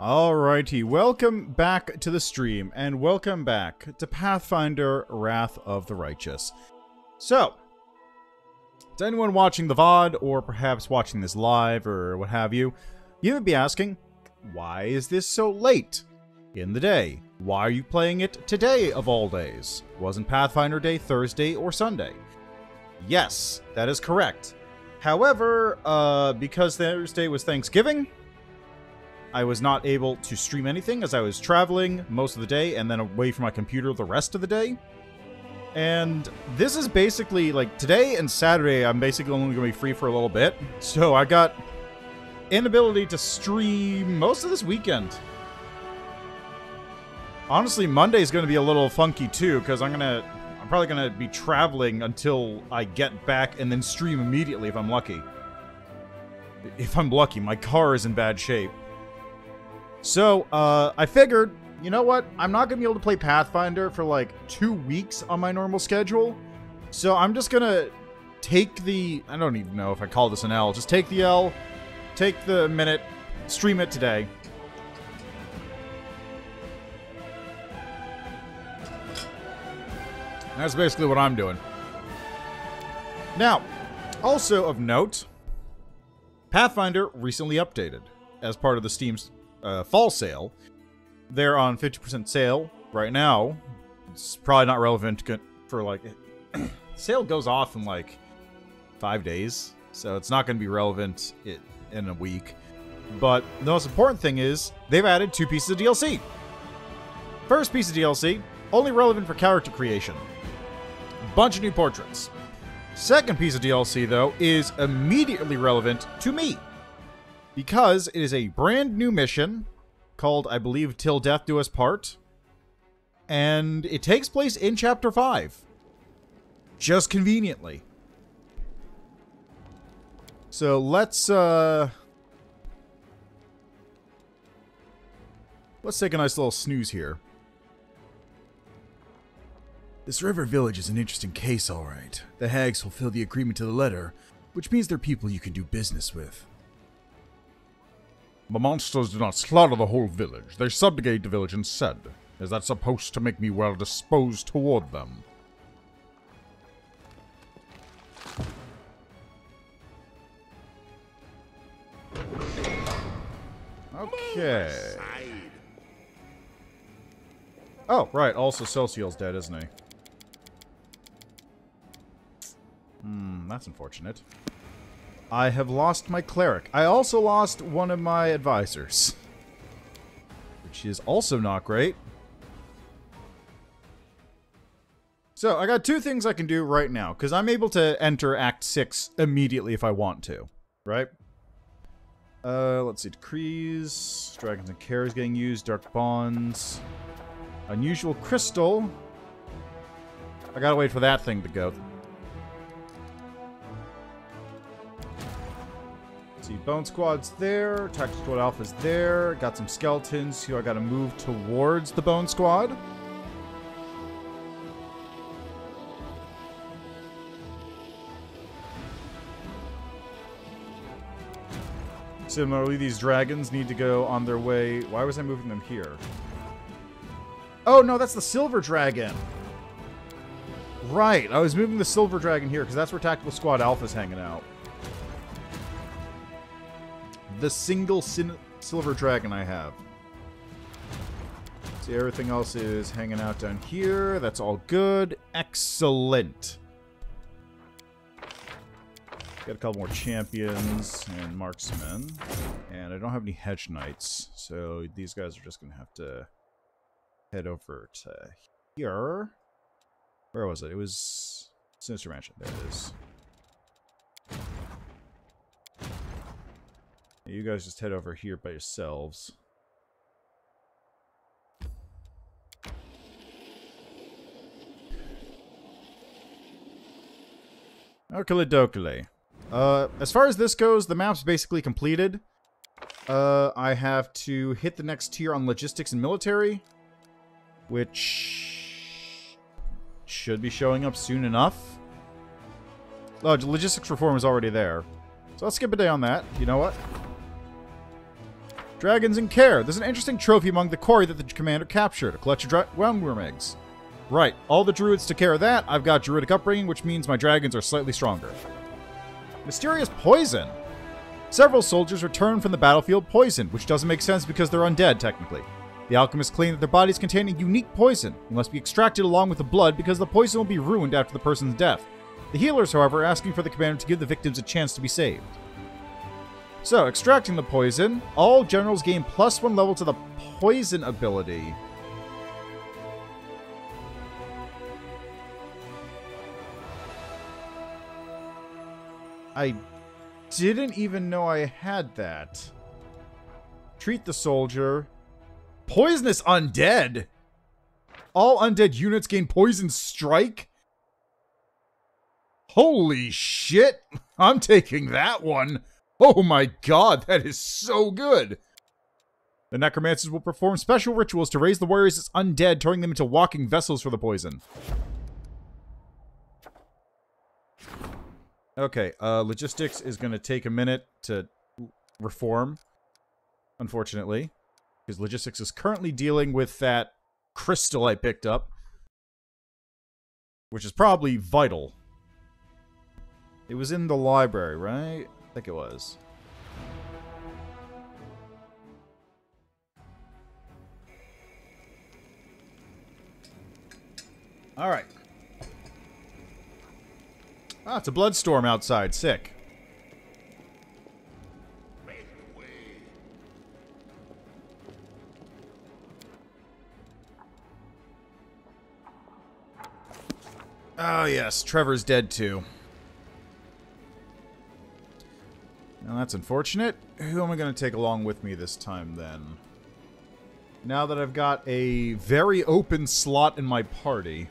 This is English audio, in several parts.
Alrighty, welcome back to the stream, and welcome back to Pathfinder Wrath of the Righteous. So, to anyone watching the VOD, or perhaps watching this live, or what have you, you would be asking, why is this so late in the day? Why are you playing it today of all days? Wasn't Pathfinder Day Thursday or Sunday? Yes, that is correct. However, because Thursday was Thanksgiving, I was not able to stream anything as I was traveling most of the day and then away from my computer the rest of the day. And this is basically, like, today and Saturday, I'm basically only going to be free for a little bit. So I got inability to stream most of this weekend. Honestly, Monday's going to be a little funky too, because I'm probably going to be traveling until I get back and then stream immediately if I'm lucky. If I'm lucky, my car is in bad shape. So, I figured, you know what? I'm not going to be able to play Pathfinder for like 2 weeks on my normal schedule. So I'm just going to take the... I don't even know if I call this an L. Just take the L, take the minute, stream it today. That's basically what I'm doing. Now, also of note, Pathfinder recently updated as part of the Steam's fall sale. They're on 50% sale right now. It's probably not relevant for like... sale goes off in like 5 days, so it's not going to be relevant in a week. But the most important thing is they've added 2 pieces of DLC. First piece of DLC, only relevant for character creation. Bunch of new portraits. Second piece of DLC, though, is immediately relevant to me, because it is a brand new mission called, I believe, Till Death Do Us Part. And it takes place in Chapter 5. Just conveniently. So let's take a nice little snooze here. This river village is an interesting case, all right. The hags fulfill the agreement to the letter, which means they're people you can do business with. The monsters do not slaughter the whole village. They subjugate the village instead. Is that supposed to make me well disposed toward them? Okay. Oh, right. Also, Celestial's dead, isn't he? That's unfortunate. I have lost my cleric. I also lost one of my advisors, which is also not great. So, I got 2 things I can do right now, because I'm able to enter Act 6 immediately if I want to, right? Let's see. Decrees. Dragons and Cares getting used. Dark Bonds. Unusual Crystal. I gotta wait for that thing to go. See, Bone Squad's there. Tactical Squad Alpha's there. Got some skeletons who I gotta move towards the Bone Squad. Similarly, these dragons need to go on their way. Why was I moving them here? Oh, no, that's the Silver Dragon. Right, I was moving the Silver Dragon here because that's where Tactical Squad Alpha's hanging out. The single Silver Dragon I have. See, everything else is hanging out down here. That's all good. Excellent. Got a couple more champions and marksmen. And I don't have any hedge knights, so these guys are just going to have to head over to here. Where was it? It was Sinister Mansion. There it is. You guys just head over here by yourselves. Okale-dokale. As far as this goes, the map's basically completed. I have to hit the next tier on logistics and military, which should be showing up soon enough. Oh, logistics reform is already there. So let's skip a day on that. You know what? Dragons in care. There's an interesting trophy among the quarry that the commander captured. A collection of roundworm eggs. Right. All the druids to care of that. I've got druidic upbringing, which means my dragons are slightly stronger. Mysterious poison. Several soldiers returned from the battlefield poisoned, which doesn't make sense because they're undead, technically. The alchemists claim that their bodies contain a unique poison. It must be extracted along with the blood because the poison will be ruined after the person's death. The healers, however, are asking for the commander to give the victims a chance to be saved. So, extracting the poison. All generals gain +1 level to the poison ability. I didn't even know I had that. Treat the soldier. Poisonous undead? All undead units gain poison strike? Holy shit! I'm taking that one. Oh my god, that is so good. The necromancers will perform special rituals to raise the warriors as undead, turning them into walking vessels for the poison. Okay, logistics is going to take a minute to reform, unfortunately, because logistics is currently dealing with that crystal I picked up, which is probably vital. It was in the library, right? I think it was. Alright. Ah, it's a bloodstorm outside. Sick. Oh, yes. Trevor's dead, too. Now, that's unfortunate. Who am I going to take along with me this time, then? Now that I've got a very open slot in my party.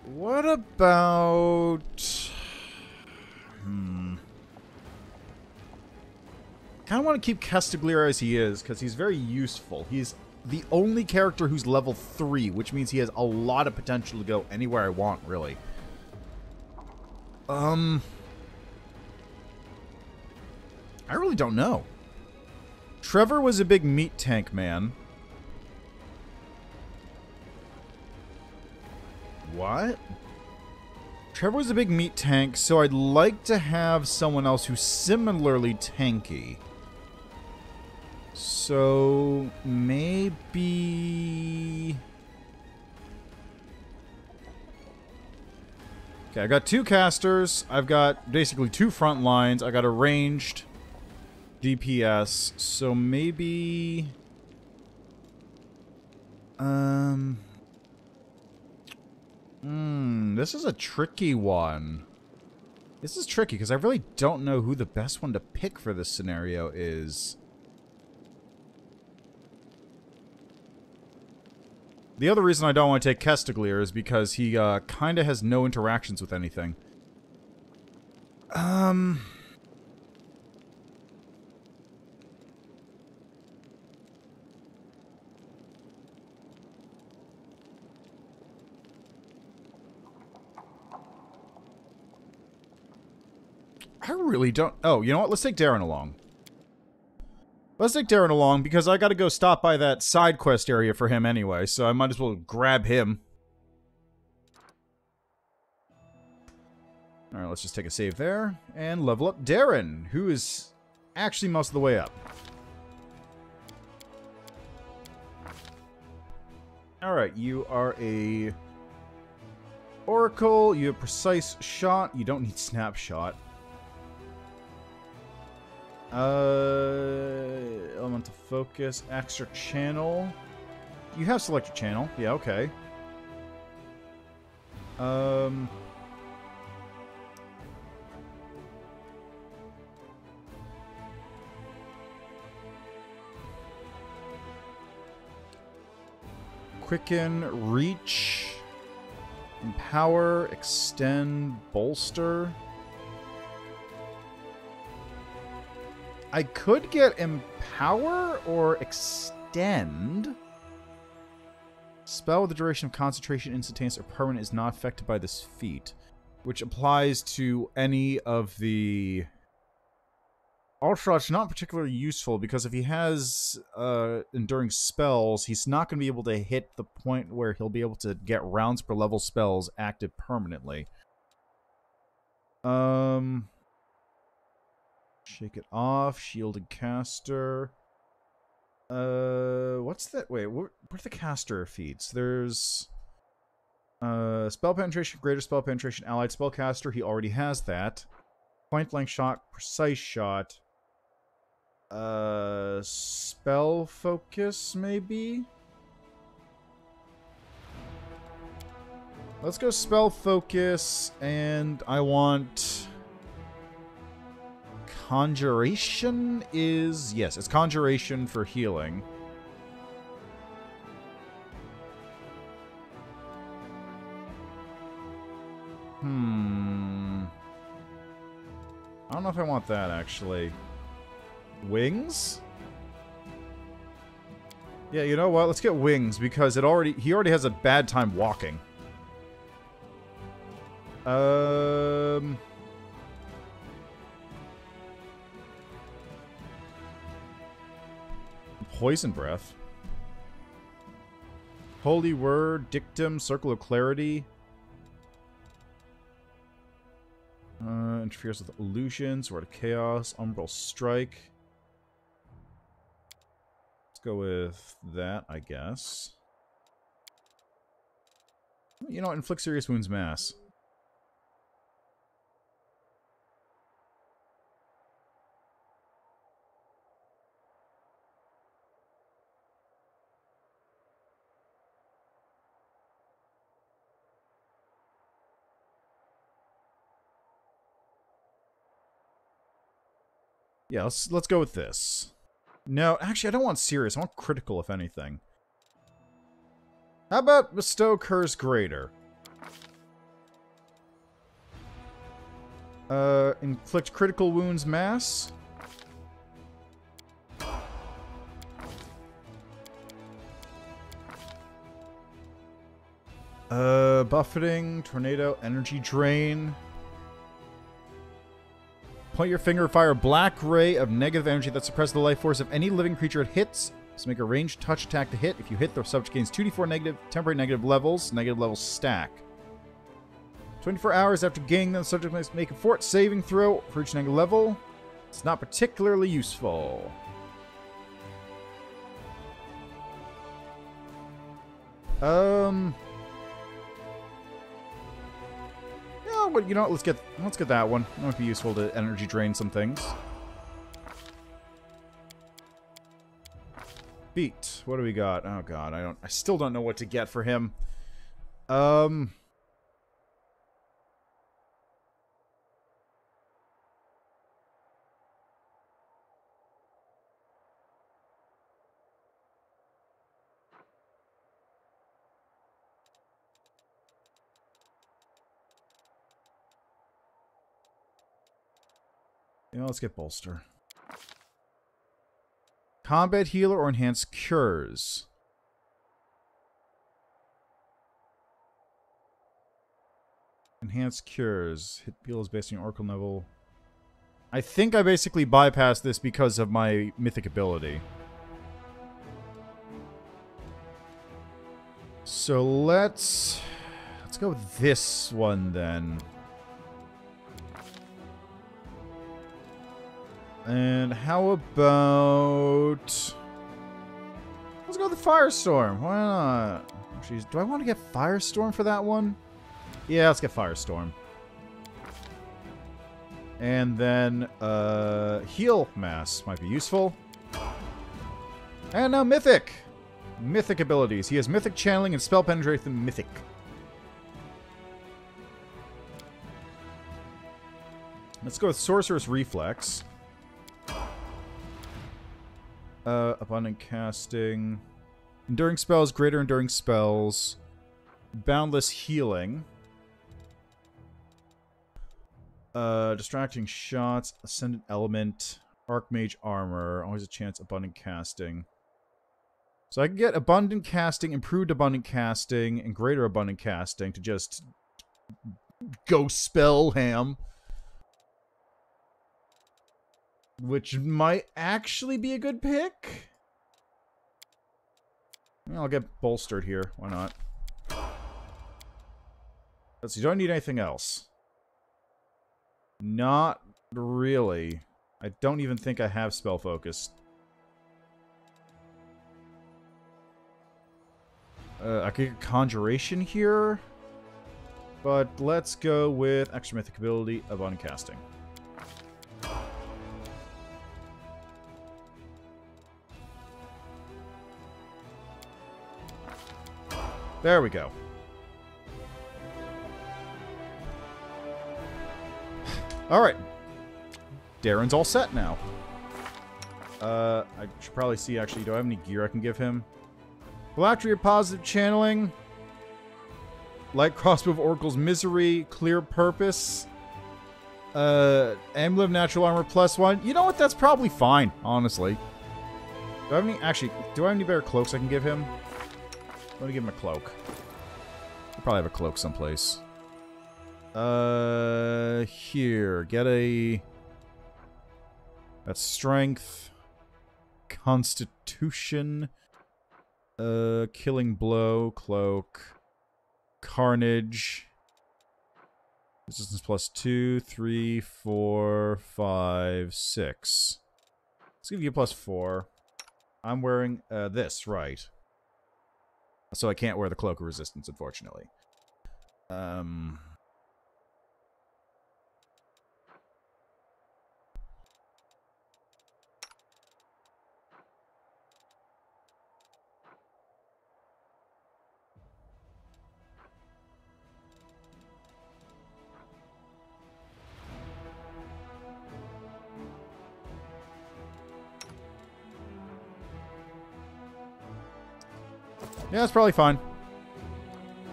What about... I kind of want to keep Castigliere as he is, because he's very useful. He's the only character who's level 3, which means he has a lot of potential to go anywhere I want, really. I really don't know. Trevor was a big meat tank man. What? Trevor was a big meat tank, so I'd like to have someone else who's similarly tanky. So, maybe... Okay, I got 2 casters. I've got basically 2 front lines. I got a ranged DPS. So, maybe... This is a tricky one. This is tricky, because I really don't know who the best one to pick for this scenario is. The other reason I don't want to take Castigliere is because he kind of has no interactions with anything. I really don't... Oh, you know what? Let's take Darren along. Let's take Darren along, because I gotta go stop by that side quest area for him anyway, so I might as well grab him. Alright, let's just take a save there, and level up Darren, who is actually most of the way up. Alright, you are a... Oracle, you have Precise Shot, you don't need Snapshot. Elemental Focus, Extra Channel. You have Selected Channel. Yeah, okay. Quicken, Reach, Empower, Extend, Bolster. I could get Empower or Extend. Spell with the duration of concentration, instantaneous, or permanent is not affected by this feat, which applies to any of the... Also, it's not particularly useful, because if he has enduring spells, he's not going to be able to hit the point where he'll be able to get rounds per level spells active permanently. Shake it off. Shielded caster. What's that? Wait, what are the caster feats? There's spell penetration, greater spell penetration, allied spellcaster. He already has that. Point blank shot, precise shot. Spell focus, maybe? Let's go spell focus, and I want... Conjuration is... Yes, it's Conjuration for healing. I don't know if I want that, actually. Wings? Yeah, you know what? Let's get wings, because he already has a bad time walking. Poison breath. Holy word, dictum, circle of clarity. Interferes with illusions, word of chaos, umbral strike. Let's go with that, I guess. You know, inflict serious wounds mass. Yeah, let's go with this. No, actually, I don't want serious. I want critical, if anything. How about bestow curse greater? Inflict critical wounds mass. Buffeting, tornado, energy drain. Point your finger, fire a black ray of negative energy that suppresses the life force of any living creature it hits. So make a ranged touch attack to hit. If you hit, the subject gains 2d4 negative, temporary negative levels. Negative levels stack. 24 hours after gaining them, the subject must make a fort saving throw for each negative level. It's not particularly useful. Yeah, but you know what? Let's get that one. That might be useful to energy drain some things. Beat. What do we got? Oh god, I still don't know what to get for him. Yeah, let's get bolster. Combat healer or enhanced cures. Enhanced cures. Hit heals based on your oracle level. I think I basically bypassed this because of my mythic ability. So let's go with this one then. And how about... Let's go with the Firestorm. Why not? Jeez, do I want to get Firestorm for that one? Yeah, let's get Firestorm. And then, Heal Mass might be useful. And now Mythic! Mythic abilities. He has Mythic Channeling and Spell Penetration Mythic. Let's go with Sorcerer's Reflex. Abundant Casting. Enduring Spells, Greater Enduring Spells. Boundless Healing. Distracting Shots. Ascendant Element. Archmage armor. Always a chance abundant casting. So I can get abundant casting, improved abundant casting, and greater abundant casting to just go spell ham. Which might actually be a good pick. I'll get bolstered here. Why not? Let's see. Do I need anything else? Not really. I don't even think I have spell focus. I could get conjuration here. But let's go with extra mythic ability of uncasting. There we go. Alright. Darren's all set now. I should probably see, actually, do I have any gear I can give him? Phylactery of Positive Channeling. Light Crossbow of Oracle's Misery. Clear Purpose. Amulet of Natural Armor +1. You know what? That's probably fine, honestly. Do I have any... Actually, do I have any better cloaks I can give him? Let me give him a cloak. I'll probably have a cloak someplace. Here. Get a... That's strength. Constitution. Killing Blow. Cloak. Carnage. Resistance +2, 3, 4, 5, 6. Let's give you +4. I'm wearing this, right. So I can't wear the Cloak of Resistance, unfortunately. Yeah, that's probably fine.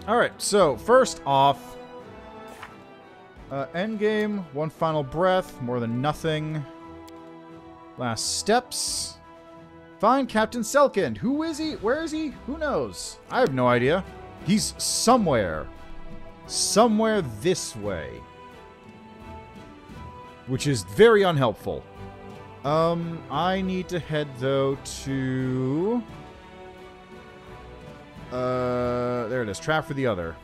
Alright, so first off, endgame, one final breath, more than nothing. Last steps. Find Captain Selkind. Who is he? Where is he? Who knows? I have no idea. He's somewhere. Somewhere this way. Which is very unhelpful. I need to head, though, to... there it is. Trap for the other.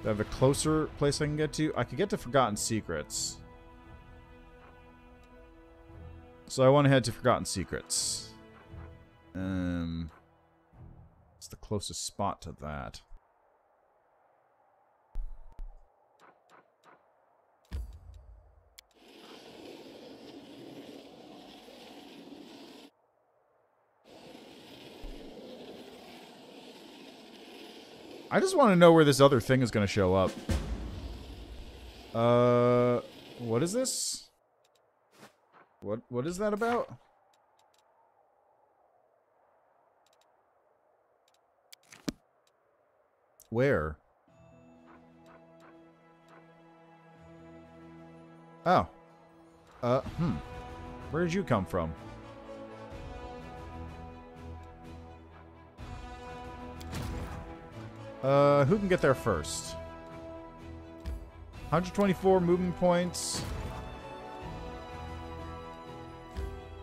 Do I have a closer place I can get to? I could get to Forgotten Secrets. So I want to head to Forgotten Secrets. What's the closest spot to that? I just want to know where this other thing is going to show up. What is this? What is that about? Where? Oh. Where did you come from? Who can get there first? 124 movement points.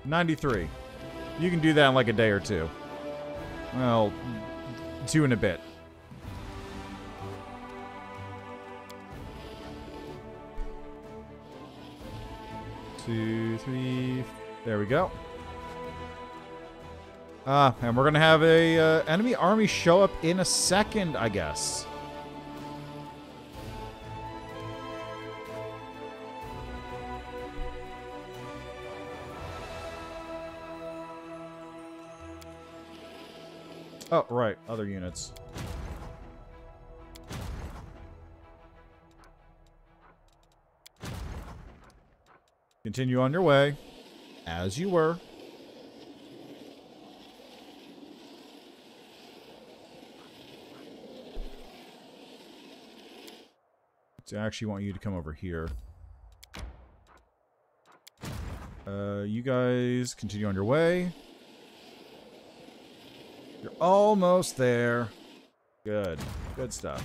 93. You can do that in like a day or two. Well, 2 and a bit. Two, 3. There we go. And we're gonna have a enemy army show up in a second, I guess. Oh, right. Other units. Continue on your way, as you were. So I actually want you to come over here. You guys continue on your way. You're almost there. Good. Good stuff.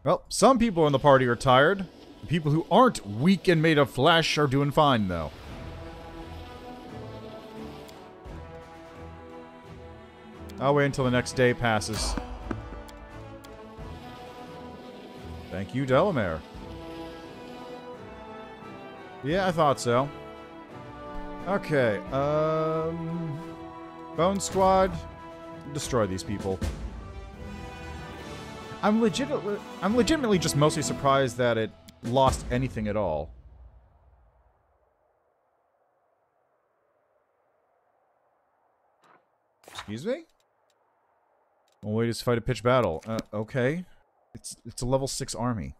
Well, some people in the party are tired. The people who aren't weak and made of flesh are doing fine, though. I'll wait until the next day passes. Thank you, Delamere. Yeah, I thought so. Okay, Bone Squad, destroy these people. I'm legitimately just mostly surprised that it lost anything at all. Excuse me? One way to fight a pitched battle. Okay. It's a level 6 army.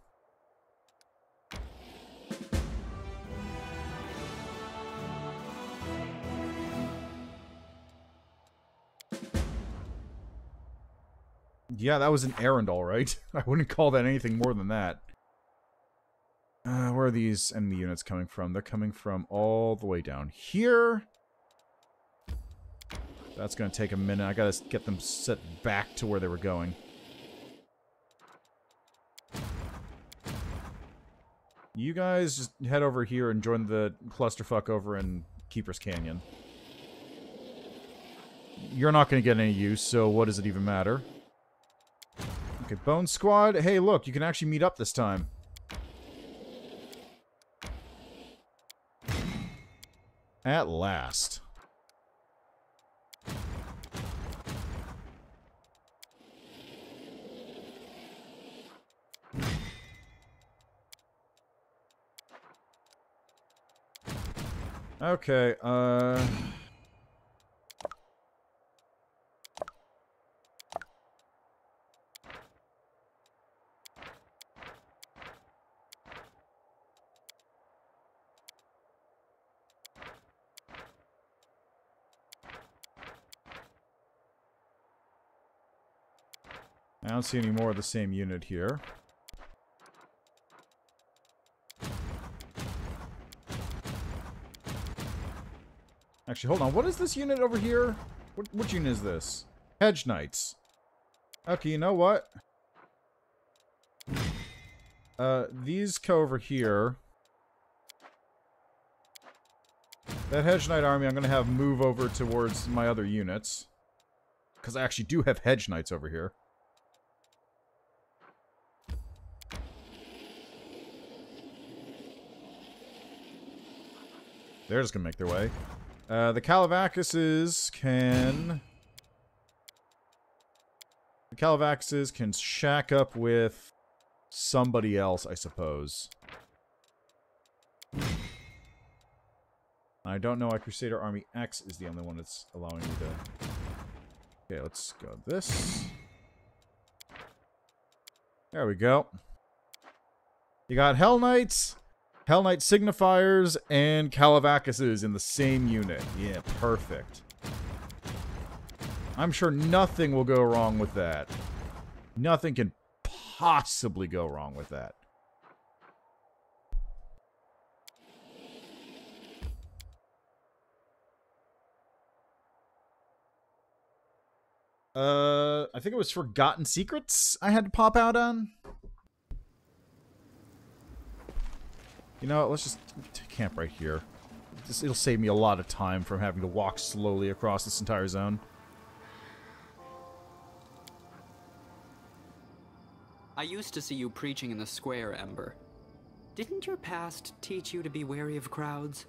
Yeah, that was an errand, alright. I wouldn't call that anything more than that. Where are these enemy units coming from? They're coming from all the way down here. That's gonna take a minute. I gotta get them set back to where they were going. You guys just head over here and join the clusterfuck over in Keeper's Canyon. You're not gonna get any use, so what does it even matter? Okay, Bone Squad. Hey, look, you can actually meet up this time. At last. Okay, I don't see any more of the same unit here. Actually, hold on. What is this unit over here? Which unit is this? Hedge Knights. Okay, you know what? These go over here. That Hedge Knight army I'm going to have move over towards my other units. Because I actually do have Hedge Knights over here. They're just going to make their way. The Calavacuses can... The Calavacuses can shack up with somebody else, I suppose. I don't know why Crusader Army X is the only one that's allowing me to... Okay, let's go this. There we go. You got Hell Knights, Hell Knight Signifiers, and Calavacuses in the same unit. Yeah, perfect. I'm sure nothing will go wrong with that. Nothing can possibly go wrong with that. I think it was Forgotten Secrets I had to pop out on. You know what, let's just camp right here. It'll save me a lot of time from having to walk slowly across this entire zone. I used to see you preaching in the square, Ember. Didn't your past teach you to be wary of crowds?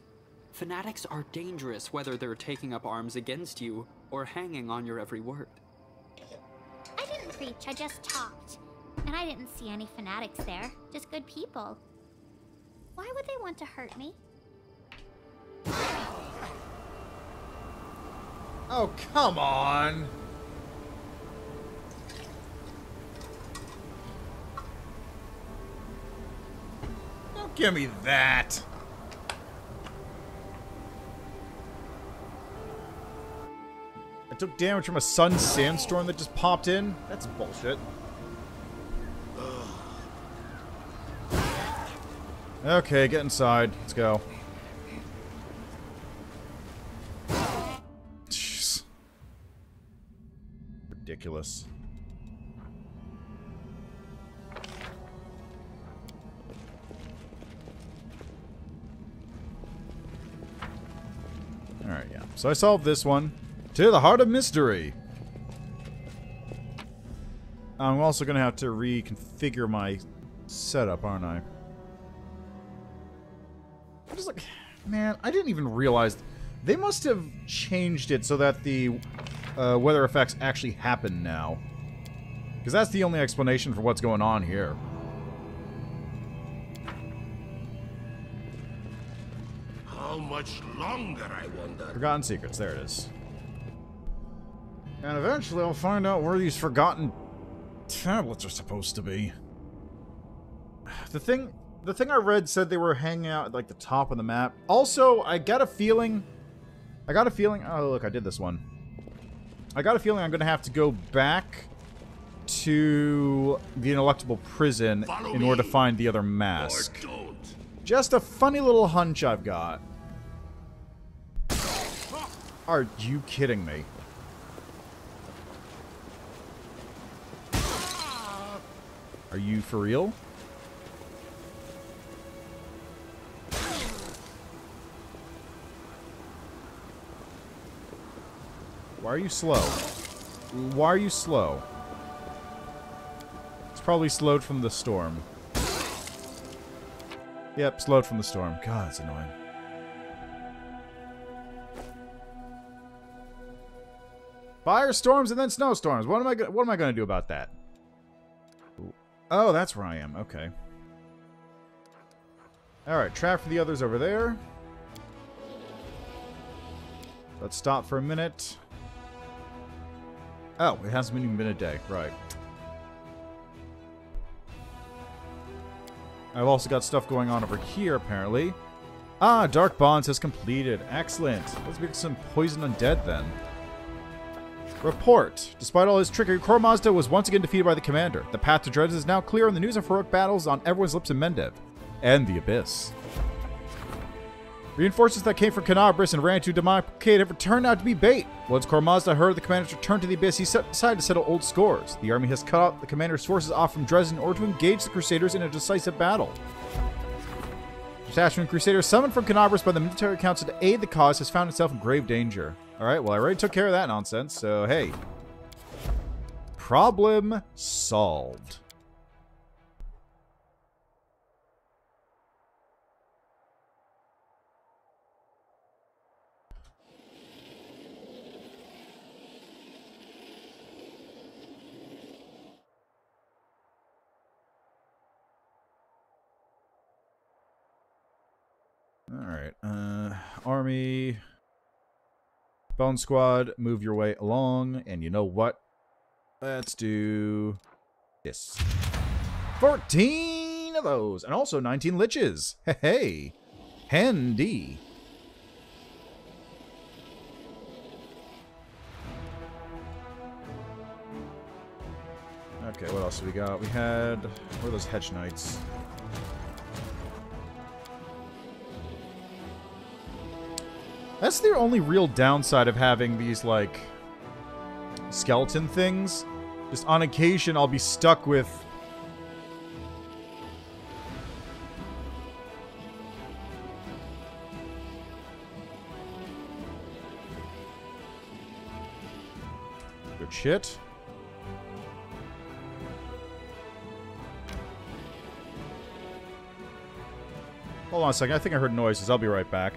Fanatics are dangerous whether they're taking up arms against you or hanging on your every word. I didn't preach, I just talked. And I didn't see any fanatics there, just good people. Why would they want to hurt me? Oh, come on! Don't give me that! I took damage from a sun sandstorm that just popped in? That's bullshit. Okay, get inside. Let's go. Jeez. Ridiculous. Alright, yeah. So I solved this one. To the heart of mystery. I'm also going to have to reconfigure my setup, aren't I? I'm just like, man, I didn't even realize. They must have changed it so that the weather effects actually happen now. Because that's the only explanation for what's going on here. How much longer, I wonder? Forgotten Secrets, there it is. And eventually I'll find out where these forgotten tablets are supposed to be. The thing I read said they were hanging out at like the top of the map. Also, I got a feeling, oh look, I did this one. I got a feeling I'm gonna have to go back to the Ineluctable Prison in order to find the other mask. Just a funny little hunch I've got. Are you kidding me? Are you for real? Why are you slow? Why are you slow? It's probably slowed from the storm. Yep, slowed from the storm. God, it's annoying. Firestorms and then snowstorms. What am I going to do about that? Oh, that's where I am. Okay. Alright, trap for the others over there. Let's stop for a minute. Oh, it hasn't even been a day. Right. I've also got stuff going on over here, apparently. Ah, Dark Bonds has completed. Excellent. Let's make some poison undead, then. Report. Despite all his trickery, Core Mazda was once again defeated by the commander. The path to Drezen is now clear, and the news of heroic battles on everyone's lips in Mendev. And the Abyss. Reinforcements that came from Canabris and ran to Democate have turned out to be bait. Once Core Mazda heard the commander's return to the Abyss, he decided to settle old scores. The army has cut out the commander's forces off from Drezen in order to engage the Crusaders in a decisive battle. Detachment Crusaders summoned from Canabris by the military council to aid the cause has found itself in grave danger. Alright, well I already took care of that nonsense, so hey. Problem solved. Alright, Army, Bone Squad, move your way along, and you know what? Let's do this. 14 of those, and also 19 liches. Hey, hey. Handy. Okay, what else do we got? We had, what are those Hedge Knights? That's the only real downside of having these, like, skeleton things. Just on occasion, I'll be stuck with... Good shit. Hold on a second, I think I heard noises. I'll be right back.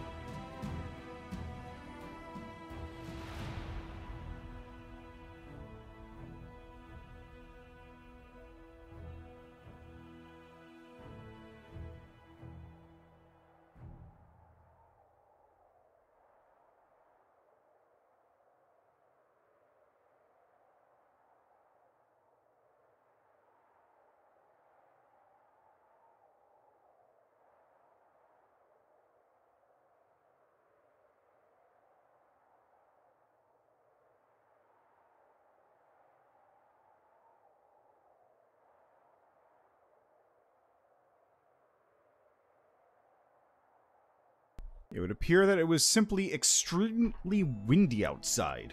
It would appear that it was simply extremely windy outside.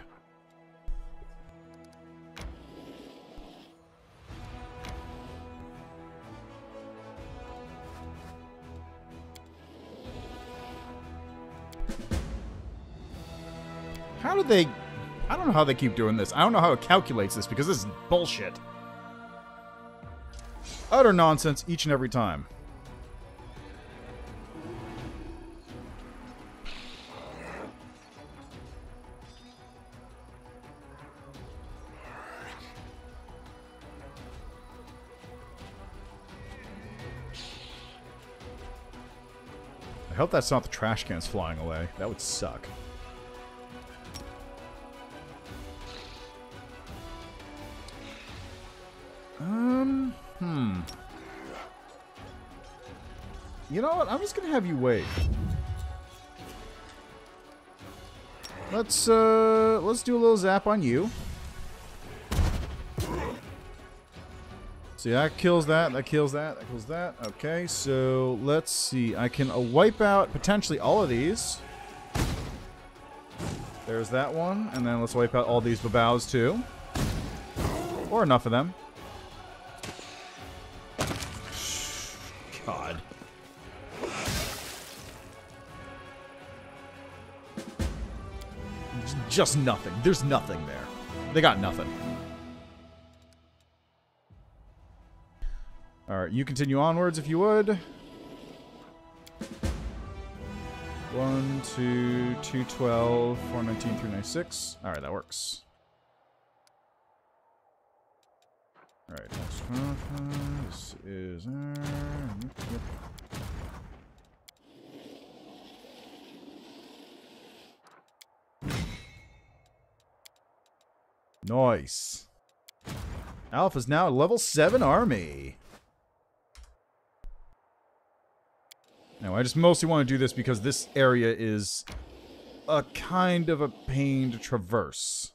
How do they... I don't know how they keep doing this. I don't know how it calculates this, because this is bullshit. Utter nonsense each and every time. I hope that's not the trash cans flying away. That would suck. You know what? I'm just gonna have you wait. Let's do a little zap on you. See, that kills that, that kills that, that kills that. Okay, so let's see. I can wipe out potentially all of these. There's that one, and then let's wipe out all these babows too. Or enough of them. God. Just nothing. There's nothing there. They got nothing. Alright, you continue onwards if you would. 1, 2, 212, 419, 396. Alright, that works. Alright, this is... Nice. Alpha's now a level 7 army. Now, I just mostly want to do this because this area is a kind of a pain to traverse.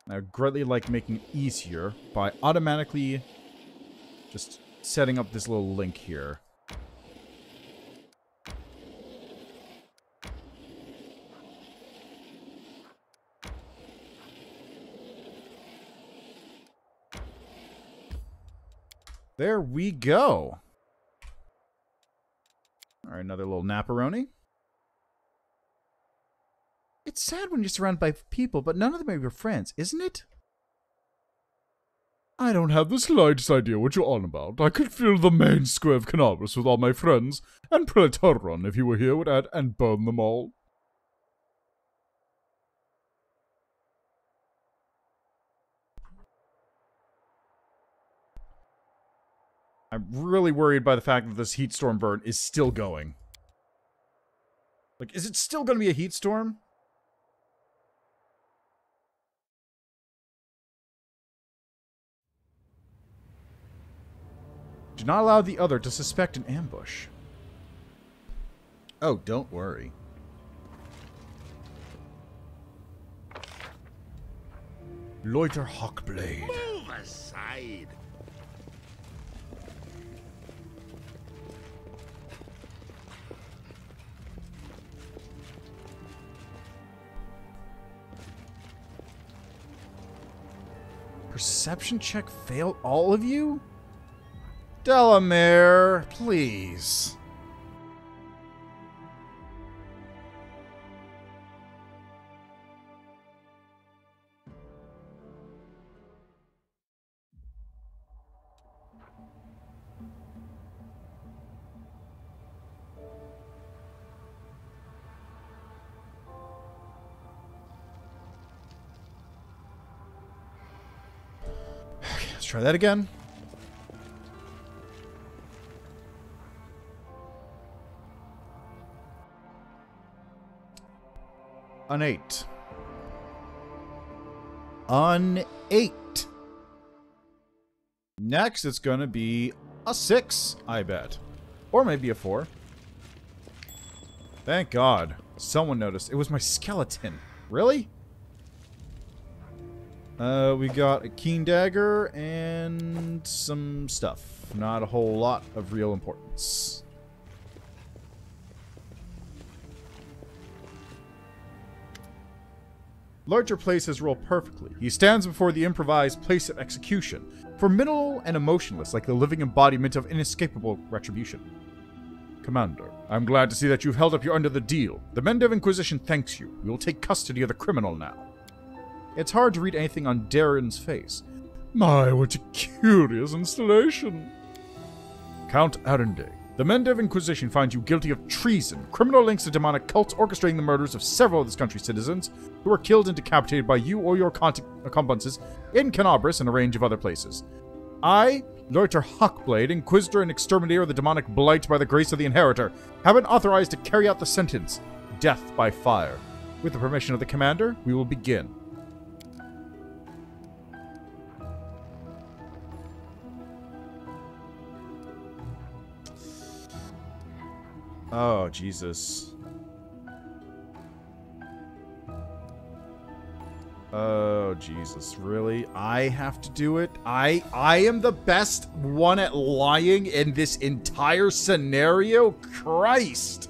And I greatly like making it easier by automatically just setting up this little link here. There we go. Alright, another little naparoni. It's sad when you're surrounded by people, but none of them are your friends, isn't it? I don't have the slightest idea what you're on about. I could fill the main square of Canaris with all my friends, and Prelatoron, if you were here, would add and burn them all. I'm really worried by the fact that this heat storm burn is still going. Like, is it still going to be a heat storm? Do not allow the other to suspect an ambush. Oh, don't worry. Loiter Hawkblade. Move aside. Perception check failed all of you? Delamere, please. Okay, let's try that again. An 8. An 8. Next, it's going to be a 6, I bet. Or maybe a 4. Thank God. Someone noticed. It was my skeleton. Really? We got a keen dagger and some stuff. Not a whole lot of real importance. Larger plays his role perfectly. He stands before the improvised place of execution, formidable and emotionless, like the living embodiment of inescapable retribution. Commander, I'm glad to see that you've held up your end of the deal. The Mendev Inquisition thanks you. We will take custody of the criminal now. It's hard to read anything on Darren's face. My, what a curious installation. Count Arendelle. The Mendev Inquisition finds you guilty of treason, criminal links to demonic cults orchestrating the murders of several of this country's citizens, who were killed and decapitated by you or your accomplices in Canabras and a range of other places. I, Leuter Hawkblade, Inquisitor and Exterminator of the demonic blight by the grace of the Inheritor, have been authorized to carry out the sentence, death by fire. With the permission of the Commander, we will begin. Oh, Jesus. Oh, Jesus. Really? I have to do it? I am the best one at lying in this entire scenario? Christ!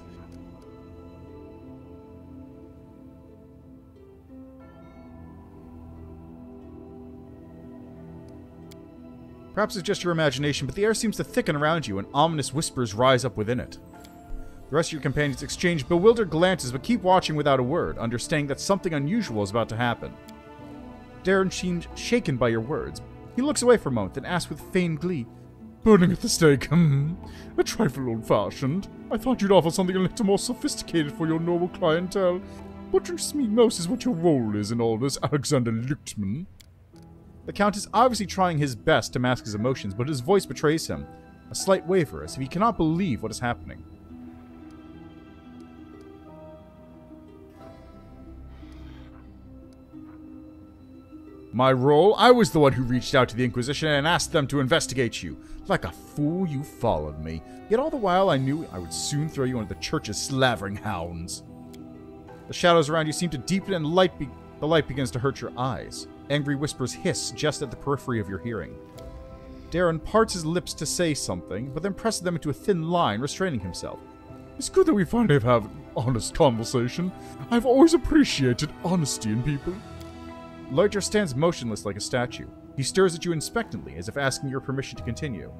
Perhaps it's just your imagination, but the air seems to thicken around you and ominous whispers rise up within it. The rest of your companions exchange bewildered glances, but keep watching without a word, understanding that something unusual is about to happen. Darren seems shaken by your words. He looks away for a moment, then asks with feigned glee, Burning at the stake, a trifle old-fashioned. I thought you'd offer something a little more sophisticated for your normal clientele. What interests me most is what your role is in all this, Alexander Lichtman. The Count is obviously trying his best to mask his emotions, but his voice betrays him. A slight waver, as if he cannot believe what is happening. My role? I was the one who reached out to the Inquisition and asked them to investigate you. Like a fool, you followed me. Yet all the while I knew I would soon throw you into the church's slavering hounds. The shadows around you seem to deepen and the light begins to hurt your eyes. Angry whispers hiss just at the periphery of your hearing. Darren parts his lips to say something, but then presses them into a thin line, restraining himself. It's good that we finally have an honest conversation. I've always appreciated honesty in people. Leuter stands motionless like a statue. He stares at you expectantly, as if asking your permission to continue.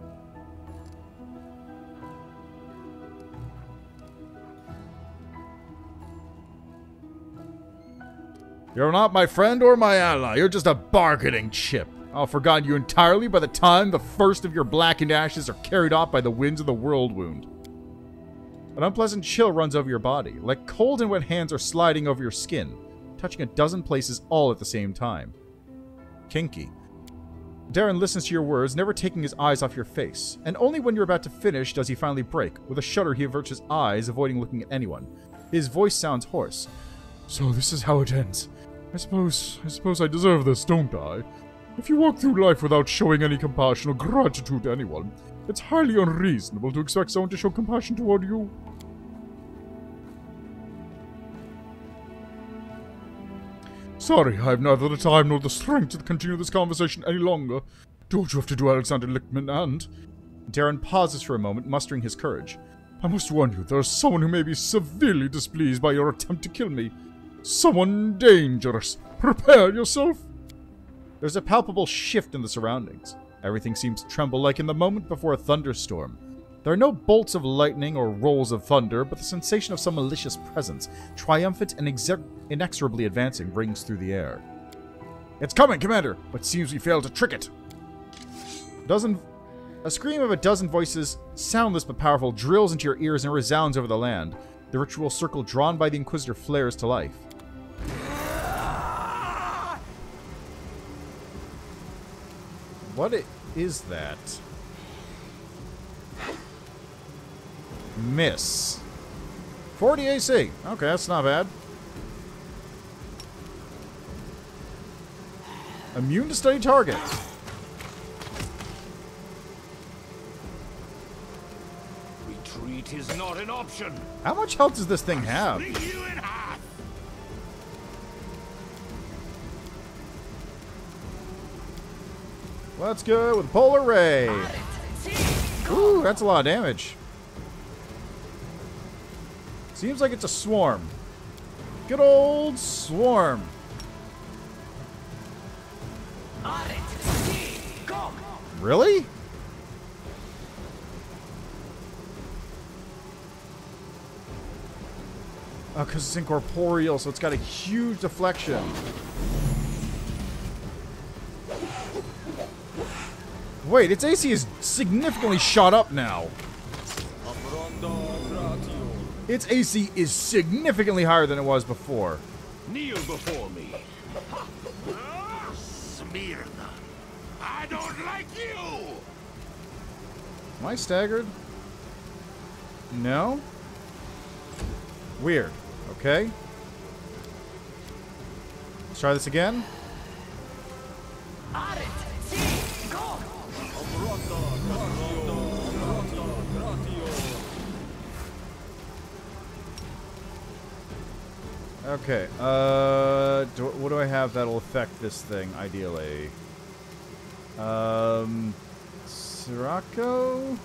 You're not my friend or my ally. You're just a bargaining chip. I'll forget you entirely by the time the first of your blackened ashes are carried off by the winds of the whirlwind. An unpleasant chill runs over your body, like cold and wet hands are sliding over your skin, touching a dozen places all at the same time. Kinky. Darren listens to your words, never taking his eyes off your face, and only when you're about to finish does he finally break. With a shudder, he averts his eyes, avoiding looking at anyone. His voice sounds hoarse. So this is how it ends. I suppose I deserve this, don't I? If you walk through life without showing any compassion or gratitude to anyone, it's highly unreasonable to expect someone to show compassion toward you. Sorry, I have neither the time nor the strength to continue this conversation any longer. Don't you have to do Alexander Lichtman and... Darren pauses for a moment, mustering his courage. I must warn you, there is someone who may be severely displeased by your attempt to kill me. Someone dangerous. Prepare yourself. There's a palpable shift in the surroundings. Everything seems to tremble like in the moment before a thunderstorm. There are no bolts of lightning or rolls of thunder, but the sensation of some malicious presence, triumphant and inexorably advancing, rings through the air. It's coming, Commander! But seems we failed to trick it. A scream of a dozen voices, soundless but powerful, drills into your ears and resounds over the land. The ritual circle drawn by the Inquisitor flares to life. What is that? Miss. 40 AC. Okay, that's not bad. Immune to steady target. Retreat is not an option. How much health does this thing have? Split you in half. Let's go with Polar Ray. Ooh, that's a lot of damage. Seems like it's a swarm. Good old swarm. Really? Oh, because it's incorporeal, so it's got a huge deflection. Wait, its AC is significantly shot up now. Its AC is significantly higher than it was before. Kneel before me. Smyrna. I don't like you! Am I staggered? No? Weird. Okay. Let's try this again. Okay, what do I have that'll affect this thing, ideally? Sirocco?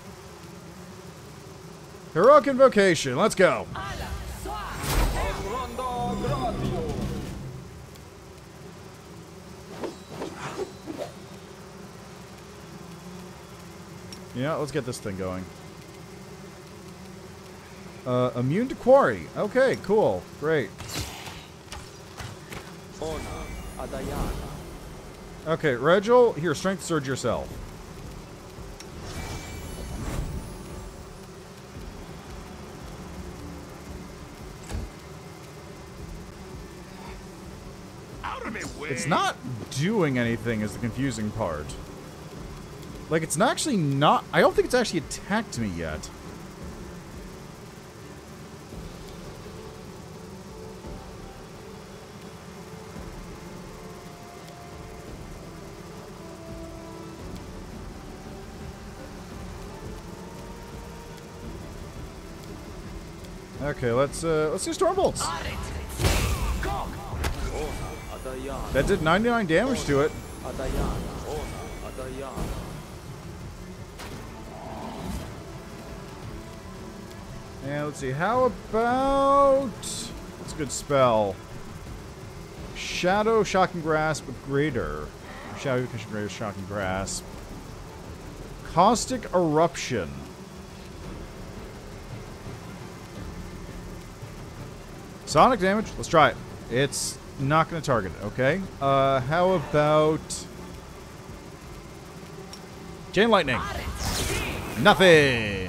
Heroic Invocation, let's go! Yeah, let's get this thing going. Immune to Quarry. Okay, cool. Great. Okay, Regil, here, Strength Surge yourself. Out of my way! It's not doing anything is the confusing part. Like, it's not actually not... I don't think it's actually attacked me yet. Okay, let's do Stormbolts. That did 99 damage to it. And let's see, how about... That's a good spell. Shadow Shocking Grasp with Greater. Shadow Greater Shocking Grasp. Caustic Eruption. Sonic damage? Let's try it. It's not going to target it, okay? How about... Chain Lightning? Nothing!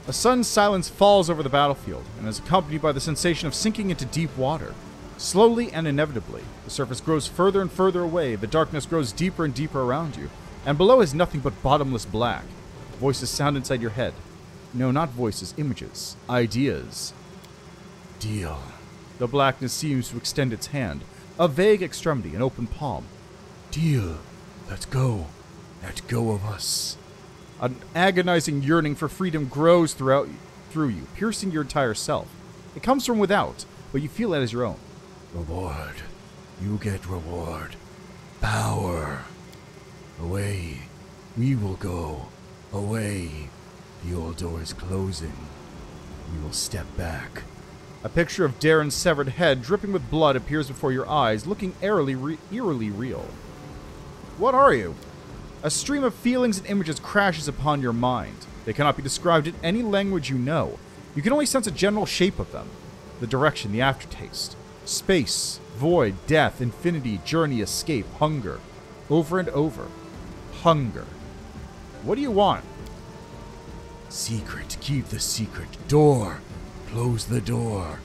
A sudden silence falls over the battlefield, and is accompanied by the sensation of sinking into deep water. Slowly and inevitably, the surface grows further and further away, the darkness grows deeper and deeper around you, and below is nothing but bottomless black. Voices sound inside your head. No, not voices, images. Ideas. Deal. The blackness seems to extend its hand, a vague extremity, an open palm. Deal. Let go. Let go of us. An agonizing yearning for freedom grows through you, piercing your entire self. It comes from without, but you feel it as your own. Reward. You get reward. Power. Away. We will go. Away. The old door is closing. We will step back. A picture of Darren's severed head, dripping with blood, appears before your eyes, looking eerily real. What are you? A stream of feelings and images crashes upon your mind. They cannot be described in any language you know. You can only sense a general shape of them. The direction, the aftertaste. Space, void, death, infinity, journey, escape, hunger. Over and over. Hunger. What do you want? Secret. Keep the secret. Door. Close the door.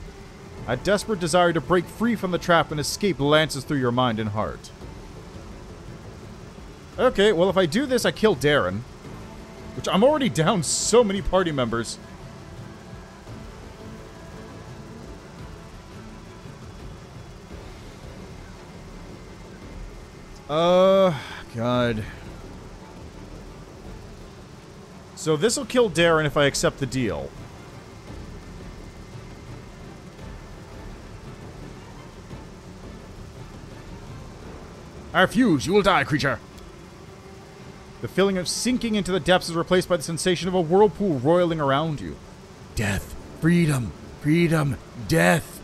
A desperate desire to break free from the trap and escape lances through your mind and heart. Okay, well, if I do this, I kill Darren. Which I'm already down so many party members. God. So this will kill Darren if I accept the deal. I refuse. You will die, creature. The feeling of sinking into the depths is replaced by the sensation of a whirlpool roiling around you. Death. Freedom. Freedom. Death.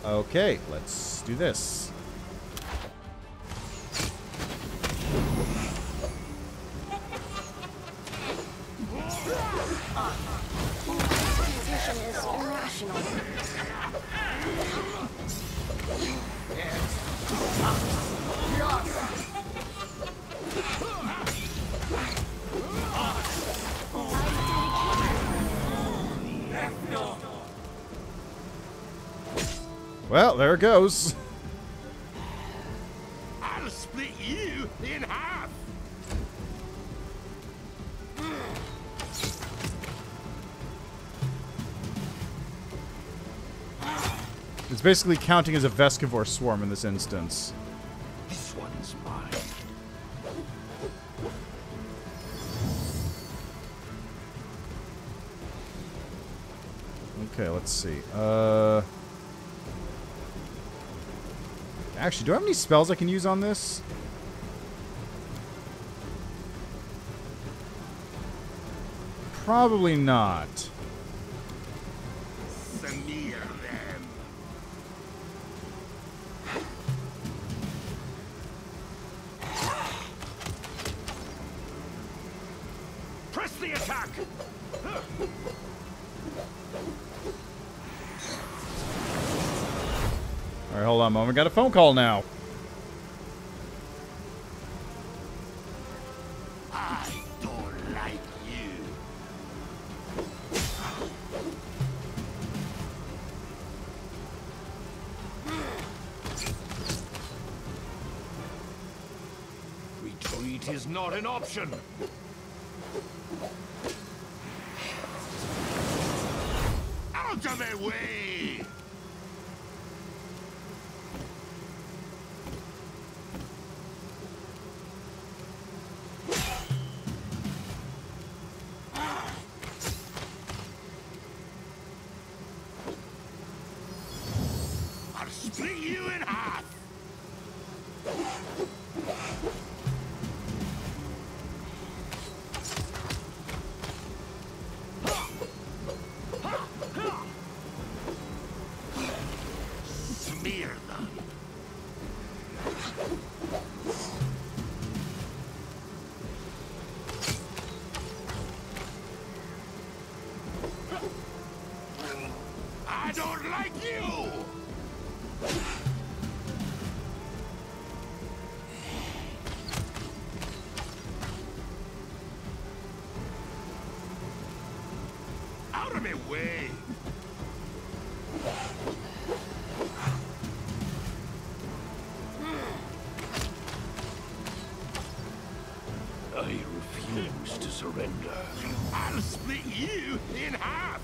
Okay, let's do this. Decision is irrational. Well, there it goes. I'll split you in half. It's basically counting as a Vescivore swarm in this instance. This one's mine. Okay, let's see. Actually, do I have any spells I can use on this? Probably not. Smear them. Press the attack. Alright, hold on a moment. Got a phone call now. I don't like you. Retreat is not an option. Out of my way! I'll split you in half! Smear them. I don't like you! Out of my way! I refuse to surrender. I'll split you in half!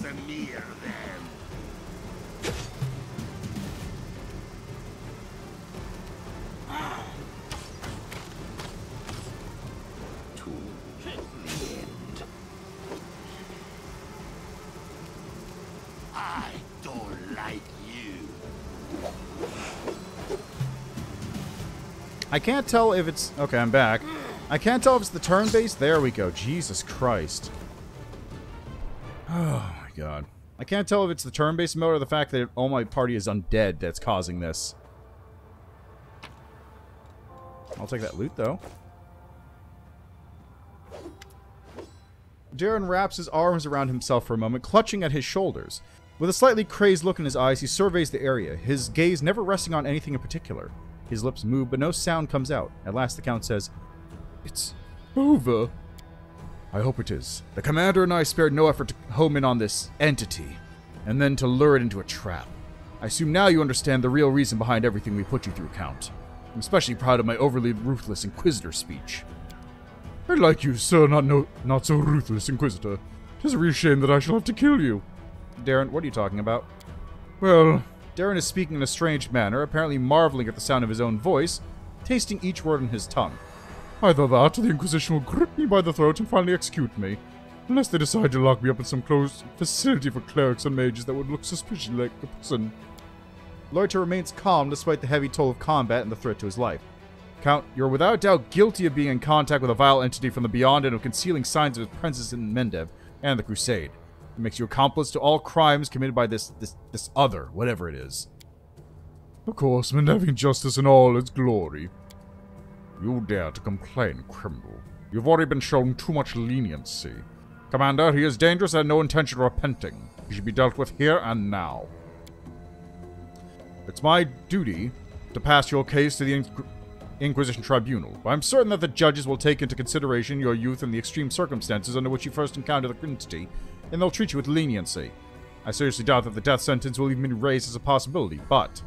Samir, then. To the end. I don't like you. I can't tell if it's... Okay, I'm back. I can't tell if it's the turn-based... There we go. Jesus Christ. Oh, my God. I can't tell if it's the turn-based mode or the fact that all my party is undead that's causing this. I'll take that loot, though. Darren wraps his arms around himself for a moment, clutching at his shoulders. With a slightly crazed look in his eyes, he surveys the area, his gaze never resting on anything in particular. His lips move, but no sound comes out. At last, the Count says, "It's over." "I hope it is. The Commander and I spared no effort to home in on this entity, and then to lure it into a trap. I assume now you understand the real reason behind everything we put you through, Count. I'm especially proud of my overly ruthless Inquisitor speech." I like you, sir, not so ruthless, Inquisitor. 'Tis a real shame that I shall have to kill you. Darren, what are you talking about? Well, Darren is speaking in a strange manner, apparently marveling at the sound of his own voice, tasting each word in his tongue. either that or the Inquisition will grip me by the throat and finally execute me. Unless they decide to lock me up in some closed facility for clerics and mages that would look suspiciously like a prison. Loiter remains calm despite the heavy toll of combat and the threat to his life. Count, you're without doubt guilty of being in contact with a vile entity from the beyond and of concealing signs of his presence in Mendev and the Crusade. It makes you accomplice to all crimes committed by this other, whatever it is. Of course, Mendevian justice in all its glory. You dare to complain, criminal. You've already been shown too much leniency. Commander, he is dangerous and no intention of repenting. He should be dealt with here and now. It's my duty to pass your case to the Inquisition Tribunal. I'm certain that the judges will take into consideration your youth and the extreme circumstances under which you first encountered the entity, and they'll treat you with leniency. I seriously doubt that the death sentence will even be raised as a possibility, but...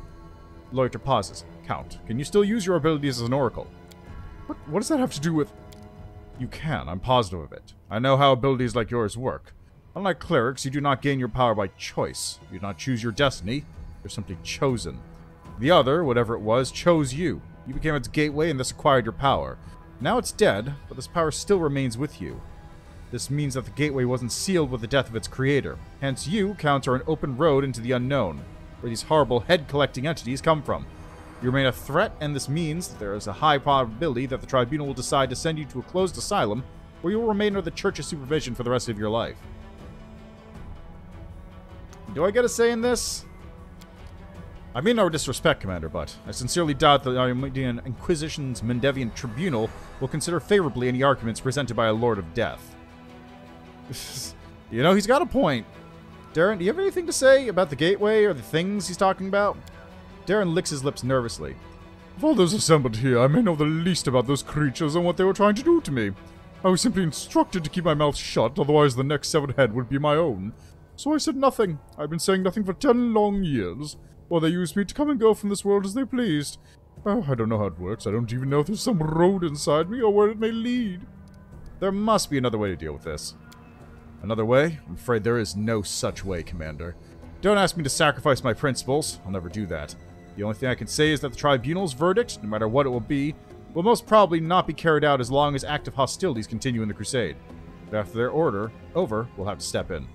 Loiter pauses. Count, can you still use your abilities as an oracle? What does that have to do with... You can, I'm positive of it. I know how abilities like yours work. Unlike clerics, you do not gain your power by choice. You do not choose your destiny. You're simply chosen. The other, whatever it was, chose you. You became its gateway and thus acquired your power. Now it's dead, but this power still remains with you. This means that the gateway wasn't sealed with the death of its creator. Hence you, Count, are an open road into the unknown, where these horrible head-collecting entities come from. You remain a threat, and this means that there is a high probability that the Tribunal will decide to send you to a closed asylum, where you will remain under the Church's supervision for the rest of your life. Do I get a say in this? I mean no disrespect, Commander, but I sincerely doubt that the Armenian Inquisition's Mendevian Tribunal will consider favorably any arguments presented by a Lord of Death. You know, he's got a point. Darren, do you have anything to say about the gateway or the things he's talking about? Darren licks his lips nervously. Of all those assembled here, I may know the least about those creatures and what they were trying to do to me. I was simply instructed to keep my mouth shut, otherwise the next severed head would be my own. So I said nothing. I've been saying nothing for 10 long years. While they used me to come and go from this world as they pleased. Oh, I don't know how it works. I don't even know if there's some road inside me or where it may lead. There must be another way to deal with this. Another way? I'm afraid there is no such way, Commander. Don't ask me to sacrifice my principles. I'll never do that. The only thing I can say is that the Tribunal's verdict, no matter what it will be, will most probably not be carried out as long as active hostilities continue in the Crusade. But after their order over, we'll have to step in.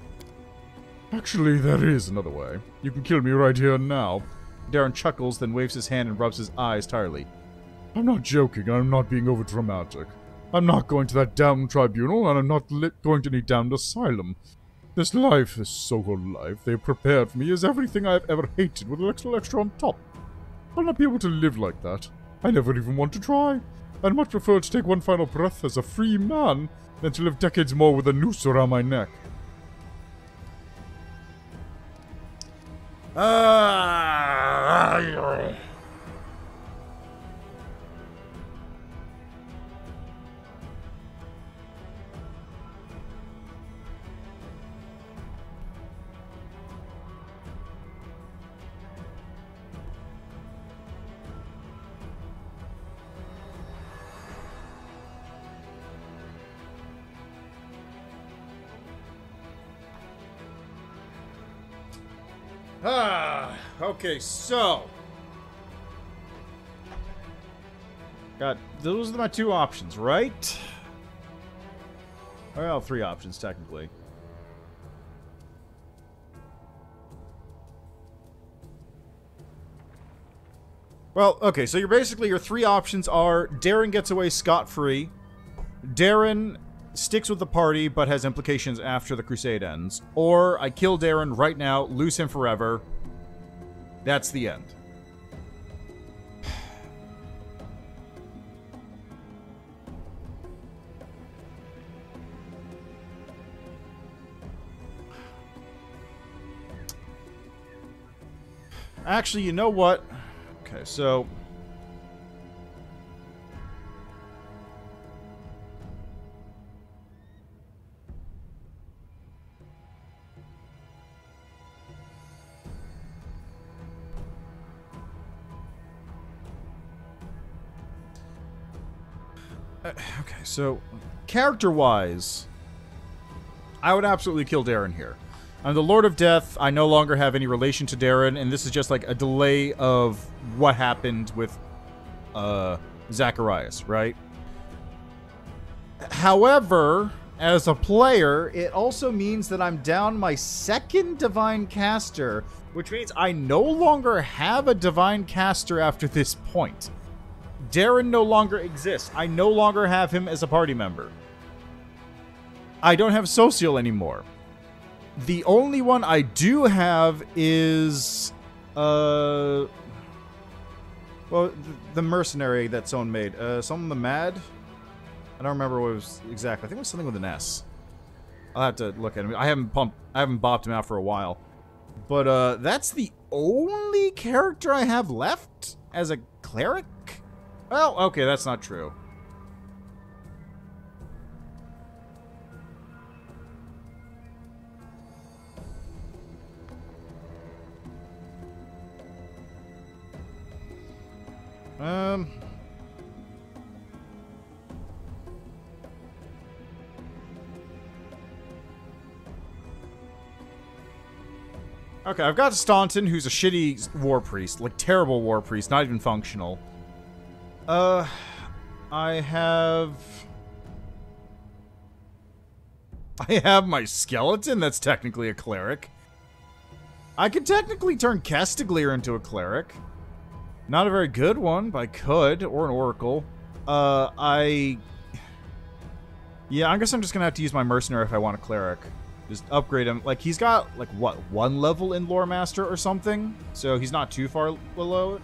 Actually, there is another way. You can kill me right here and now. Darren chuckles, then waves his hand and rubs his eyes tiredly. I'm not joking, I'm not being over-dramatic. I'm not going to that damned tribunal, and I'm not going to any damned asylum. This life, this so-called life, they have prepared for me is everything I've ever hated with a little extra on top. I'll not be able to live like that. I never even want to try. I'd much prefer to take one final breath as a free man than to live decades more with a noose around my neck. Okay, so. Those are my two options, right? Well, three options, technically. Well, okay, so your three options are Darren gets away scot-free, Darren sticks with the party but has implications after the crusade ends, or I kill Darren right now, lose him forever. That's the end. Actually, you know what? Okay, so... okay, so... character-wise, I would absolutely kill Darren here. I'm the Lord of Death. I no longer have any relation to Darren, and this is just like a delay of what happened with Zacharias, right? However, as a player, it also means that I'm down my second Divine Caster, which means I no longer have a Divine Caster after this point. Darren no longer exists. I no longer have him as a party member. I don't have Social anymore. The only one I do have is, well, the mercenary that someone made. Someone the Mad? I don't remember what it was exactly. I think it was something with an S. I'll have to look at him. I haven't bopped him out for a while. But, that's the only character I have left as a cleric? Well, okay, that's not true. Okay, I've got Staunton, who's a shitty war priest. Like, terrible war priest, not even functional. I have my skeleton, that's technically a cleric. I could technically turn Castiglier into a cleric. Not a very good one, but I could, or an oracle. Yeah, I guess I'm just gonna have to use my mercenary if I want a cleric. Just upgrade him. Like, he's got, like, what, 1 level in Lore Master or something? So he's not too far below it.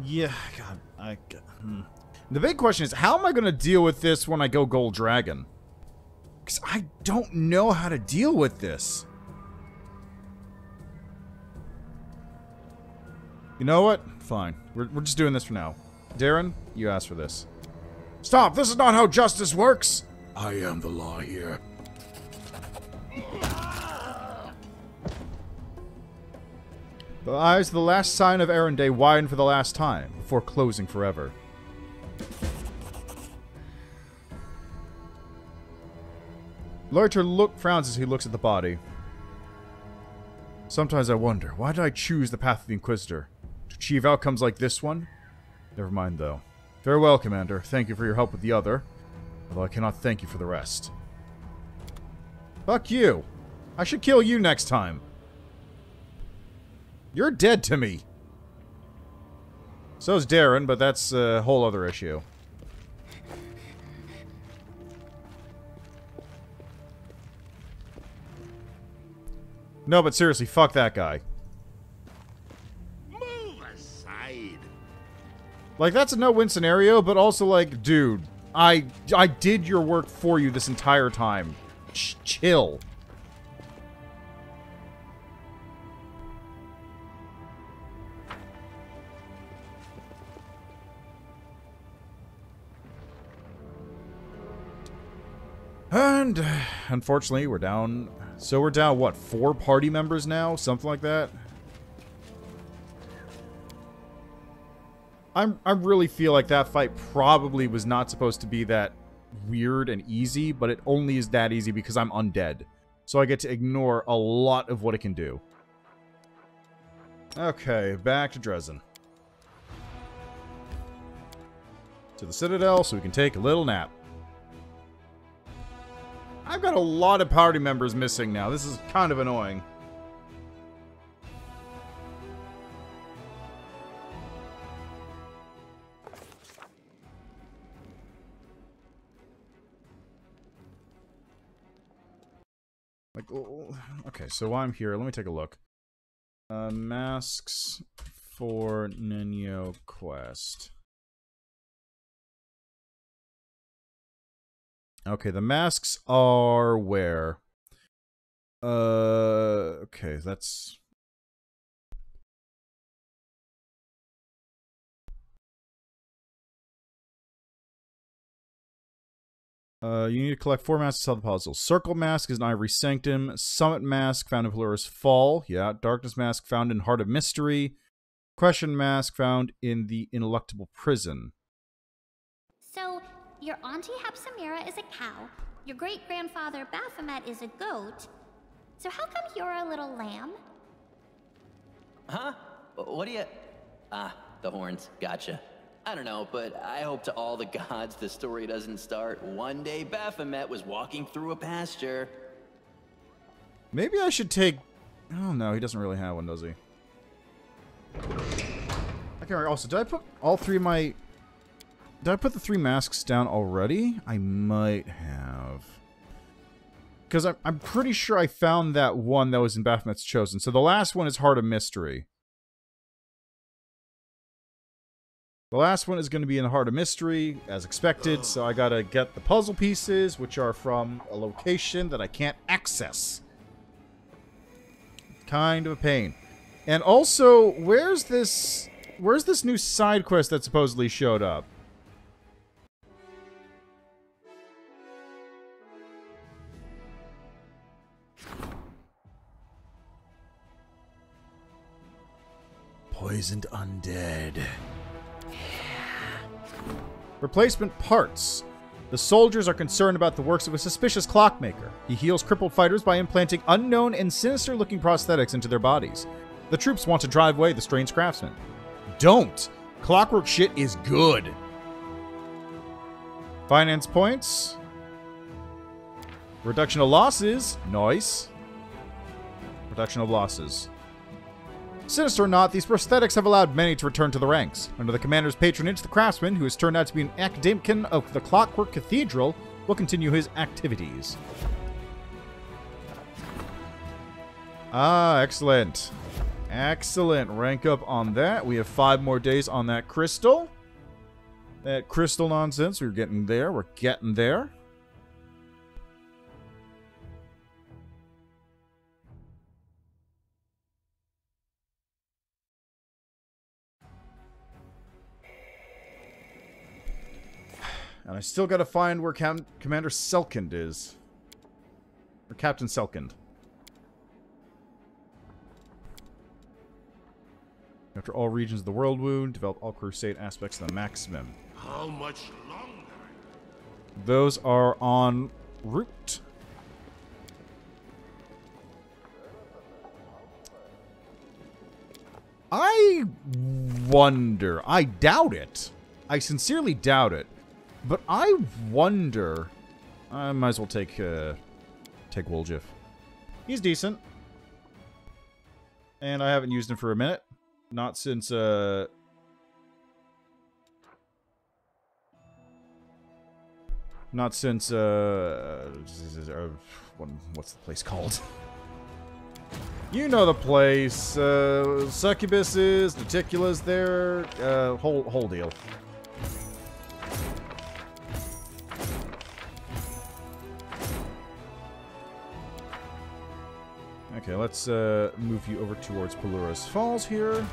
Yeah, God, The big question is, how am I going to deal with this when I go Gold Dragon? Because I don't know how to deal with this. You know what? Fine. We're just doing this for now. Darren, you asked for this. Stop! This is not how justice works! I am the law here. The eyes of the last sign of Erenday widen for the last time, before closing forever. Loiter frowns as he looks at the body. Sometimes I wonder, why did I choose the path of the Inquisitor? To achieve outcomes like this one? Never mind, though. Farewell, Commander. Thank you for your help with the other. Although I cannot thank you for the rest. Fuck you! I should kill you next time. You're dead to me. So's Darren, but that's a whole other issue. No, but seriously, fuck that guy. Move aside. Like, that's a no-win scenario, but also, like, dude, I did your work for you this entire time. Chill. And unfortunately, we're down. So we're down, what, 4 party members now? Something like that? I really feel like that fight probably was not supposed to be that weird and easy, but it only is that easy because I'm undead. So I get to ignore a lot of what it can do. Okay, back to Drezen. To the Citadel so we can take a little nap. I've got a lot of party members missing now. This is kind of annoying. Like, okay, so while I'm here, let me take a look. Masks for Nino Quest. Okay, the masks are where? Okay, that's... you need to collect 4 masks to solve the puzzle. Circle Mask is in Ivory Sanctum. Summit Mask found in Pelorus Fall. Yeah. Darkness Mask found in Heart of Mystery. Question Mask found in the Ineluctable Prison. So, your auntie Hapsamira is a cow. Your great-grandfather Baphomet is a goat. So how come you're a little lamb? Huh? What do you... Ah, the horns. Gotcha. I don't know, but I hope to all the gods the story doesn't start. One day Baphomet was walking through a pasture. Maybe I should take... Oh, no, he doesn't really have one, does he? I can't remember. Also, did I put all 3 of my... Did I put the 3 masks down already? I might have. Because I'm pretty sure I found that one that was in Baphomet's Chosen. So the last one is Heart of Mystery. The last one is going to be in the Heart of Mystery, as expected, so I gotta get the puzzle pieces, which are from a location that I can't access. Kind of a pain. And also, where's this new side quest that supposedly showed up? Poisoned Undead. Replacement parts. The soldiers are concerned about the works of a suspicious clockmaker. He heals crippled fighters by implanting unknown and sinister-looking prosthetics into their bodies. The troops want to drive away the strange craftsman. Don't! Clockwork shit is good. Finance points. Reduction of losses. Nice. Reduction of losses. Sinister or not, these prosthetics have allowed many to return to the ranks. Under the commander's patronage, the craftsman, who has turned out to be an academician of the Clockwork Cathedral, will continue his activities. Ah, excellent. Excellent. Rank up on that. We have 5 more days on that crystal. That crystal nonsense. We're getting there. We're getting there. And I still gotta find where Commander Selkind is. Or Captain Selkind. After all regions of the world wound, develop all crusade aspects to the maximum. How much longer? Those are en route. I wonder. I doubt it. I sincerely doubt it. But I wonder... I might as well take Woljif. He's decent. And I haven't used him for a minute. Not since, Not since, what's the place called? You know the place. Succubuses, Nuticulas there. Whole deal. Okay, let's move you over towards Pelura's Falls here. There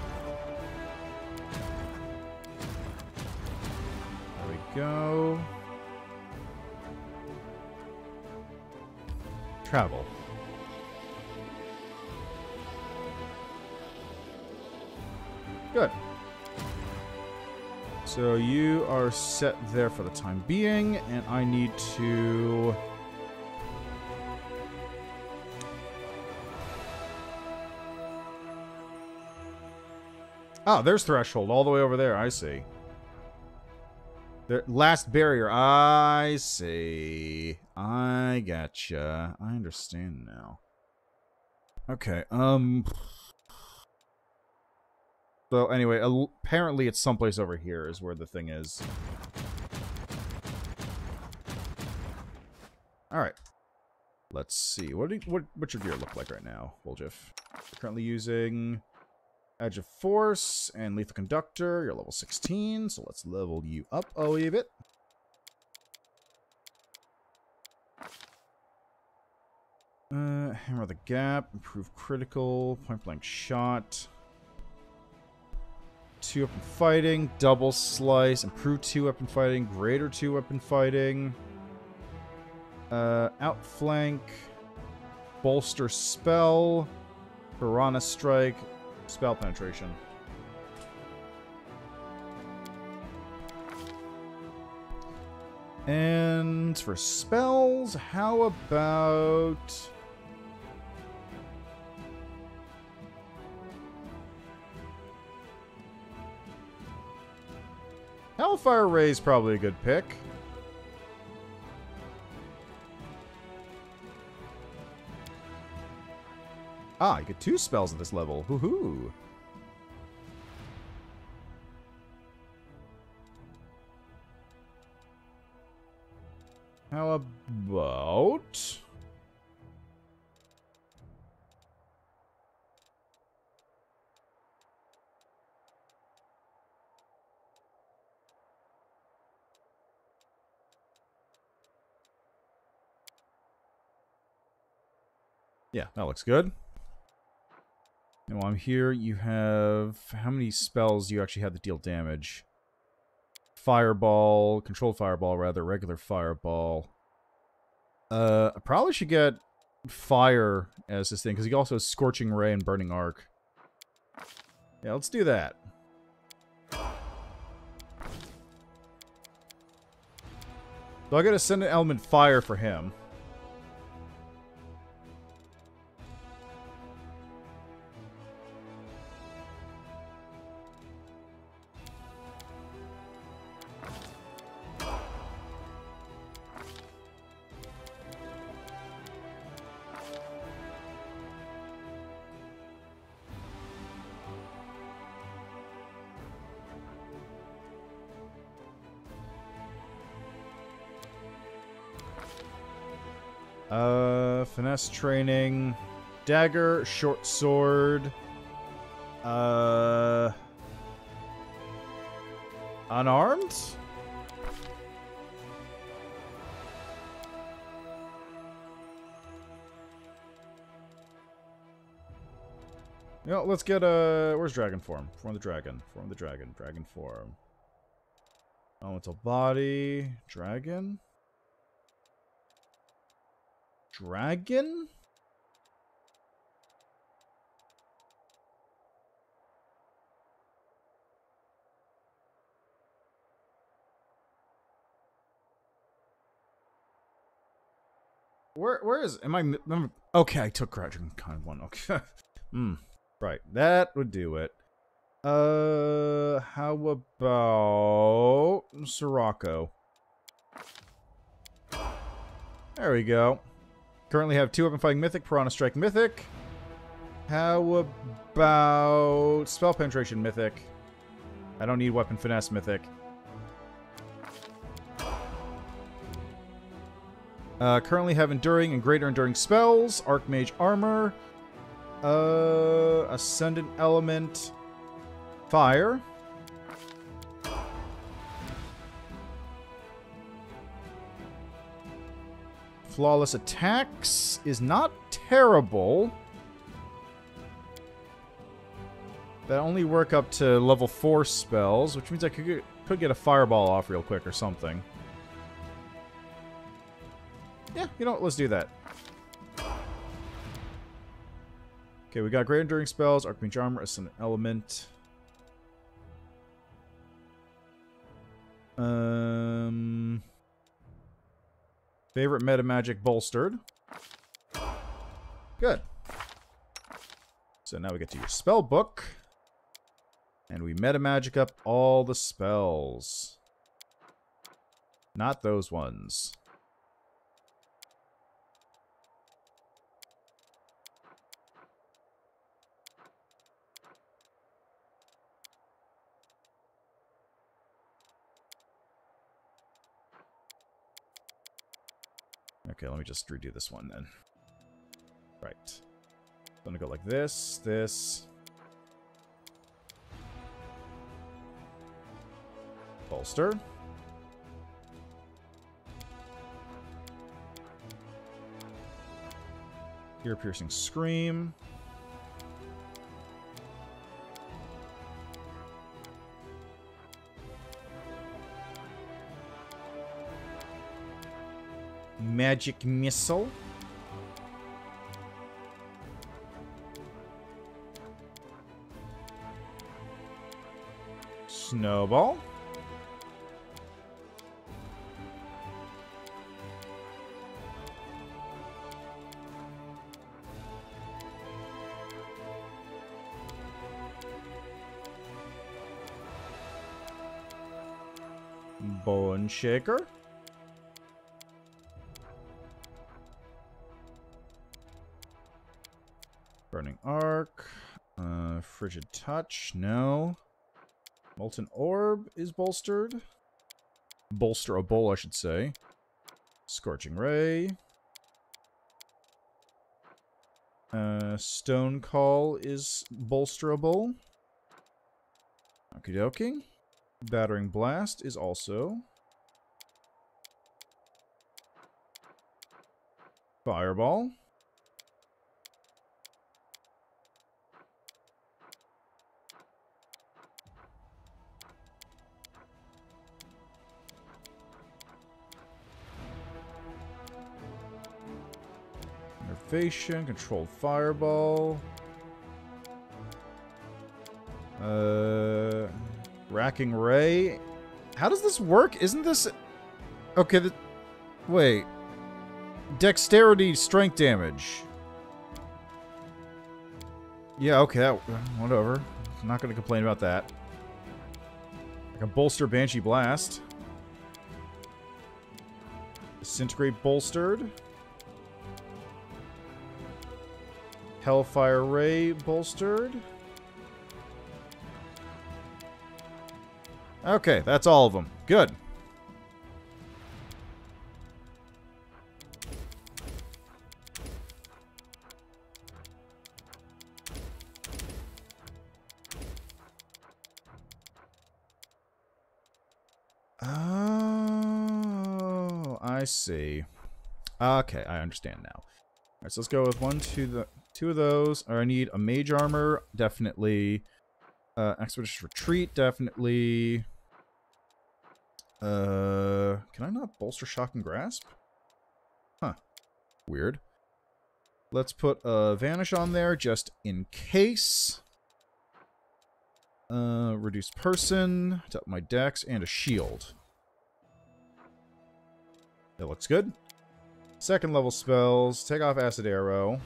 we go. Travel. Good. So you are set there for the time being, and I need to... Oh, there's Threshold all the way over there. I see. The last barrier. I see. I gotcha. I understand now. Okay, So, anyway, apparently it's someplace over here is where the thing is. Alright. Let's see. What's your gear look like right now, Woljif? You're currently using Edge of Force and Lethal Conductor. You're level 16, so let's level you up a wee bit. Hammer the Gap, improve critical, point blank shot. 2-weapon fighting, double slice, improve 2-weapon fighting, greater 2-weapon fighting. Outflank, bolster spell, piranha strike, spell penetration. And for spells, how about... Hellfire Ray is probably a good pick. Ah, you get 2 spells at this level. Woohoo! How about... Yeah, that looks good. And while I'm here, you have... How many spells do you actually have that deal damage? Fireball, controlled fireball, rather, regular fireball. I probably should get fire as this thing, because he also has Scorching Ray and Burning Arc. Yeah, let's do that. So I gotta send an element fire for him. Finesse training, dagger, short sword, unarmed? You know, let's get where's dragon form? Form the dragon. Form the dragon. Dragon form. Elemental body. Dragon? Dragon? Where is... Am I... Okay, I took Dragon Con 1. Okay. Right. That would do it. How about... Sirocco? There we go. Currently have 2-weapon fighting mythic, Piranha Strike mythic. How about spell penetration mythic? I don't need weapon finesse mythic. Currently have enduring and greater enduring spells, Archmage armor, ascendant element, fire. Flawless attacks is not terrible. That only work up to level 4 spells, which means I could get a fireball off real quick or something. Yeah, you know what? Let's do that. Okay, we got great enduring spells, Archmage Armor as an element. Favorite meta magic bolstered. Good. So now we get to your spell book. And we meta magic up all the spells. Not those ones. Okay, let me just redo this one then. Right. I'm gonna go like this, this. Bolster. Ear piercing scream. Magic missile. Snowball. Bone shaker. Burning arc. Frigid touch. No. Molten orb is bolstered. Bolsterable, I should say. Scorching ray. Stone call is bolsterable. Okie dokie. Battering blast is also. Fireball. Innervation, controlled fireball. Racking ray. How does this work? Isn't this... Okay, wait. Dexterity, strength damage. Yeah, okay, whatever. I'm not going to complain about that. I can bolster Banshee Blast. Disintegrate bolstered. Hellfire Ray bolstered. Okay, that's all of them. Good. Oh, I see. Okay, I understand now. Alright, so let's go with two of those. I need a mage armor, definitely. Expeditious retreat, definitely. Can I not bolster shock and grasp? Huh. Weird. Let's put vanish on there just in case. Reduce person to up my dex and a shield. That looks good. Second level spells. Take off acid arrow.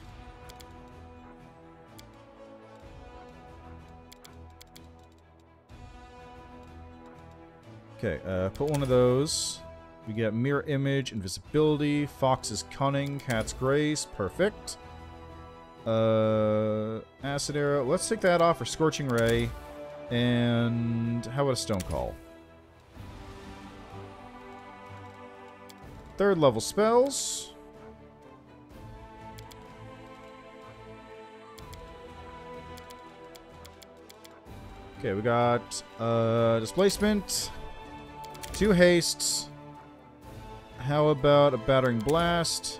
Okay, put one of those. We get mirror image, invisibility, fox's cunning, cat's grace, perfect. Acid arrow. Let's take that off for scorching ray. And how about a stone call? Third level spells. Okay, we got displacement. 2 hastes. How about a battering blast?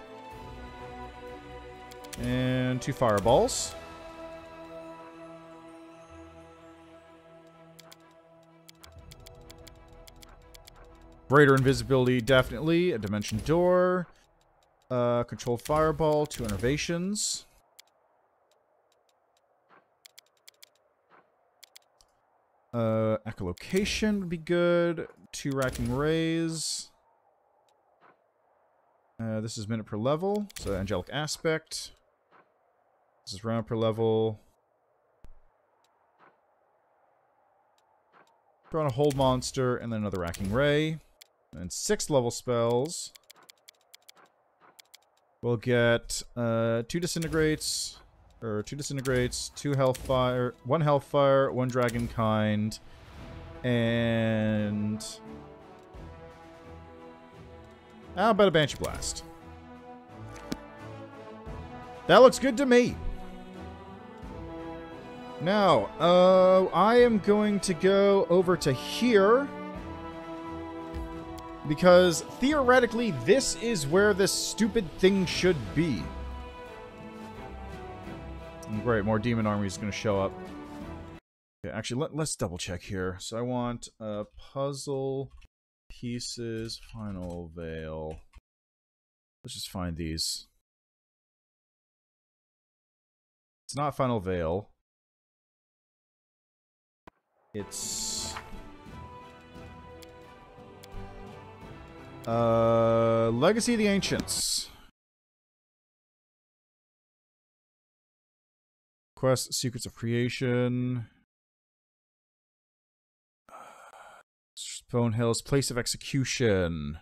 And 2 fireballs. Greater invisibility, definitely. A dimension door. Controlled fireball, 2 innovations. Echolocation would be good. 2 racking rays. This is minute per level, so angelic aspect. This is round per level. Throw on a hold monster, and then another racking ray. And 6 level spells. We'll get 2 disintegrates, or 2 disintegrates, 2 hellfire, 1 hellfire, 1 dragonkind, and how about a Banshee Blast? That looks good to me. Now, I am going to go over to here, because theoretically, this is where this stupid thing should be. Great, more demon army is going to show up. Okay, actually, let's double check here. So I want puzzle pieces, final veil. Let's just find these. It's not final veil. It's Legacy of the Ancients. Quest, Secrets of Creation. Bone Hills, Place of Execution.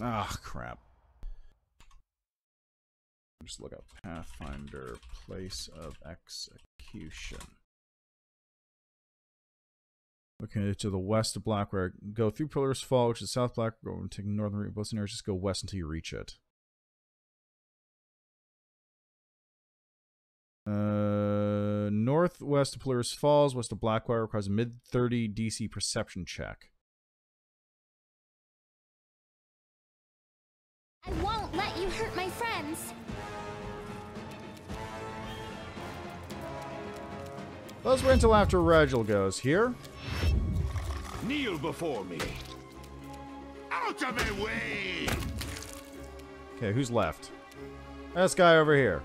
Ah, crap. Just look up Pathfinder, Place of Execution. Okay, to the west of Blackware. Go through Pillar's Fall, which is South Blackware. Go and take northern route. Both scenarios, just go west until you reach it. Northwest of Polaris Falls, west of Blackwire, requires a mid-30 DC perception check. I won't let you hurt my friends. Let's wait until after Regil goes. Here. Kneel before me. Out of my way! Okay, who's left? This guy over here.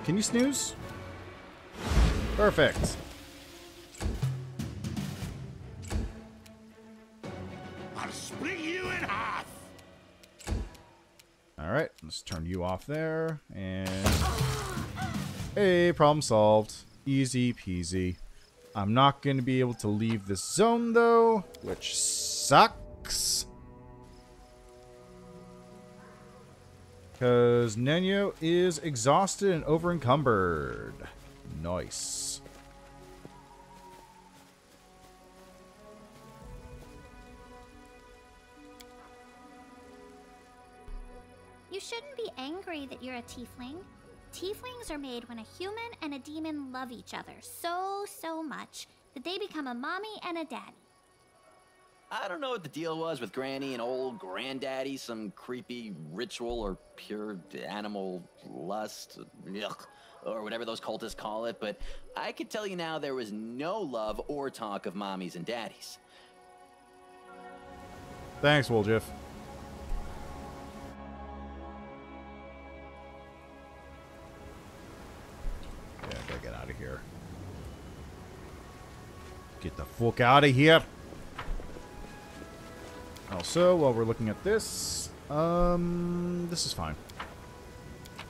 Can you snooze? Perfect. I'll split you in half! Alright, let's turn you off there. And hey, problem solved. Easy peasy. I'm not going to be able to leave this zone, though, which sucks. Because Nenyo is exhausted and over-encumbered. Nice. You shouldn't be angry that you're a tiefling. Tieflings are made when a human and a demon love each other so much that they become a mommy and a daddy. I don't know what the deal was with Granny and old Granddaddy, some creepy ritual or pure animal lust, ugh, or whatever those cultists call it, but I could tell you now there was no love or talk of mommies and daddies. Thanks, Woljif. Yeah, I gotta get out of here. Get the fuck out of here. Also, while we're looking at this, this is fine.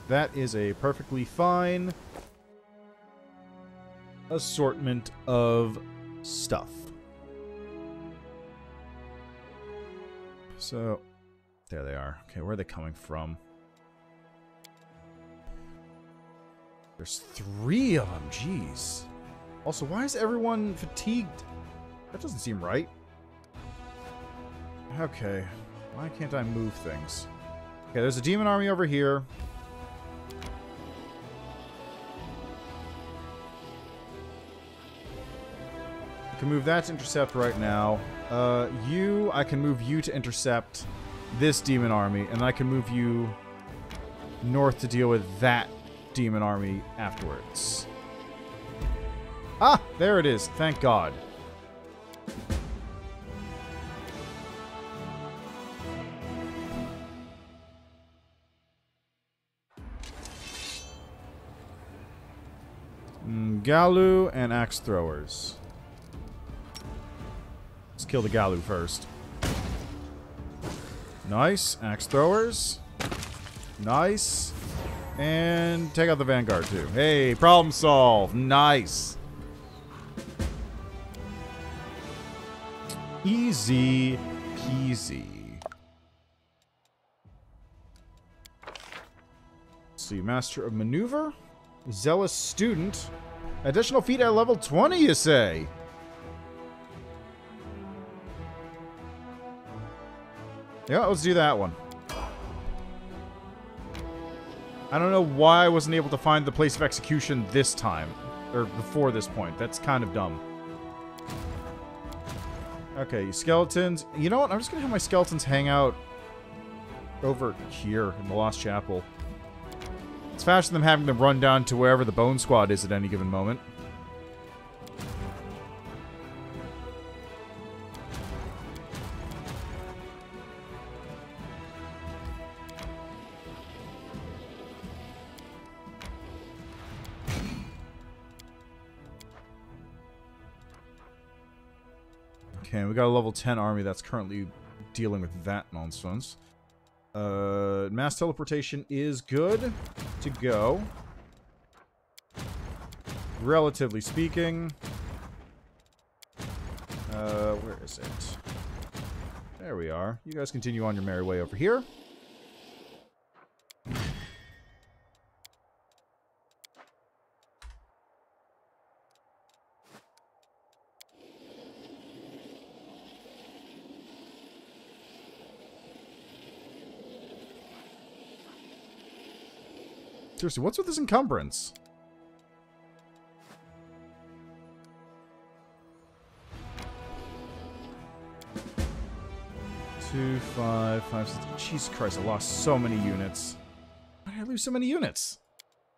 That is a perfectly fine assortment of stuff. So, there they are. Okay, where are they coming from? There's 3 of them, jeez. Also, why is everyone fatigued? That doesn't seem right. Okay, why can't I move things? Okay, there's a demon army over here. I can move that to intercept right now. I can move you to intercept this demon army, and I can move you north to deal with that demon army afterwards. Ah, there it is. Thank God. Galu and axe throwers. Let's kill the Galu first. Nice. Axe throwers. Nice. And take out the Vanguard too. Hey, problem solved. Nice. Easy peasy. Let's see. Master of Maneuver. Zealous Student. Additional feat at level 20, you say? Yeah, let's do that one. I don't know why I wasn't able to find the place of execution this time. Or before this point. That's kind of dumb. Okay, skeletons. You know what? I'm just going to have my skeletons hang out over here in the Lost Chapel. It's faster than having them run down to wherever the Bone Squad is at any given moment. Okay, we got a level 10 army that's currently dealing with that nonsense. Mass teleportation is good to go. Relatively speaking. Where is it? There we are. You guys continue on your merry way over here. Seriously, what's with this encumbrance? Two, five, six. Jesus Christ, I lost so many units. Why did I lose so many units?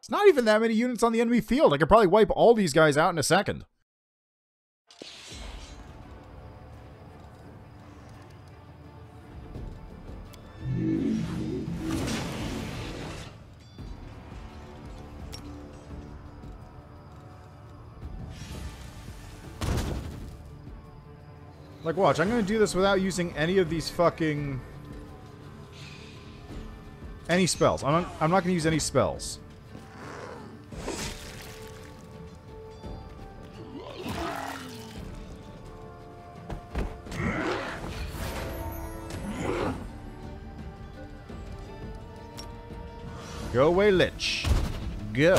It's not even that many units on the enemy field. I could probably wipe all these guys out in a second. Like, watch, I'm gonna do this without using any of these fucking... any spells. I'm not gonna use any spells. Go away, Lich. Go.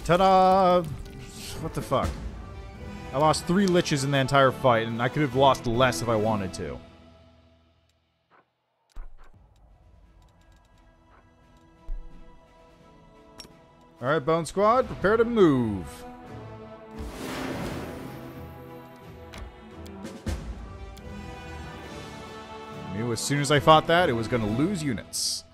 Ta-da! What the fuck? I lost 3 Liches in the entire fight, and I could have lost less if I wanted to. Alright, Bone Squad, prepare to move. I knew as soon as I fought that, it was going to lose units.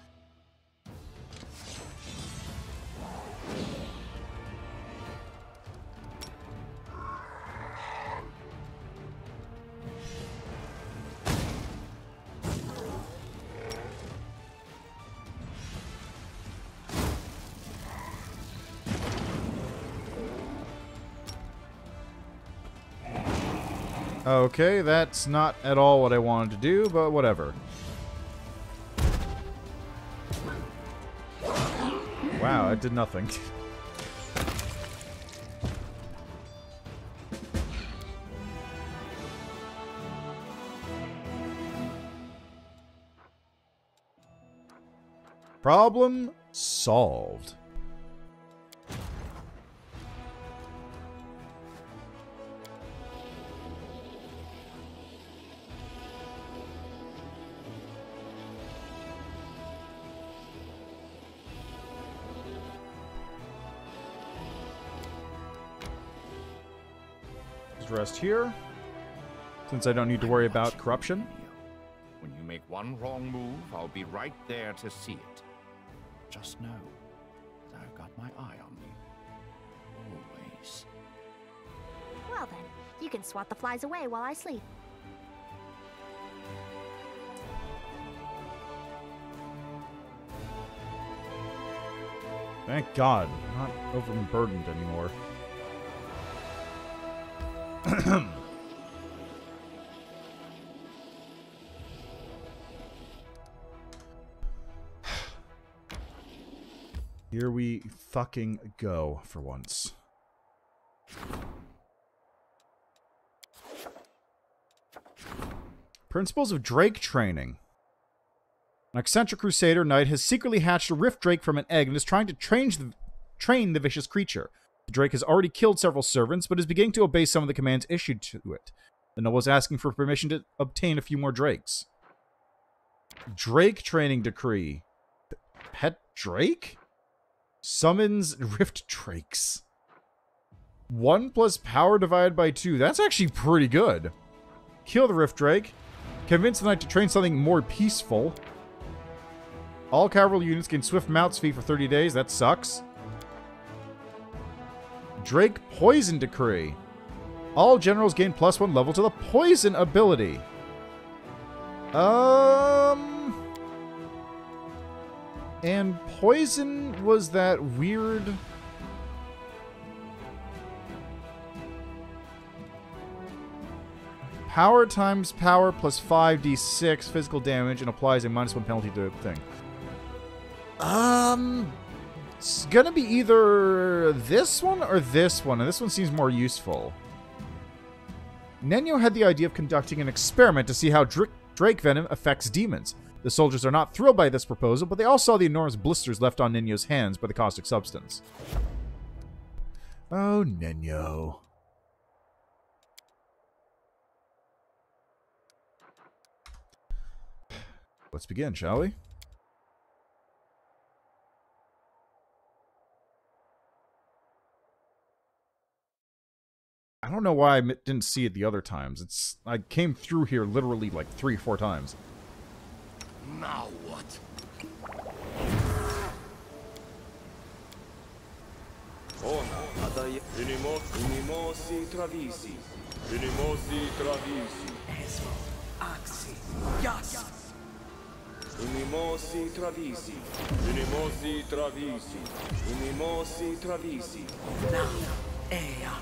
Okay, that's not at all what I wanted to do, but whatever. Wow, it did nothing. Problem solved. Just rest here, since I don't need to worry about corruption. When you make one wrong move, I'll be right there to see it. Just know that I've got my eye on you. Always. Well then, you can swat the flies away while I sleep. Thank God, I'm not overburdened anymore. Here we fucking go for once. Principles of Drake Training. An eccentric crusader knight has secretly hatched a rift drake from an egg and is trying to train the vicious creature. The drake has already killed several servants, but is beginning to obey some of the commands issued to it. The noble is asking for permission to obtain a few more drakes. Drake Training Decree. Pet Drake? Summons rift drakes. 1 plus power divided by 2. That's actually pretty good. Kill the rift drake. Convince the knight to train something more peaceful. All cavalry units gain swift mount speed for 30 days. That sucks. Drake Poison Decree. All generals gain +1 level to the poison ability. And poison was that weird... Power times power plus 5d6 physical damage and applies a -1 penalty to the thing. It's gonna be either this one or this one, and this one seems more useful. Nenyo had the idea of conducting an experiment to see how drake venom affects demons. The soldiers are not thrilled by this proposal, but they all saw the enormous blisters left on Nenyo's hands by the caustic substance. Oh, Nenyo. Let's begin, shall we? I don't know why I didn't see it the other times. I came through here literally like 3 or 4 times. Now what? Unimosi travisi. Unimosi travisi. Axi. Yes. Unimosi travisi. Unimosi travisi. Unimosi travisi. Now, Ea.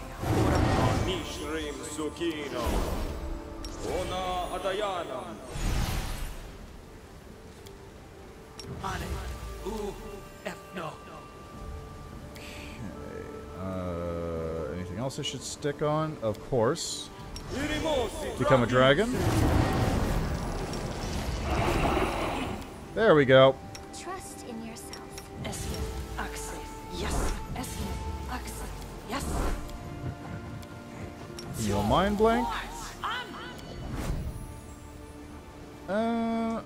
Nishrim Sukino. Ona Adayana. Ane. No. Okay. Anything else I should stick on? Of course. Become a dragon. There we go. Trust in yourself. Yes. You'll mind blank.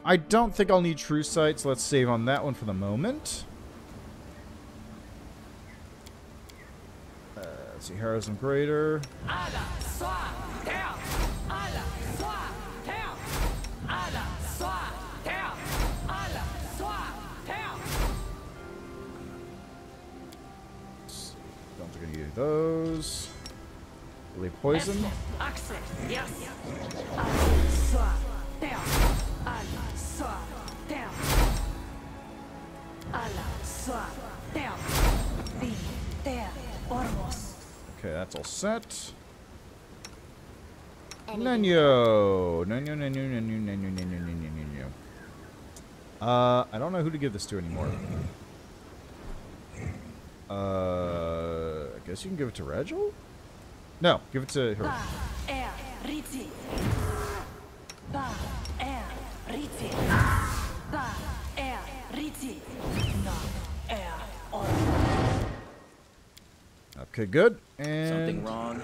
I don't think I'll need True Sight, so let's save on that one for the moment. Let's see, Heroism Greater. Don't think I need any of those. Really poison. Okay, that's all set. Nanyo. I don't know who to give this to anymore. I guess you can give it to Regil? No, give it to her. Okay, good. And Something wrong?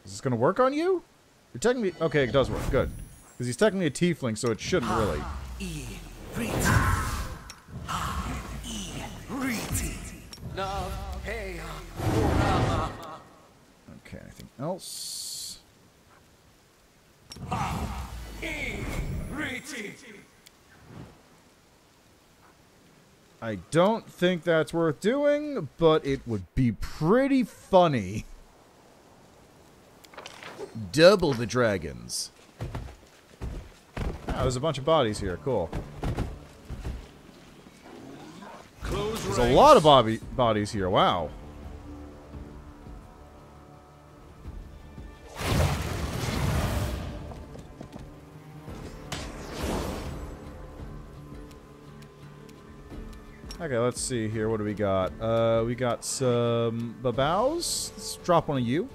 Is this gonna work on you? You're technically okay. It does work. Good, because he's technically a tiefling, so it shouldn't really. Okay, anything else? I don't think that's worth doing, but it would be pretty funny. Double the dragons. Ah, there's a bunch of bodies here. Cool. There's a lot of bodies here. Wow. Okay, let's see here. What do we got? We got some babows. Let's drop one of you.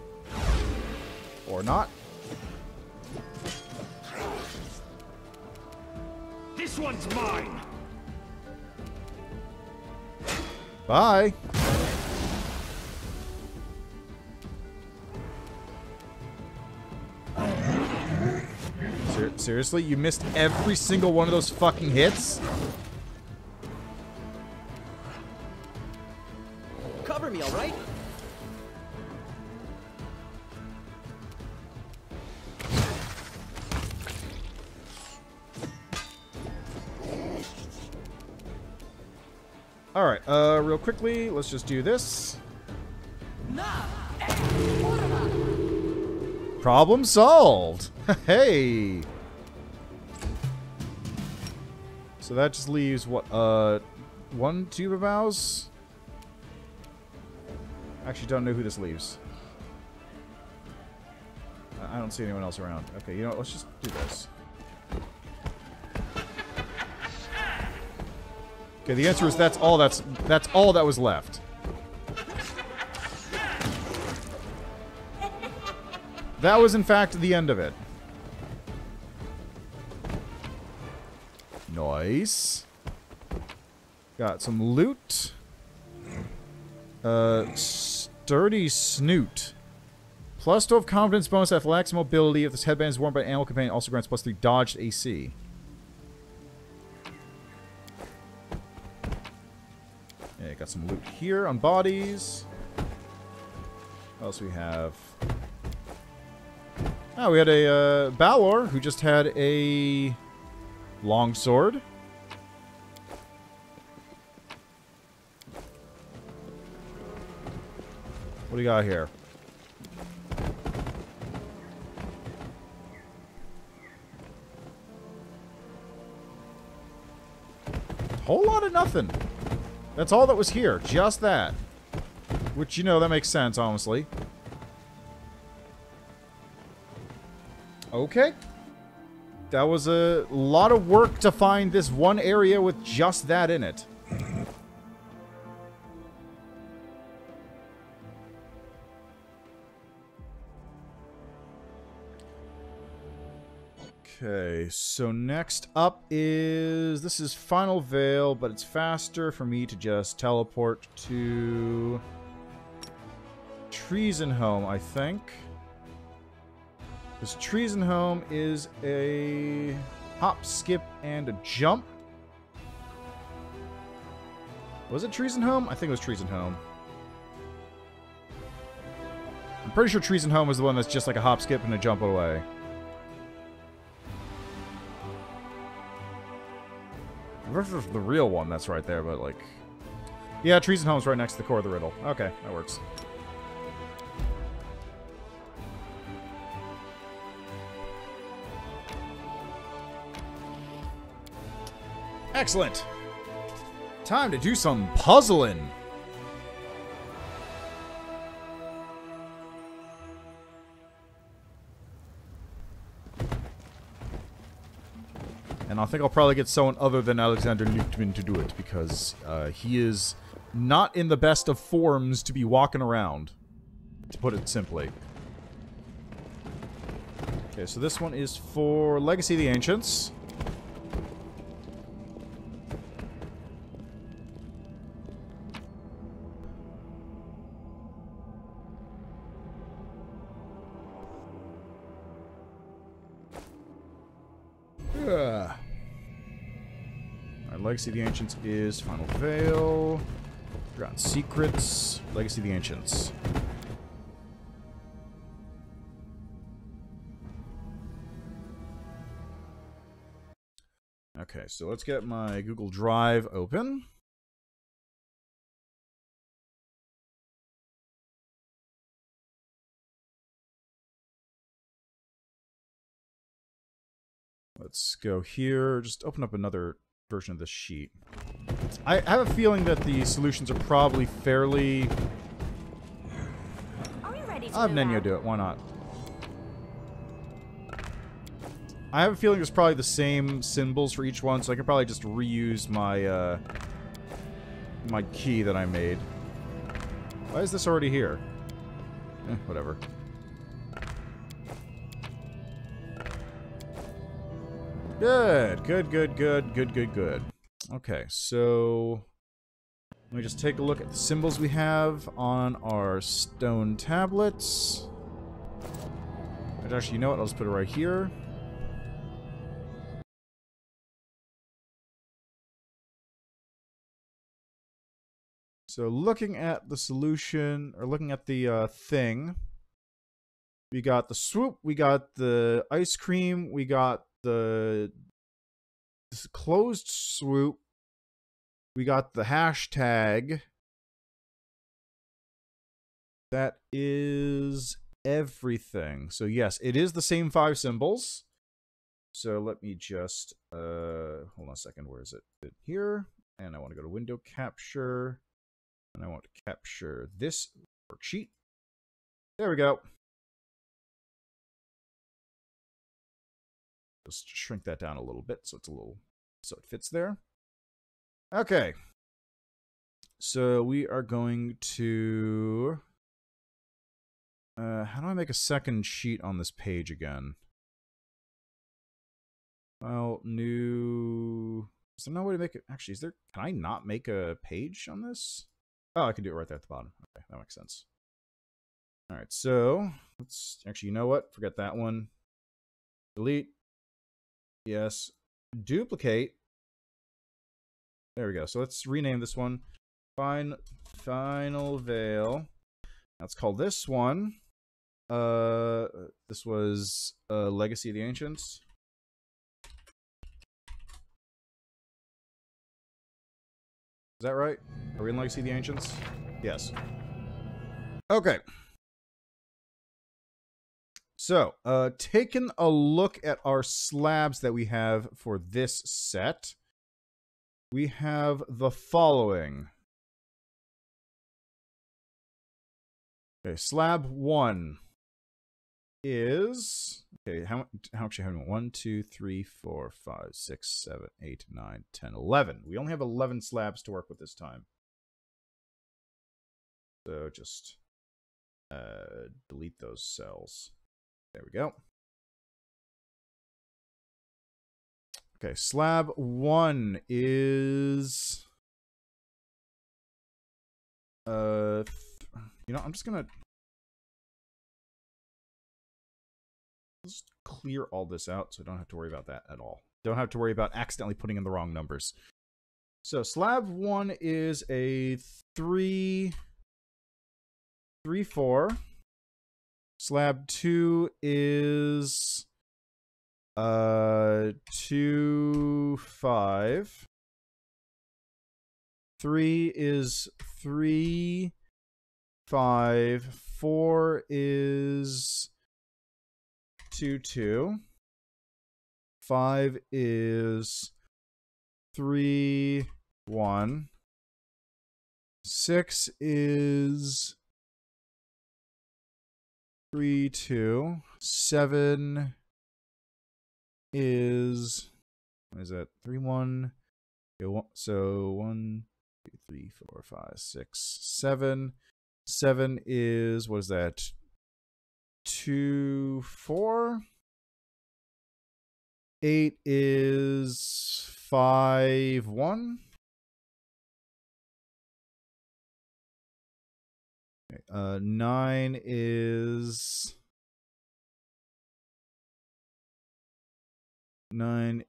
Or not. This one's mine. Bye. Seriously? You missed every single one of those fucking hits? Cover me, all right? Alright, real quickly, let's just do this. Problem solved! Hey! So that just leaves, what, 1, 2 babows? Actually, don't know who this leaves. I don't see anyone else around. Okay, you know what, let's just do this. Okay, the answer is that's all that was left. That was in fact the end of it. Nice. Got some loot. Sturdy Snoot. Plus 12 confidence bonus, athletics, mobility. If this headband is worn by an animal companion, also grants plus 3 dodged AC. Yeah, got some loot here on bodies. What else we have? Oh, we had a Balor who just had a longsword. What do you got here? Whole lot of nothing. That's all that was here. Just that. Which, you know, that makes sense, honestly. Okay. That was a lot of work to find this one area with just that in it. Okay, so next up is... This is Final Veil, but it's faster for me to just teleport to... Drezen Home, I think. Because Drezen Home is a hop, skip, and a jump. Was it Drezen Home? I think it was Drezen Home. I'm pretty sure Drezen Home is the one that's just like a hop, skip, and a jump away. This is the real one that's right there, but like... Yeah, Drezen Home's right next to the core of the riddle. Okay, that works. Excellent. Time to do some puzzling. And I think I'll probably get someone other than Alexander Lichtman to do it, because he is not in the best of forms to be walking around, to put it simply. Okay, so this one is for Legacy of the Ancients. Alright, Legacy of the Ancients is Final Veil. Forgotten Secrets. Legacy of the Ancients. Okay, so let's get my Google Drive open. Let's go here. Just open up another version of this sheet. I have a feeling that the solutions are probably fairly... Are you ready to I'll have Nenyo do it. Why not? I have a feeling there's probably the same symbols for each one, so I can probably just reuse my, my key that I made. Why is this already here? Whatever. Good. Good. Okay, so... let me just take a look at the symbols we have on our stone tablets. Actually, you know what? I'll just put it right here. So looking at the solution, or looking at the thing, we got the swoop, we got the ice cream, we got the closed swoop, we got the hashtag. That is everything. So yes, it is the same 5 symbols. So let me just, hold on a second, where is it? Here, and I want to go to window capture. And I want to capture this worksheet. There we go. Just shrink that down a little bit so it's a little, so it fits there. Okay. So we are going to... how do I make a second sheet on this page again? Well, new... is there no way to make it... actually, is there... can I not make a page on this? Oh, I can do it right there at the bottom. Okay, that makes sense. Alright, so let's actually, you know what? Forget that one. Delete. Yes. Duplicate. There we go. So let's rename this one. Final Veil. Let's call this one. This was Legacy of the Ancients. Is that right? Are we in Legacy of the Ancients? Yes. Okay. So, taking a look at our slabs that we have for this set, we have the following. Okay, slab 1 is... okay, how much have we? 1, 2, 3, 4, 5, 6, 7, 8, 9, 10, 11. We only have 11 slabs to work with this time. So just delete those cells. There we go. Okay, slab 1 is... you know, I'm just gonna... just clear all this out so I don't have to worry about that at all. Don't have to worry about accidentally putting in the wrong numbers. So slab 1 is a 3, 3, 4. Slab 2 is 2, 5. 3 is 3, 5. 4 is 2, 2. 5 is 3, 1. 6 is 3, 2. 7 is, what is that? 3, 1. So 1, 2, 3, 4, 5, 6, 7. 7 is, what is that? 2, 4. 8 is 5, 1. 9 is 9.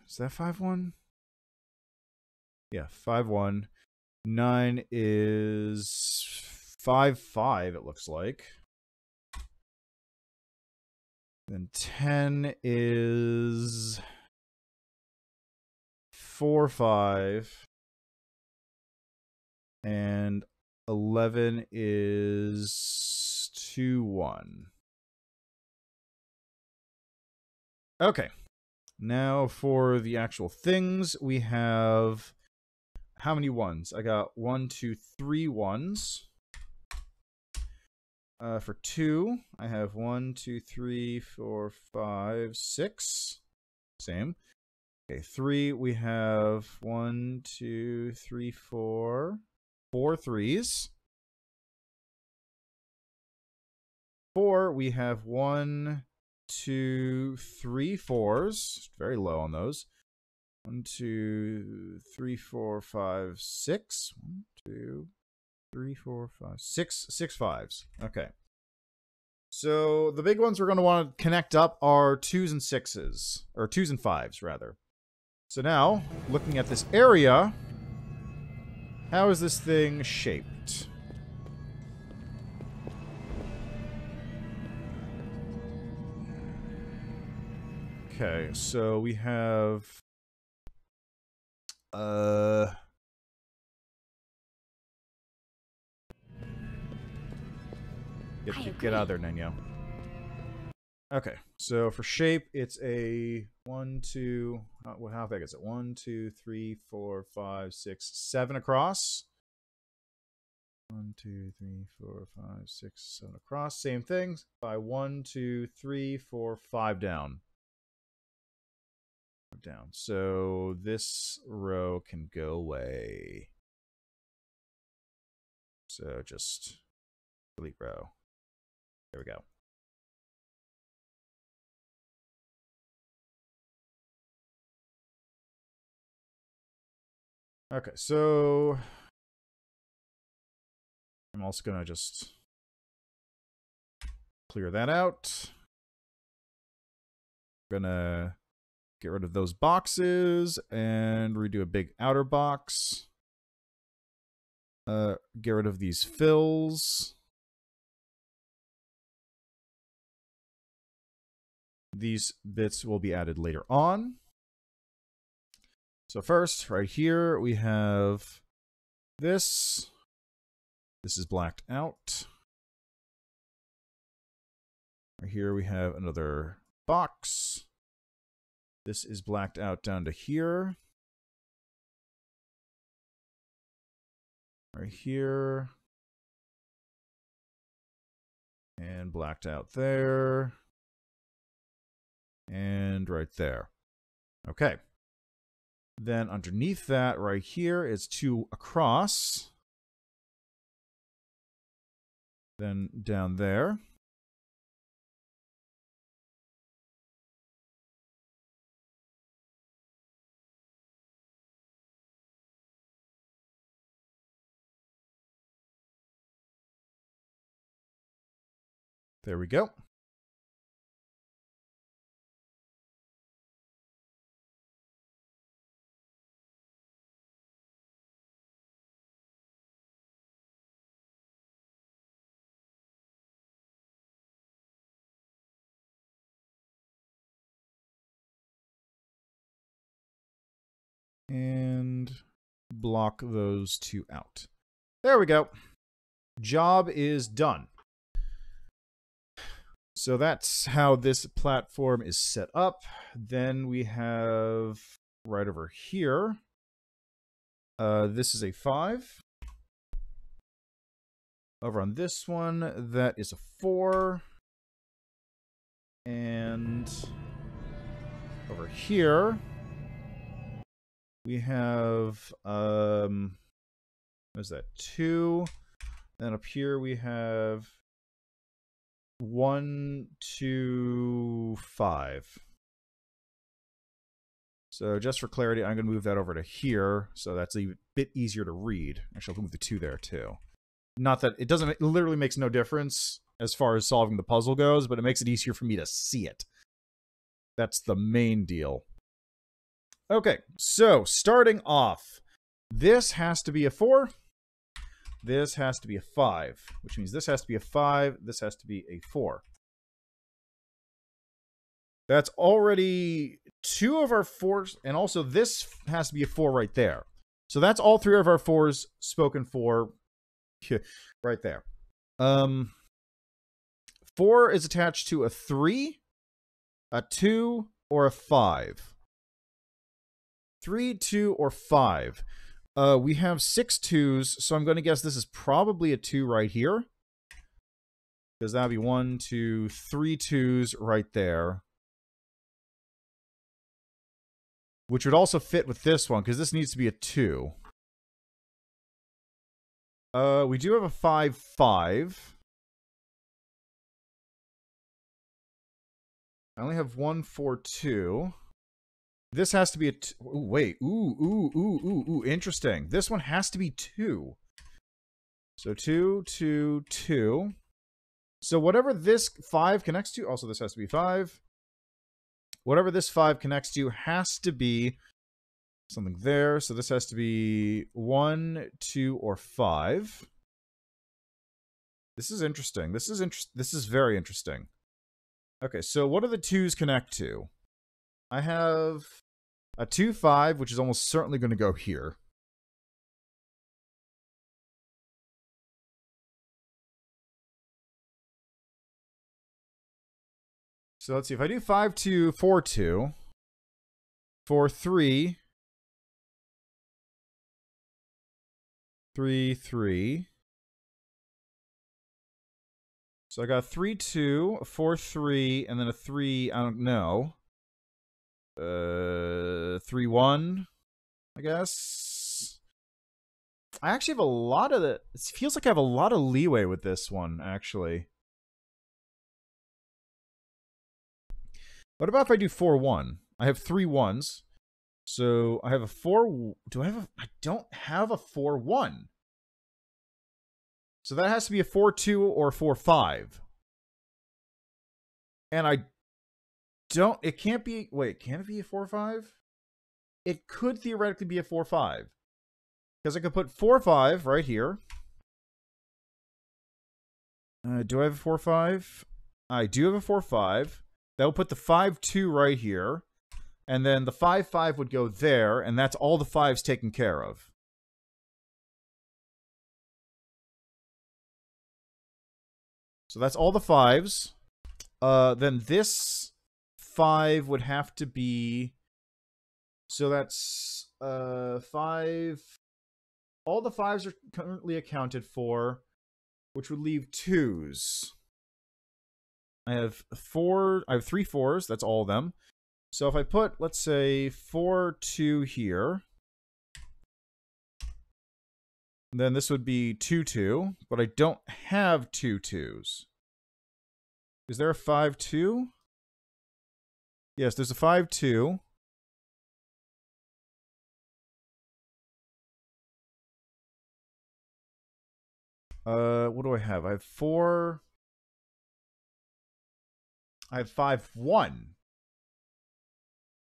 Is that 5, 1? Yeah, 5, 1. 9 is 5, 5, it looks like. Then 10 is 4, 5. And 11 is 2, 1. Okay. Now for the actual things, we have how many ones? I got 1, 2, 3 ones. For 2, I have 1, 2, 3, 4, 5, 6. Same. Okay, 3, we have 1, 2, 3, 4. 4 3s. 4, we have 1, 2, 3 4s. Very low on those. 1, 2, 3, 4, 5, 6. 1, 2, 3, 4, 5, 6. 6 5s. Okay. So the big ones we're going to want to connect up are 2s and 6s. Or 2s and 5s, rather. So now, looking at this area, how is this thing shaped? Okay, so we have get out of there, Nenyo. Okay, so for shape, it's a 1, 2. How big is it? 1, 2, 3, 4, 5, 6, 7 across. 1, 2, 3, 4, 5, 6, 7 across. Same thing. By 1, 2, 3, 4, 5 down. Down. So this row can go away. So just delete row. There we go. Okay, so I'm also gonna just clear that out. I'm gonna get rid of those boxes and redo a big outer box. Get rid of these fills. These bits will be added later on. So first, right here, we have this. This is blacked out. Right here, we have another box. This is blacked out down to here. Right here. And blacked out there. And right there. Okay. Then underneath that, right here, is 2 across. Then down there. There we go. And block those 2 out. There we go. Job is done. So that's how this platform is set up. Then we have right over here, This is a 5. Over on this one, that is a 4. And over here, we have, what is that, 2. And up here we have 1, 2, 5. So just for clarity, I'm going to move that over to here, so that's a bit easier to read. Actually, I'll move the 2 there, too. Not that it doesn't, it literally makes no difference as far as solving the puzzle goes, but it makes it easier for me to see it. That's the main deal. Okay, so starting off, this has to be a 4. This has to be a 5, which means this has to be a 5, this has to be a 4. That's already 2 of our 4s, and also this has to be a 4 right there. So that's all 3 of our 4s spoken for right there. 4 is attached to a 3, a 2, or a 5. 3, 2, or 5. We have 6 2s, so I'm going to guess this is probably a 2 right here. Because that would be 1, 2, 3 2s right there. Which would also fit with this one, because this needs to be a 2. We do have a 5, 5. I only have 1, 4, 2. This has to be a... Ooh, wait. Ooh. Interesting. This one has to be 2. So 2, 2, 2. So whatever this 5 connects to... Also, this has to be 5. Whatever this 5 connects to has to be something there. So this has to be 1, 2, or 5. This is interesting. This is very interesting. Okay, so what do the 2s connect to? I have a 2, 5, which is almost certainly going to go here. So let's see. If I do 5, 2, 4, 2, 4, 3, 3, 3. So I got 3, 2, a 4, 3, and then a 3, I don't know. 3, 1, I guess. I actually have a lot of it feels like I have a lot of leeway with this one, actually. What about if I do 4, 1? I have 3 1s. So I have a 4. I don't have a 4, 1. So that has to be a 4, 2 or 4, 5. And I don't... It can't be... Wait, can it be a 4, 5? It could theoretically be a 4, 5. Because I could put 4, 5 right here. Do I have a 4, 5? I do have a 4, 5. That will put the 5, 2 right here. And then the 5, 5 would go there. And that's all the 5s taken care of. So that's all the 5s. Then this 5 would have to be... So that's 5... All the 5s are currently accounted for, which would leave 2s. I have 3 4s, that's all of them. So if I put, let's say, 4, 2 here, then this would be 2, 2, but I don't have 2 2s. Is there a 5, 2? Yes, there's a 5, 2. What do I have? I have 4. I have 5, 1.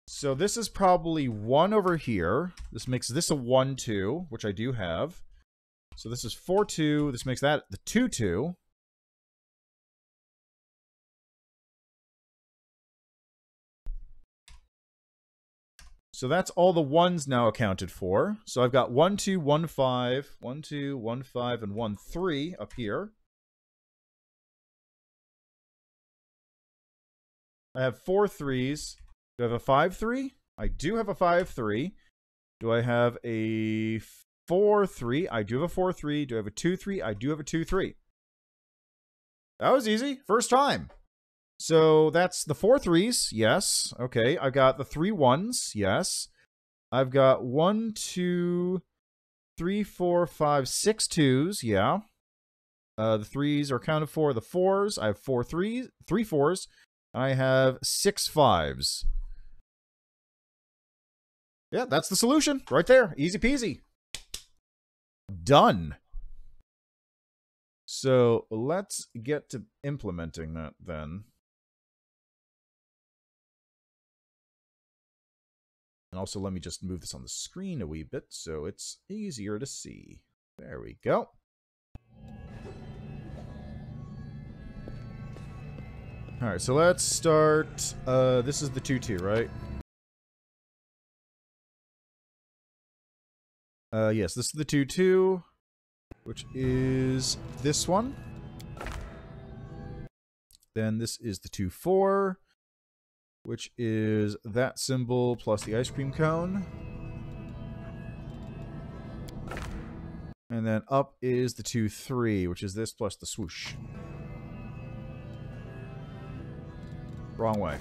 So this is probably 1 over here. This makes this a 1, 2, which I do have. So this is 4, 2. This makes that the 2, 2. So that's all the 1s now accounted for. So I've got 1, 2, 1, 5, 1, 2, 1, 5, and 1, 3 up here. I have 4 3s. Do I have a 5, 3? I do have a 5, 3. Do I have a 4-3? I do have a 4-3. Do I have a 2-3? I do have a 2-3. That was easy. First time. So that's the 4-3s. Yes. Okay. I've got the 3-1s. Yes. I've got 1, 2, 3, 4, 5, 6 2s. Yeah. The 3s are accounted for. The 4s. I have 4 3s, 3 4s. I have 6 5s. Yeah, that's the solution right there. Easy peasy. Done. So let's get to implementing that then. And also let me just move this on the screen a wee bit so it's easier to see. There we go. Alright, so let's start. This is the 2-2, right? Yes, this is the 2-2, which is this one. Then this is the 2-4, which is that symbol plus the ice cream cone. And then up is the 2-3, which is this plus the swoosh. Wrong way.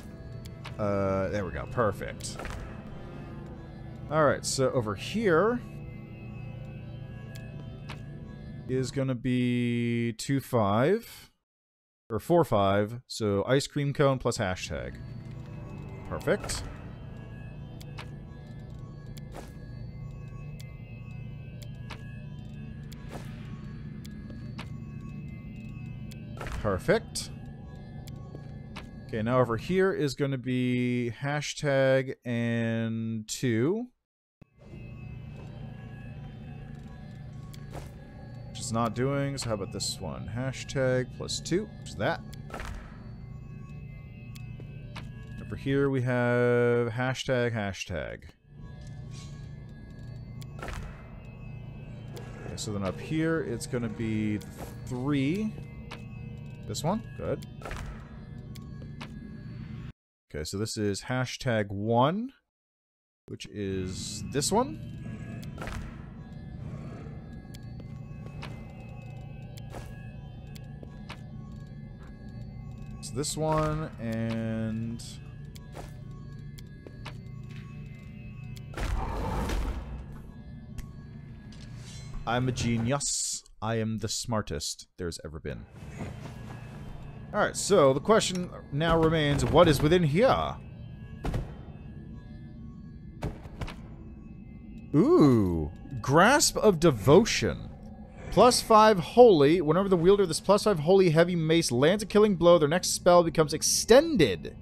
There we go. Perfect. Alright, so over here is going to be 2-5. Or 4-5. So ice cream cone plus hashtag. Perfect. Perfect. Okay, now over here is going to be hashtag and 2. Which is not doing, so how about this one? Hashtag plus 2, which is that. Over here we have hashtag, hashtag. Okay, so then up here it's going to be 3. This one, good. Okay, so this is hashtag 1, which is this one. It's this one, and... I'm a genius. I am the smartest there's ever been. Alright, so the question now remains, what is within here? Ooh. Grasp of Devotion. +5 holy. Whenever the wielder of this +5 holy heavy mace lands a killing blow, their next spell becomes extended.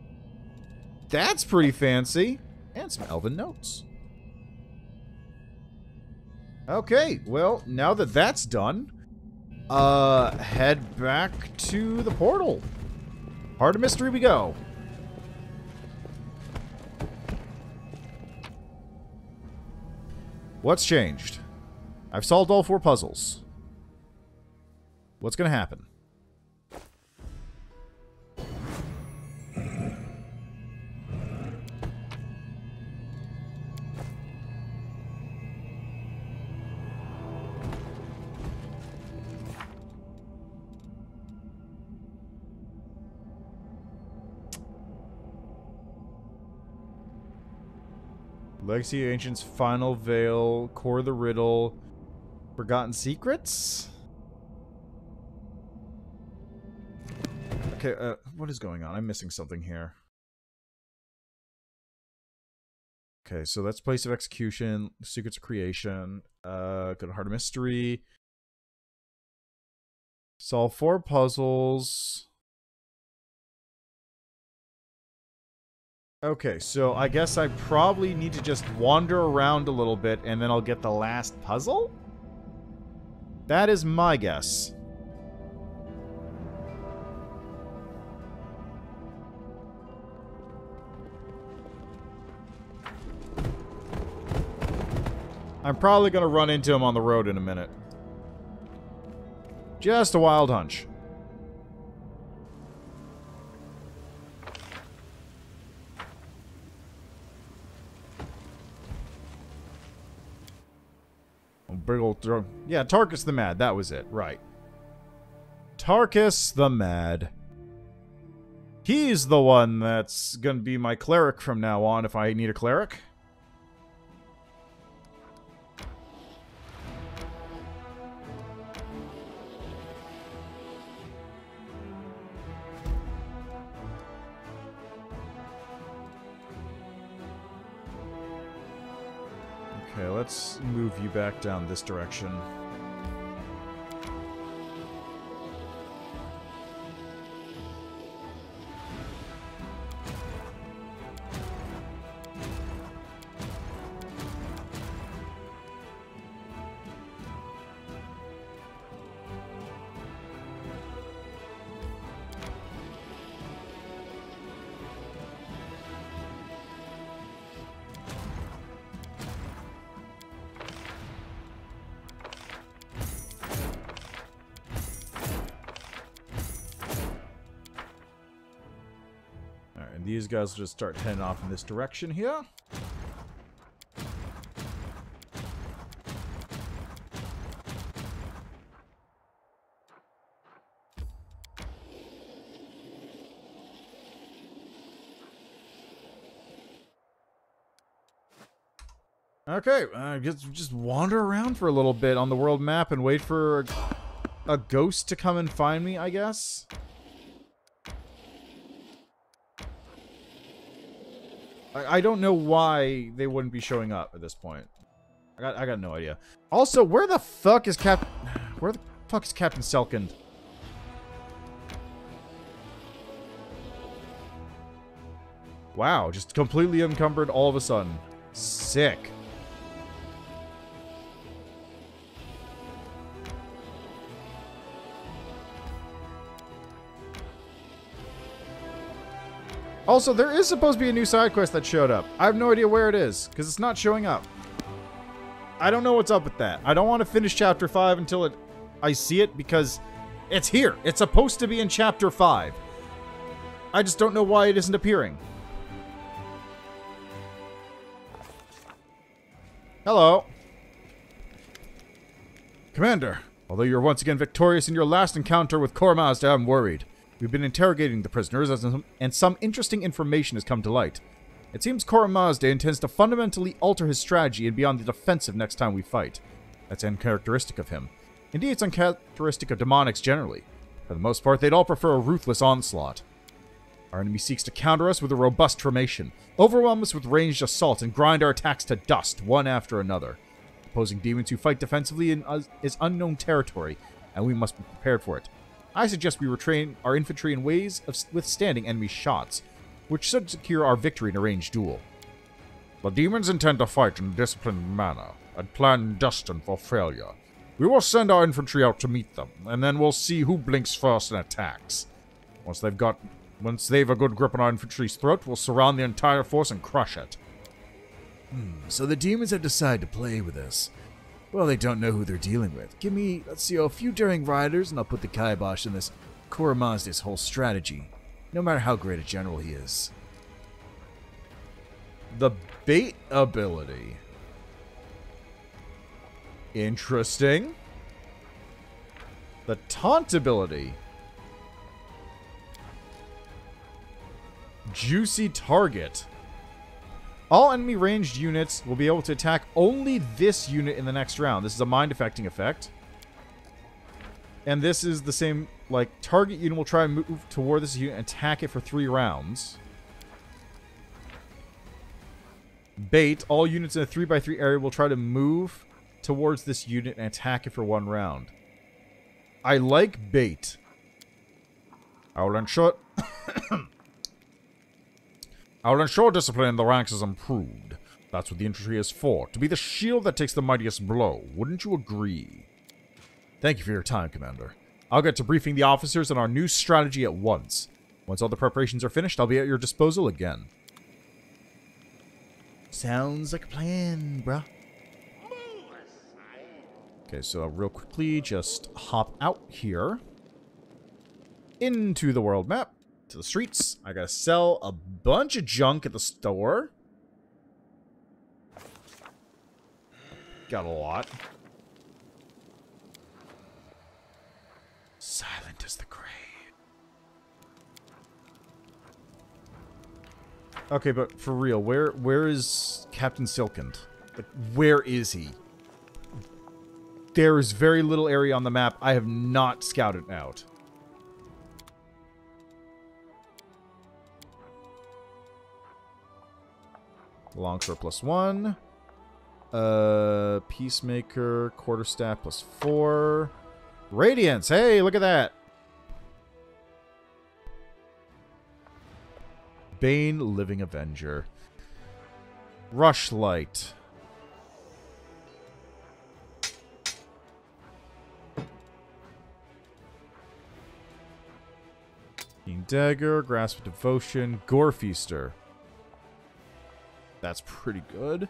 That's pretty fancy. And some elven notes. Okay, well, now that that's done, head back to the portal. Heart of Mystery we go. What's changed? I've solved all 4 puzzles. What's gonna happen? Legacy of Ancients, Final Veil, Core of the Riddle, Forgotten Secrets? Okay, what is going on? I'm missing something here. Okay, so that's Place of Execution, Secrets of Creation, go to Heart of Mystery. Solve 4 puzzles. Okay, so I guess I probably need to just wander around a little bit and then I'll get the last puzzle? That is my guess. I'm probably going to run into him on the road in a minute. Just a wild hunch. Big old throw. Yeah, Tarkus the Mad. That was it. Right. Tarkus the Mad. He's the one that's gonna be my cleric from now on if I need a cleric. Okay, let's move you back down this direction. These guys will just start heading off in this direction here. Okay, I guess just wander around for a little bit on the world map and wait for a ghost to come and find me, I guess. I don't know why they wouldn't be showing up at this point. I got no idea. Also, where the fuck is Captain Selkind? Wow, just completely encumbered all of a sudden. Sick. Also, there is supposed to be a new side quest that showed up. I have no idea where it is, because it's not showing up. I don't know what's up with that. I don't want to finish Chapter 5 until I see it, because it's here. It's supposed to be in Chapter 5. I just don't know why it isn't appearing. Hello. Commander, although you're once again victorious in your last encounter with Kor Mazda, I'm worried. We've been interrogating the prisoners, and some interesting information has come to light. It seems Kor Mazda intends to fundamentally alter his strategy and be on the defensive next time we fight. That's uncharacteristic of him. Indeed, it's uncharacteristic of demonics generally. For the most part, they'd all prefer a ruthless onslaught. Our enemy seeks to counter us with a robust formation, overwhelm us with ranged assault, and grind our attacks to dust, one after another. Opposing demons who fight defensively is unknown territory, and we must be prepared for it. I suggest we retrain our infantry in ways of withstanding enemy shots, which should secure our victory in a ranged duel. The demons intend to fight in a disciplined manner, and plan destined for failure. We will send our infantry out to meet them, and then we'll see who blinks first and attacks. Once they've a good grip on our infantry's throat, we'll surround the entire force and crush it. So the demons have decided to play with us. Well, they don't know who they're dealing with. Give me, let's see, a few daring riders, and I'll put the kibosh on this Kor Mazda's whole strategy, no matter how great a general he is. The bait ability. Interesting. The taunt ability. Juicy target. All enemy ranged units will be able to attack only this unit in the next round. This is a mind-affecting effect. And this is the same, like, target unit will try and move toward this unit and attack it for 3 rounds. Bait, all units in a 3x3 area will try to move towards this unit and attack it for 1 round. I like bait. I will ensure... I'll ensure discipline in the ranks is improved. That's what the infantry is for, to be the shield that takes the mightiest blow. Wouldn't you agree? Thank you for your time, Commander. I'll get to briefing the officers on our new strategy at once. Once all the preparations are finished, I'll be at your disposal again. Sounds like a plan, bruh. Okay, so real quickly, just hop out here. Into the world map. To the streets. I gotta sell a bunch of junk at the store. Got a lot. is the grave. Okay, but for real, where is Captain Silkend? Like, where is he? There is very little area on the map I have not scouted out. Longsword +1. Peacemaker, quarterstaff +4. Radiance! Hey, look at that! Bane, Living Avenger. Rushlight. Keen Dagger, Grasp of Devotion, Gore Feaster. That's pretty good.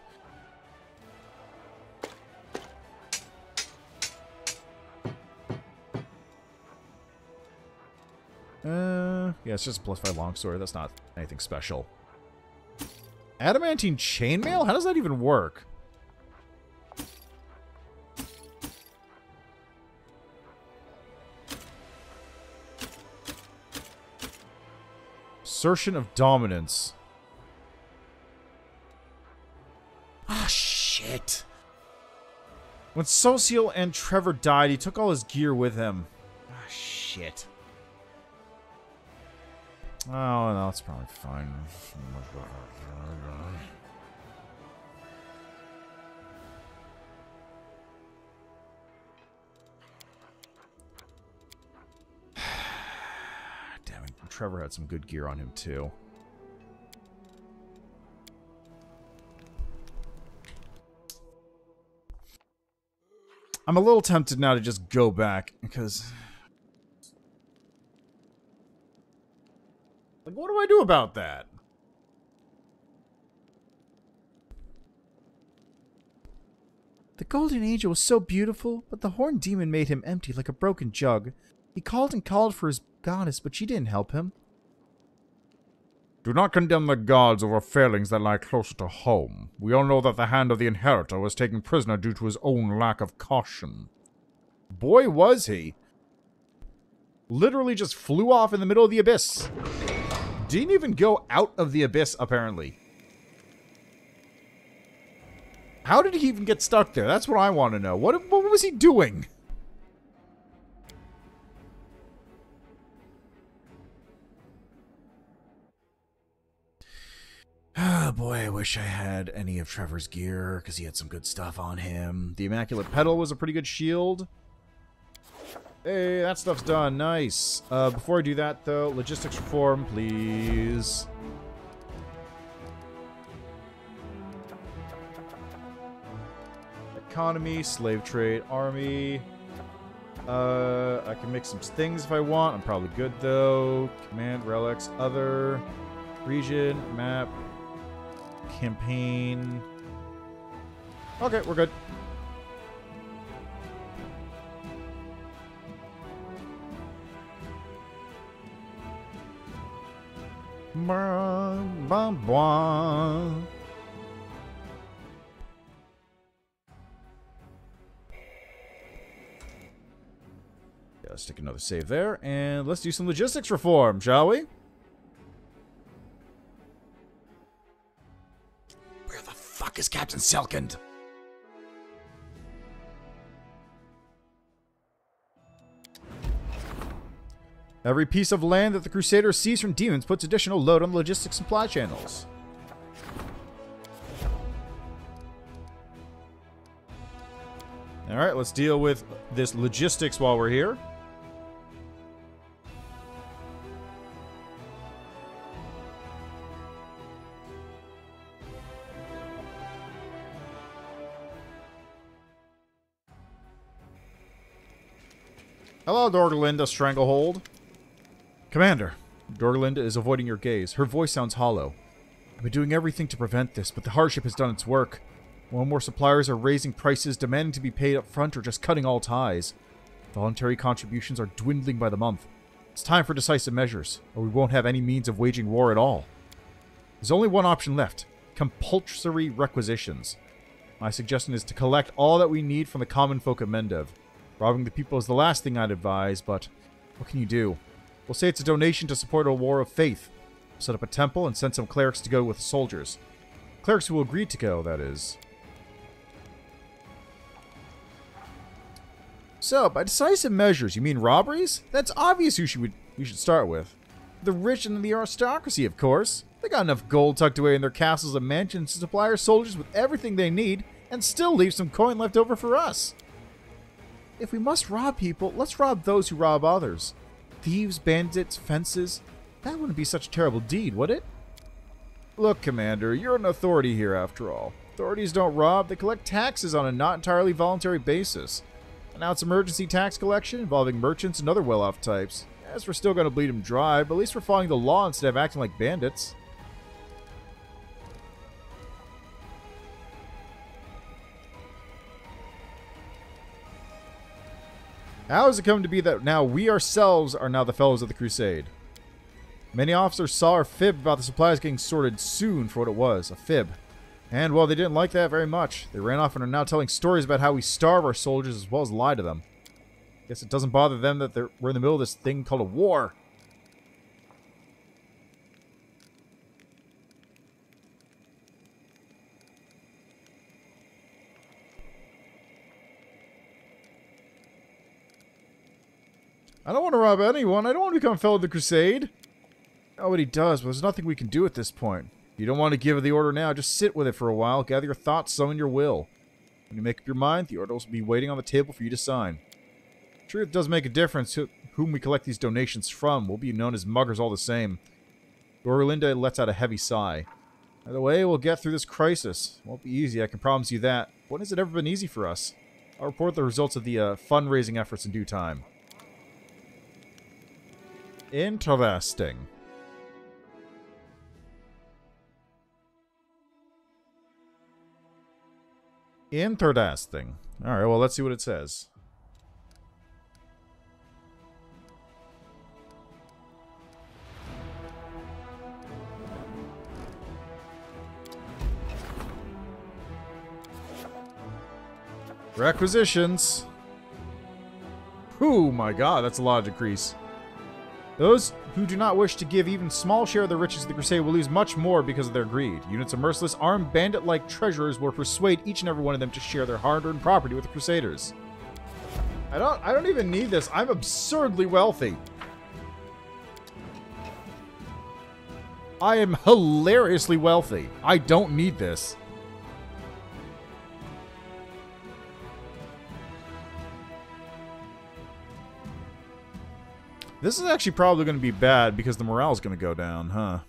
Yeah, it's just +5 longsword. That's not anything special. Adamantine chainmail? How does that even work? Assertion of dominance. Ah, shit. When Social and Trevor died, he took all his gear with him. Ah, shit. Oh, no, it's probably fine. Damn it, Trevor had some good gear on him, too. I'm a little tempted now to just go back, because... like, what do I do about that? The golden angel was so beautiful, but the horned demon made him empty like a broken jug. He called and called for his goddess, but she didn't help him. Do not condemn the gods over failings that lie closer to home. We all know that the hand of the inheritor was taken prisoner due to his own lack of caution. Boy, was he. Literally just flew off in the middle of the abyss. Didn't even go out of the abyss, apparently. How did he even get stuck there? That's what I want to know. What was he doing? Oh boy, I wish I had any of Trevor's gear, because he had some good stuff on him. The Immaculate Petal was a pretty good shield. Hey, that stuff's done. Nice. Before I do that, though, logistics reform, please. Economy, slave trade, army. I can make some things if I want. I'm probably good, though. Command, relics, other, region, map, campaign. Okay, we're good. Yeah, let's take another save there, and let's do some logistics reform, shall we? Where the fuck is Captain Silkend? Every piece of land that the Crusaders seize from demons puts additional load on the logistics supply channels. Alright, let's deal with this logistics while we're here. Hello, Dorgalinda Stranglehold. Commander, Dorgalinda is avoiding your gaze. Her voice sounds hollow. I've been doing everything to prevent this, but the hardship has done its work. More and more suppliers are raising prices, demanding to be paid up front, or just cutting all ties. Voluntary contributions are dwindling by the month. It's time for decisive measures, or we won't have any means of waging war at all. There's only one option left: compulsory requisitions. My suggestion is to collect all that we need from the common folk of Mendev. Robbing the people is the last thing I'd advise, but What can you do? We'll say it's a donation to support a war of faith. We'll set up a temple and send some clerics to go with the soldiers. Clerics who will agree to go, that is. So, by decisive measures, you mean robberies? That's obvious who we should start with. The rich and the aristocracy, of course. They got enough gold tucked away in their castles and mansions to supply our soldiers with everything they need and still leave some coin left over for us. If we must rob people, let's rob those who rob others. Thieves, bandits, fences. That wouldn't be such a terrible deed, would it? Look, Commander, you're an authority here after all. Authorities don't rob, they collect taxes on a not entirely voluntary basis. Announce emergency tax collection involving merchants and other well-off types. Yes, we're still going to bleed them dry, but at least we're following the law instead of acting like bandits. How has it come to be that now we ourselves are now the fellows of the crusade? Many officers saw our fib about the supplies getting sorted soon for what it was, a fib. And, well, they didn't like that very much. They ran off and are now telling stories about how we starve our soldiers as well as lie to them. Guess it doesn't bother them that we're in the middle of this thing called a war. I don't want to rob anyone. I don't want to become a fellow of the crusade. Nobody does, but there's nothing we can do at this point. If you don't want to give the order now, just sit with it for a while, gather your thoughts, summon your will. When you make up your mind, the order will be waiting on the table for you to sign. True, it does make a difference to whom we collect these donations from. We'll be known as muggers all the same. Dorlinda lets out a heavy sigh. By the way, we'll get through this crisis. It won't be easy, I can promise you that. When has it ever been easy for us? I'll report the results of the fundraising efforts in due time. Interesting. Interesting. Alright, well, let's see what it says. Requisitions. Oh my god, that's a lot of decrease. Those who do not wish to give even small share of the riches of the crusade will lose much more because of their greed. Units of merciless, armed, bandit-like treasurers will persuade each and every one of them to share their hard-earned property with the crusaders. I don't even need this. I'm absurdly wealthy. I am hilariously wealthy. I don't need this. This is actually probably going to be bad because the morale is going to go down, huh?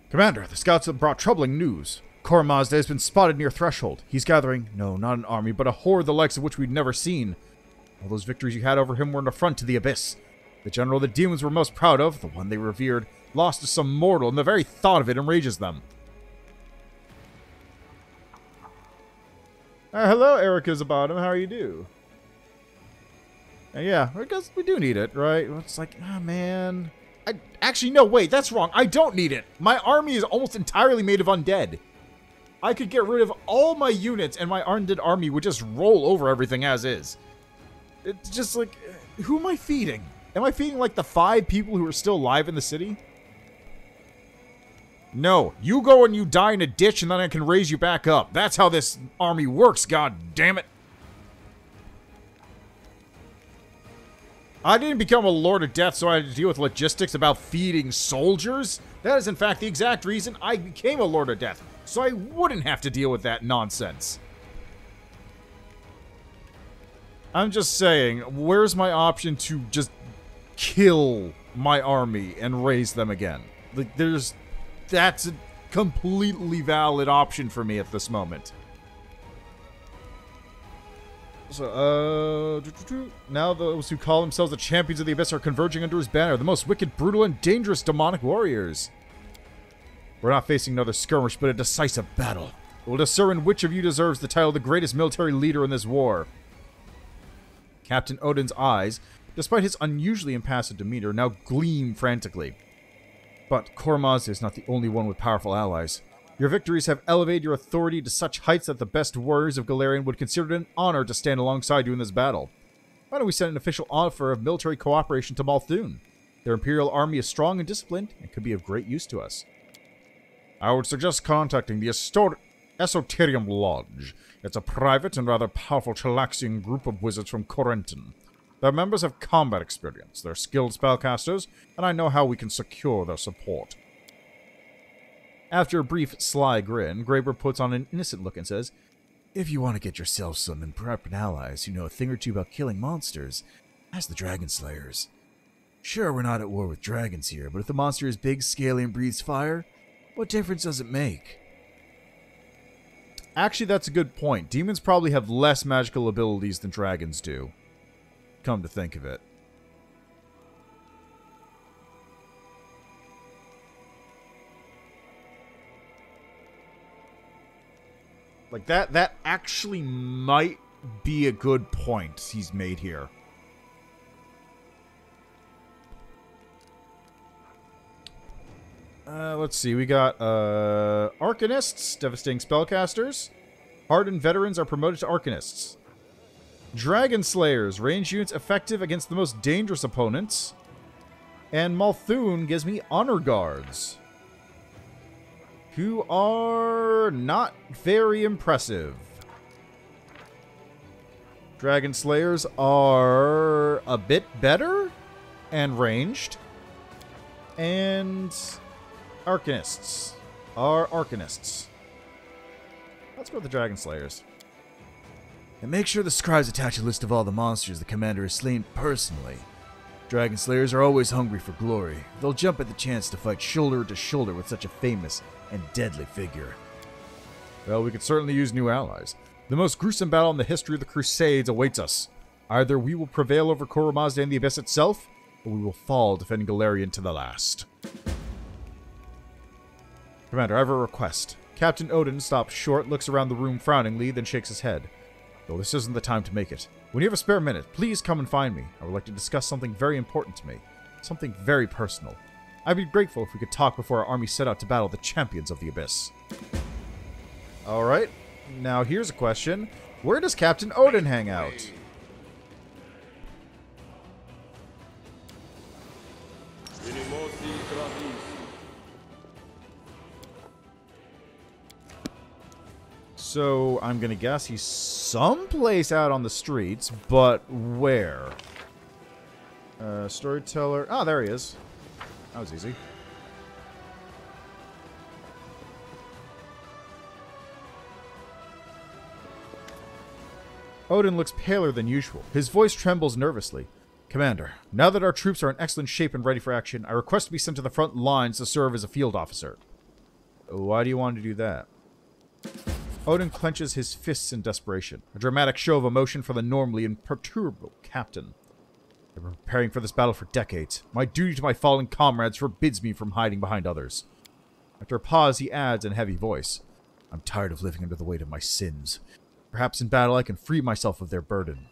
Commander, the scouts have brought troubling news. Koromazde has been spotted near Threshold. He's gathering, no, not an army, but a horde the likes of which we'd never seen. All those victories you had over him were an affront to the Abyss. The general the demons were most proud of, the one they revered, lost to some mortal, and the very thought of it enrages them. Hello, Erica Zabottom. How are you do? Yeah, I guess we do need it, right? It's like, ah, man. Actually, no, wait, that's wrong. I don't need it. My army is almost entirely made of undead. I could get rid of all my units and my undead army would just roll over everything as is. It's just like, who am I feeding? Am I feeding like the 5 people who are still alive in the city? No, you go and you die in a ditch and then I can raise you back up. That's how this army works, god damn it. I didn't become a Lord of Death so I had to deal with logistics about feeding soldiers. That is in fact the exact reason I became a Lord of Death, so I wouldn't have to deal with that nonsense. I'm just saying, where's my option to just kill my army and raise them again? Like, that's a completely valid option for me at this moment. So, now those who call themselves the champions of the Abyss are converging under his banner, the most wicked, brutal, and dangerous demonic warriors. We're not facing another skirmish, but a decisive battle. We'll discern which of you deserves the title of the greatest military leader in this war. Captain Odin's eyes, despite his unusually impassive demeanor, now gleam frantically. But Koromazde is not the only one with powerful allies. Your victories have elevated your authority to such heights that the best warriors of Galarian would consider it an honor to stand alongside you in this battle. Why don't we send an official offer of military cooperation to Malthun? Their Imperial army is strong and disciplined and could be of great use to us. I would suggest contacting the Esoterium Lodge. It's a private and rather powerful Chilaxian group of wizards from Corentin. Their members have combat experience, they're skilled spellcasters, and I know how we can secure their support. After a brief, sly grin, Graber puts on an innocent look and says, If you want to get yourself some intrepid allies who know a thing or two about killing monsters, ask the Dragon Slayers. Sure, we're not at war with dragons here, but if the monster is big, scaly, and breathes fire, what difference does it make? Actually, that's a good point. Demons probably have less magical abilities than dragons do. Come to think of it. Like, that actually might be a good point he's made here. Let's see. We got, Arcanists, devastating spellcasters. Hardened veterans are promoted to Arcanists. Dragon Slayers, range units effective against the most dangerous opponents. And Malthun gives me Honor Guards, who are not very impressive. Dragon Slayers are a bit better and ranged. And Arcanists are Arcanists. Let's go with the Dragon Slayers. And make sure the scribes attach a list of all the monsters the commander has slain personally. Dragon Slayers are always hungry for glory. They'll jump at the chance to fight shoulder to shoulder with such a famous and deadly figure. Well, we could certainly use new allies. The most gruesome battle in the history of the Crusades awaits us. Either we will prevail over Koro Mazda and the Abyss itself, or we will fall defending Galarian to the last. Commander, I have a request. Captain Odin stops short, looks around the room frowningly, then shakes his head. Though this isn't the time to make it. When you have a spare minute, please come and find me. I would like to discuss something very important to me. Something very personal. I'd be grateful if we could talk before our army set out to battle the champions of the Abyss. Alright, now here's a question. Where does Captain Odin hang out? So, I'm gonna guess he's someplace out on the streets, but where? Storyteller. Oh, there he is. That was easy. Odin looks paler than usual. His voice trembles nervously. Commander, now that our troops are in excellent shape and ready for action, I request to be sent to the front lines to serve as a field officer. Why do you want to do that? Odin clenches his fists in desperation, a dramatic show of emotion for the normally imperturbable captain. I've been preparing for this battle for decades. My duty to my fallen comrades forbids me from hiding behind others. After a pause, he adds in a heavy voice, I'm tired of living under the weight of my sins. Perhaps in battle I can free myself of their burden.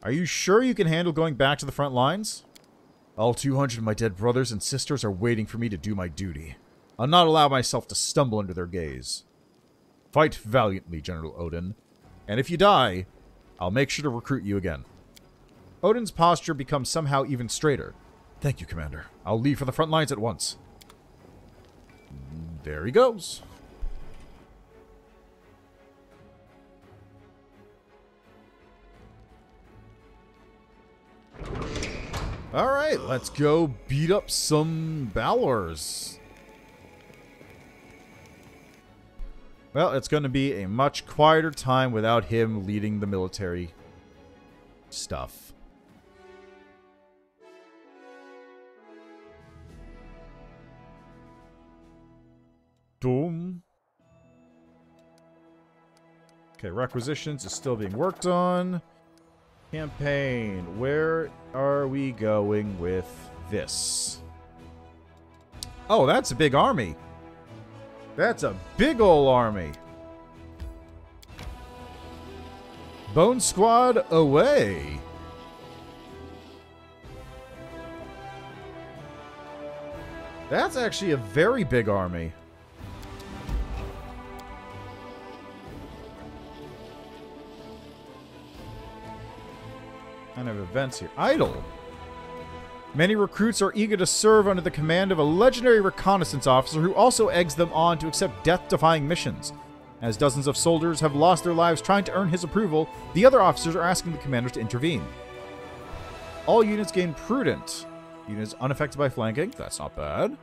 Are you sure you can handle going back to the front lines? All 200 of my dead brothers and sisters are waiting for me to do my duty. I'll not allow myself to stumble under their gaze. Fight valiantly, General Odin, and if you die, I'll make sure to recruit you again. Odin's posture becomes somehow even straighter. Thank you, Commander. I'll leave for the front lines at once. There he goes. Alright, let's go beat up some Balors. Well, it's going to be a much quieter time without him leading the military stuff. Boom. Okay, requisitions is still being worked on. Campaign. Where are we going with this? Oh, that's a big army. That's a big ol' army. Bone Squad away. That's actually a very big army. Kind of events here. Idle. Many recruits are eager to serve under the command of a legendary reconnaissance officer who also eggs them on to accept death-defying missions. As dozens of soldiers have lost their lives trying to earn his approval, the other officers are asking the commanders to intervene. All units gain prudent. Units unaffected by flanking. That's not bad.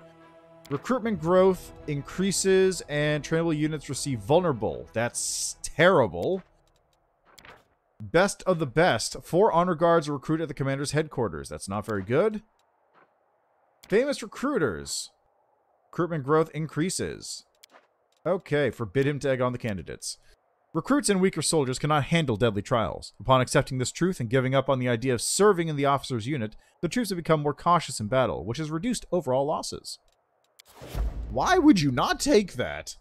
Recruitment growth increases and trainable units receive vulnerable. That's terrible. Best of the best. 4 honor guards are recruited at the commander's headquarters. That's not very good. Famous recruiters. Recruitment growth increases. Okay, forbid him to egg on the candidates. Recruits and weaker soldiers cannot handle deadly trials. Upon accepting this truth and giving up on the idea of serving in the officer's unit, the troops have become more cautious in battle, which has reduced overall losses. Why would you not take that?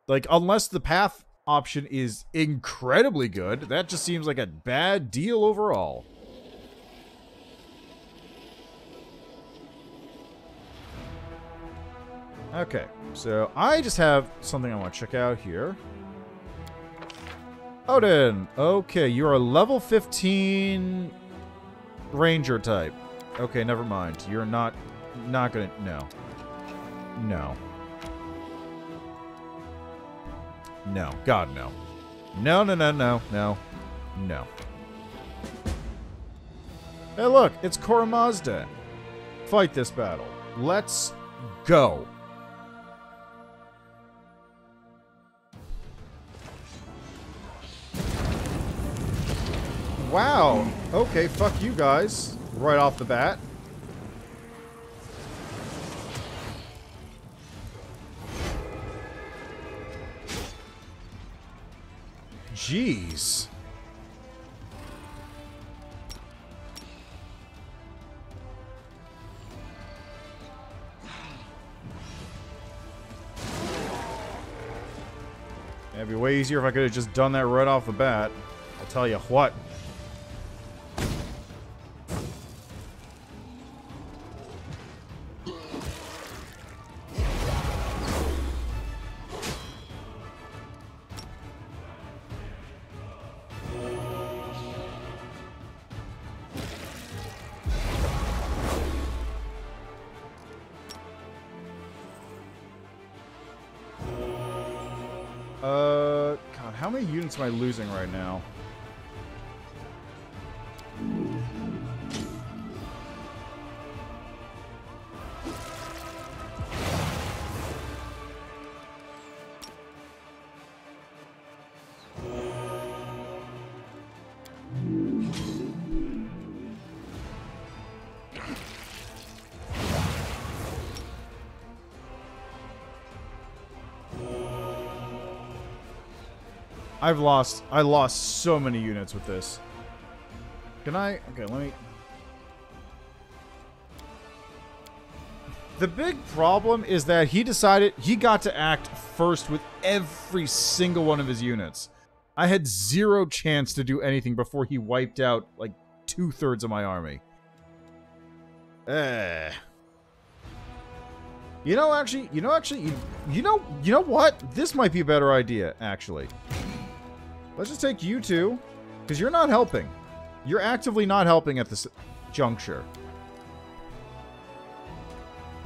Like, unless the path option is incredibly good, that just seems like a bad deal overall. Okay, so I just have something I want to check out here. Odin! Okay, you're a level 15 ranger type. Okay, never mind. You're not gonna... No. No. No. God, no. No, no, no, no, no. No. Hey, look! It's Korra Mazda. Fight this battle. Let's go. Wow. Okay, fuck you guys. Right off the bat. Jeez. It'd be way easier if I could have just done that right off the bat. I'll tell you what. God, how many units am I losing right now? I lost so many units with this. Can I? Okay, let me... The big problem is that he decided he got to act first with every single one of his units. I had zero chance to do anything before he wiped out, like, 2/3 of my army. You know what? This might be a better idea, actually. Let's just take you two, because you're not helping. You're actively not helping at this juncture.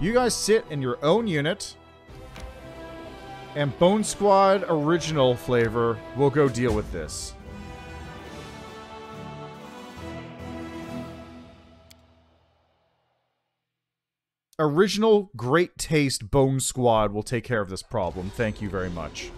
You guys sit in your own unit, and Bone Squad original flavor will go deal with this. Original Great Taste Bone Squad will take care of this problem. Thank you very much.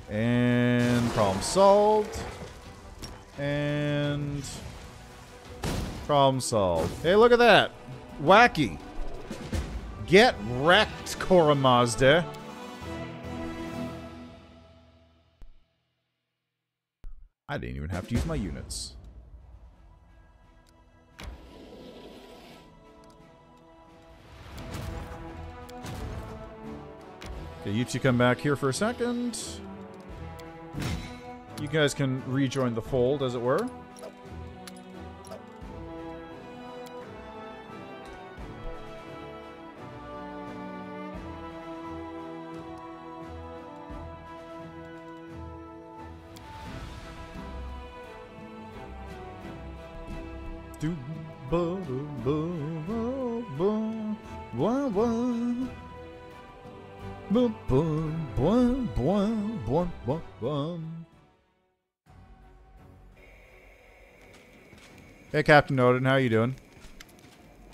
And problem solved. And problem solved. Hey, look at that. Wacky. Get wrecked, Korra Mazda. I didn't even have to use my units. Okay, you two come back here for a second. You guys can rejoin the fold, as it were. Hey, Captain Odin, how you doing?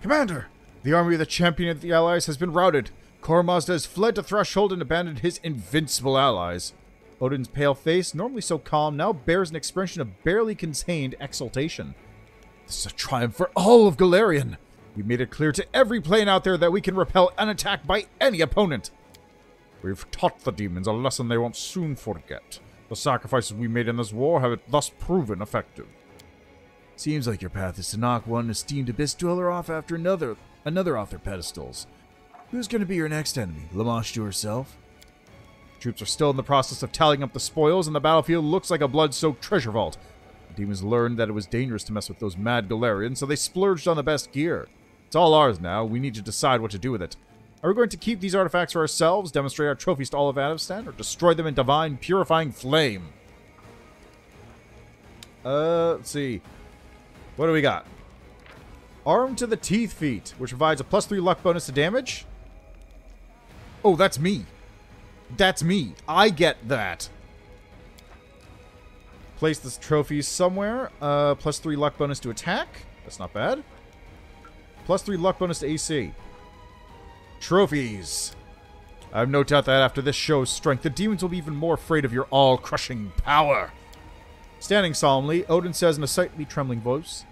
Commander! The army of the champion of the Allies has been routed. Kor Mazda has fled to Threshold and abandoned his invincible allies. Odin's pale face, normally so calm, now bears an expression of barely contained exultation. This is a triumph for all of Galarian. We made it clear to every plane out there that we can repel an attack by any opponent. We've taught the demons a lesson they won't soon forget. The sacrifices we made in this war have thus proven effective. Seems like your path is to knock one esteemed Abyss Dweller off after another off their pedestals. Who's going to be your next enemy? Lamashtu herself? Troops are still in the process of tallying up the spoils, and the battlefield looks like a blood-soaked treasure vault. The demons learned that it was dangerous to mess with those mad Galarians, so they splurged on the best gear. It's all ours now. We need to decide what to do with it. Are we going to keep these artifacts for ourselves, demonstrate our trophies to all of Avstan, or destroy them in divine, purifying flame? Let's see. What do we got? Armed to the Teeth feat, which provides a +3 luck bonus to damage. Oh, that's me. That's me. I get that. Place this trophy somewhere. +3 luck bonus to attack. That's not bad. +3 luck bonus to AC. Trophies. I have no doubt that after this show's strength, the demons will be even more afraid of your all-crushing power. Standing solemnly, Odin says in a slightly trembling voice,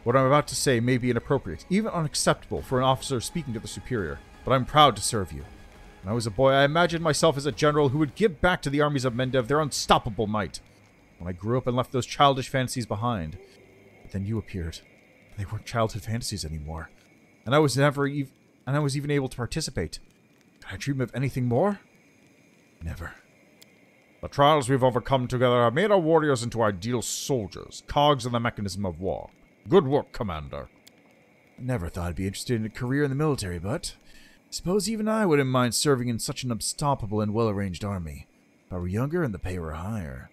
"What I'm about to say may be inappropriate, even unacceptable for an officer speaking to the superior, but I'm proud to serve you. When I was a boy, I imagined myself as a general who would give back to the armies of Mendev their unstoppable might. When I grew up and left those childish fantasies behind, but then you appeared. They weren't childhood fantasies anymore, and I was even able to participate. Could I dream of anything more? Never. The trials we've overcome together have made our warriors into ideal soldiers, cogs in the mechanism of war. Good work, Commander." Never thought I'd be interested in a career in the military, but suppose even I wouldn't mind serving in such an unstoppable and well-arranged army. If I were younger and the pay were higher.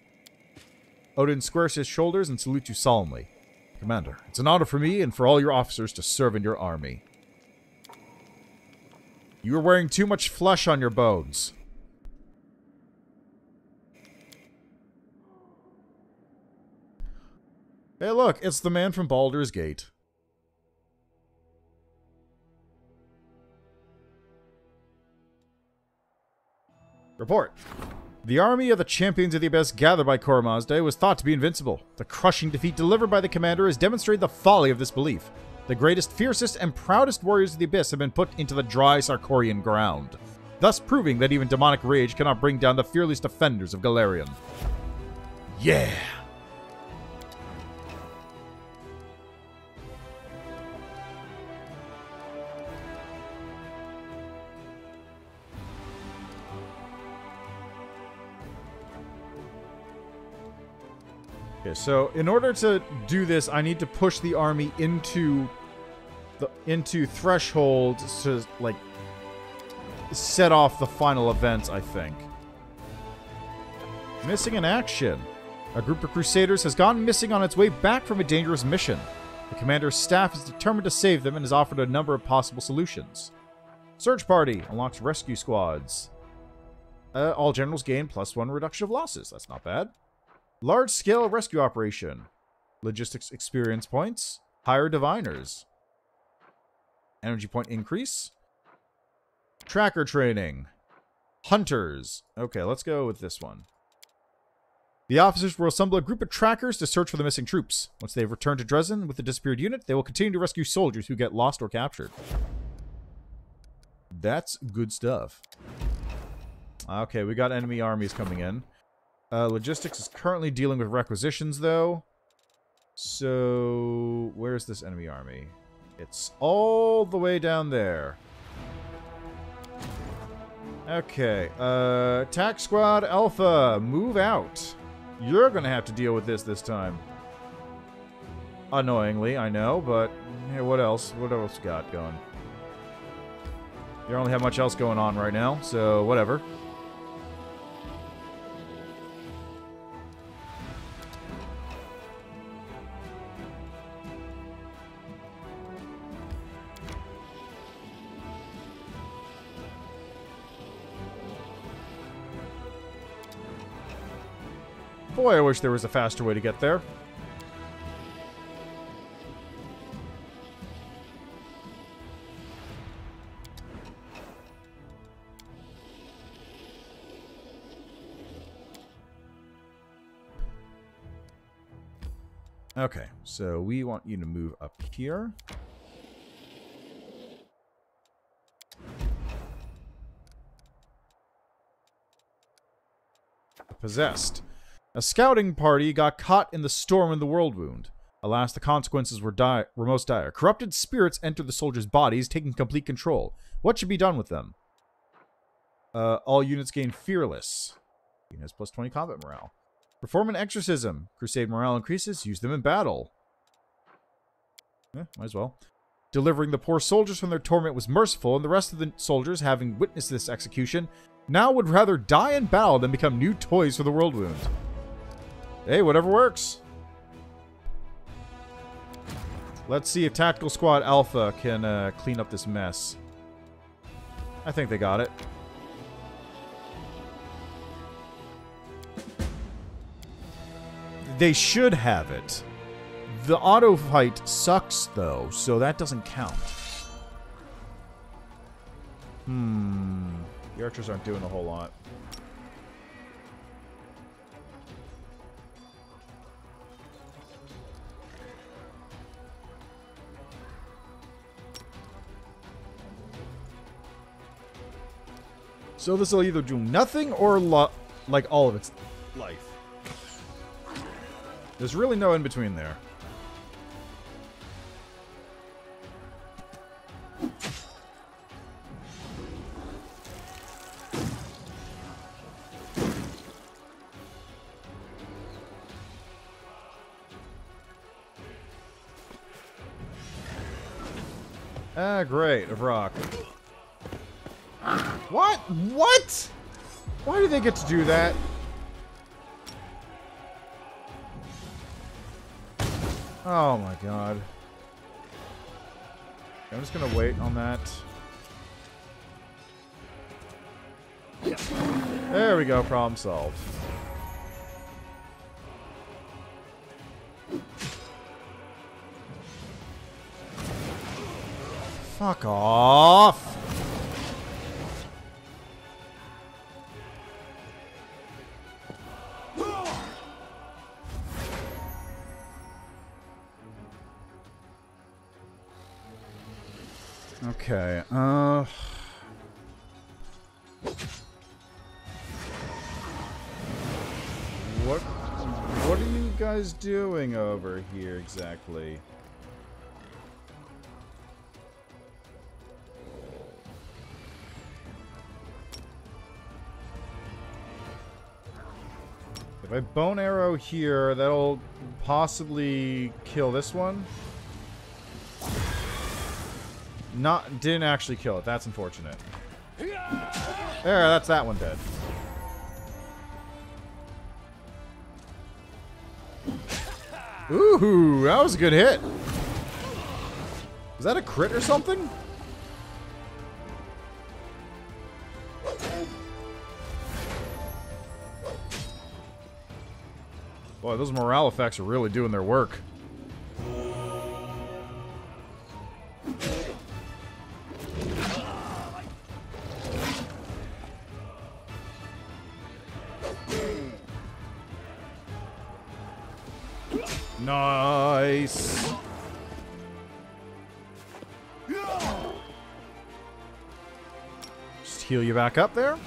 Odin squares his shoulders and salutes you solemnly. "Commander, it's an honor for me and for all your officers to serve in your army." You are wearing too much flesh on your bones. Hey, look, it's the man from Baldur's Gate. Report. The army of the Champions of the Abyss gathered by Kor Mazda was thought to be invincible. The crushing defeat delivered by the commander has demonstrated the folly of this belief. The greatest, fiercest, and proudest warriors of the Abyss have been put into the dry Sarkorian ground, thus proving that even demonic rage cannot bring down the fearless defenders of Galarian. Yeah! Okay, so in order to do this, I need to push the army into Threshold to, like, set off the final events, I think. Missing in action. A group of Crusaders has gone missing on its way back from a dangerous mission. The commander's staff is determined to save them and has offered a number of possible solutions. Search party unlocks rescue squads. All generals gain +1 reduction of losses. That's not bad. Large-scale rescue operation. Logistics experience points. Hire diviners. Energy point increase. Tracker training. Hunters. Okay, let's go with this one. The officers will assemble a group of trackers to search for the missing troops. Once they've returned to Drezen with the disappeared unit, they will continue to rescue soldiers who get lost or captured. That's good stuff. Okay, we got enemy armies coming in. Logistics is currently dealing with requisitions, though. So, where's this enemy army? It's all the way down there. Okay, Attack Squad Alpha, move out. You're gonna have to deal with this time. Annoyingly, I know, but hey, what else? What else got going? You don't really have much else going on right now, so whatever. Boy, I wish there was a faster way to get there. Okay, so we want you to move up here. Possessed. A scouting party got caught in the storm in the World Wound. Alas, the consequences were most dire. Corrupted spirits entered the soldiers' bodies, taking complete control. What should be done with them? All units gain Fearless. Units plus 20 combat morale. Perform an exorcism. Crusade morale increases. Use them in battle. Might as well. Delivering the poor soldiers from their torment was merciful, and the rest of the soldiers, having witnessed this execution, now would rather die in battle than become new toys for the World Wound. Hey, whatever works. Let's see if Tactical Squad Alpha can clean up this mess. I think they got it. They should have it. The auto fight sucks, though, so that doesn't count. The archers aren't doing a whole lot. So this will either do nothing or like all of its life. There's really no in between there. Ah, great, a rock. What? What? Why do they get to do that? Oh my god. I'm just gonna wait on that. There we go, problem solved. Fuck off! Okay, What are you guys doing over here exactly? If I bone arrow here, that'll possibly kill this one. Didn't actually kill it. That's unfortunate. There, that's that one dead. Ooh, that was a good hit. Was that a crit or something? Boy, those morale effects are really doing their work. Nice. Just heal you back up there.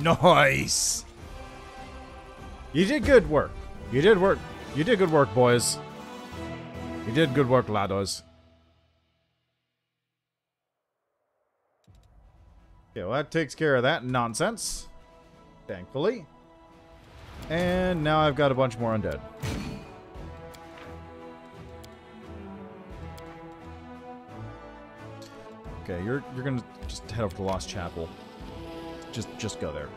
Nice! You did good work. You did work. You did good work, boys. You did good work, laddos. Okay, well that takes care of that nonsense. Thankfully. And now I've got a bunch more undead. Okay, you're gonna just head over to Lost Chapel. Just go there.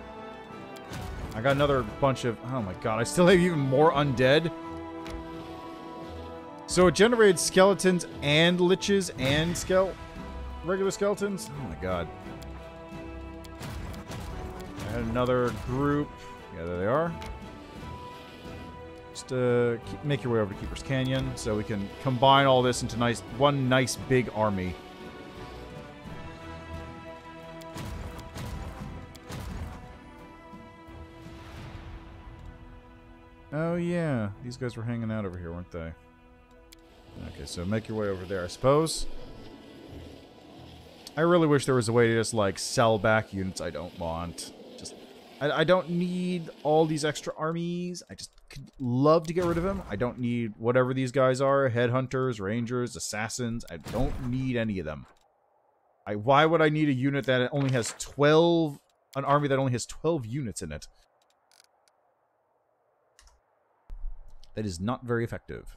I got another bunch of... Oh my god, I still have even more undead. So it generated skeletons and liches and regular skeletons? Oh my god. I had another group. Yeah, there they are. Just make your way over to Keeper's Canyon so we can combine all this into one nice big army. Oh yeah, these guys were hanging out over here, weren't they? Okay, so make your way over there, I suppose. I really wish there was a way to just, like, sell back units I don't want. I don't need all these extra armies. I just could love to get rid of them. I don't need whatever these guys are. Headhunters, rangers, assassins. I don't need any of them. Why would I need a unit that only has 12... An army that only has 12 units in it? That is not very effective.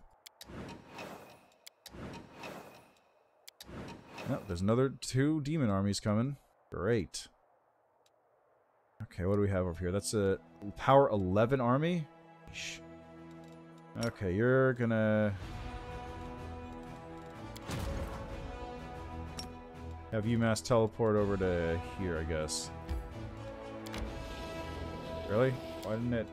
Oh, there's another 2 demon armies coming. Great. Okay, what do we have over here? That's a power 11 army? Eesh. Okay, you're gonna... have UMass teleport over to here, I guess. Really? Why didn't it...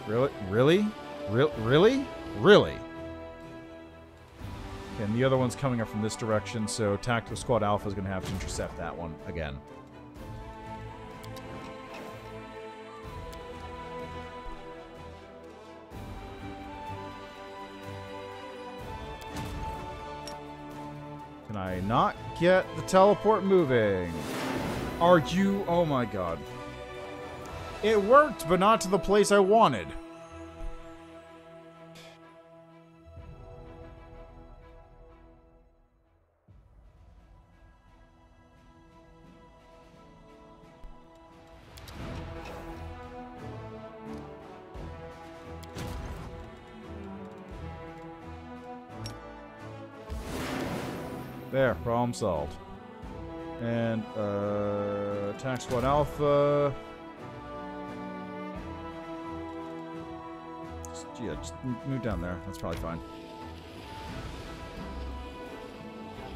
Really? Really? Really? Really? Okay, and the other one's coming up from this direction, so Tactical Squad Alpha is going to have to intercept that one again. Can I not get the teleport moving? Are you... Oh my god. It worked, but not to the place I wanted. There, problem solved. And, Attack Squad Alpha... Yeah, just move down there. That's probably fine.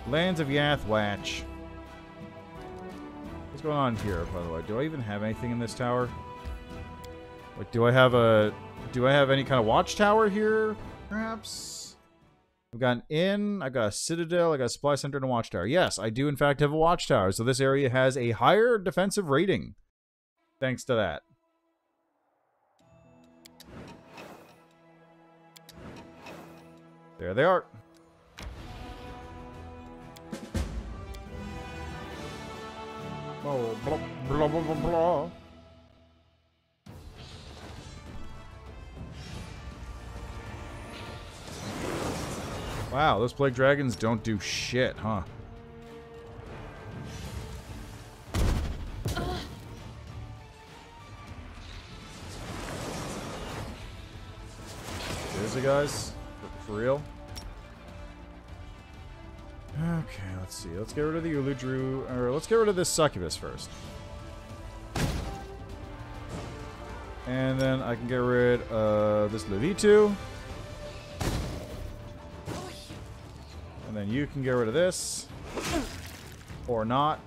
Lands of Yathwatch. What's going on here, by the way? Do I even have anything in this tower? Like, do I have any kind of watchtower here, perhaps? I've got an inn, I've got a citadel, I got a supply center, and a watchtower. Yes, I do in fact have a watchtower, so this area has a higher defensive rating. Thanks to that. There they are. Oh, blah, blah, blah, blah, blah. Wow, those plague dragons don't do shit, huh? Seriously, guys? For real? Okay, let's see. Let's get rid of the Uludru, or let's get rid of this succubus first. And then I can get rid of this Levitu. And then you can get rid of this. Or not.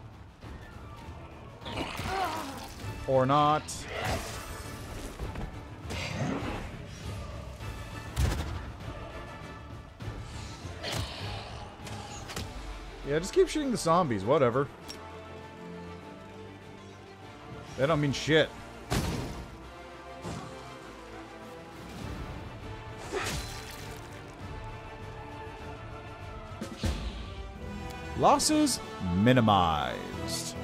Or not. Yeah, just keep shooting the zombies, whatever. They don't mean shit. Losses minimized.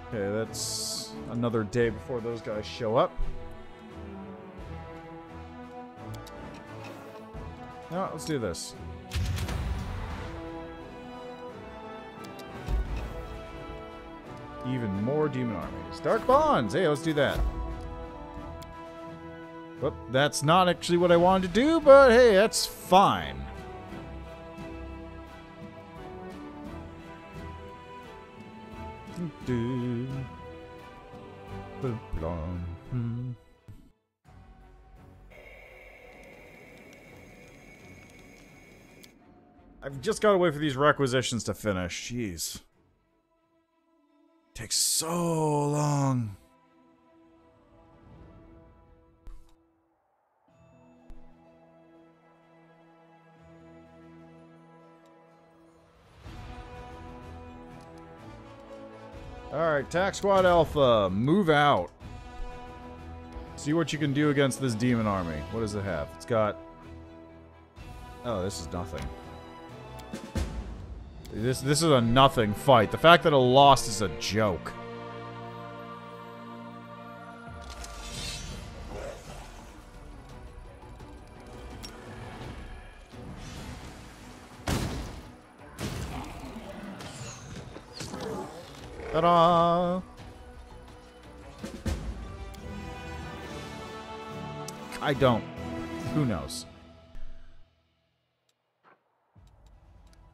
Okay, that's another day before those guys show up. No, let's do this. Even more demon armies. Dark bonds! Hey, let's do that. Well, that's not actually what I wanted to do, but hey, that's fine. I've just got to wait for these requisitions to finish. Jeez. Takes so long. Alright, Tac Squad Alpha, move out. See what you can do against this demon army. What does it have? It's got... Oh, this is nothing. This is a nothing fight. The fact that it lost is a joke. Ta-da! I don't. Who knows?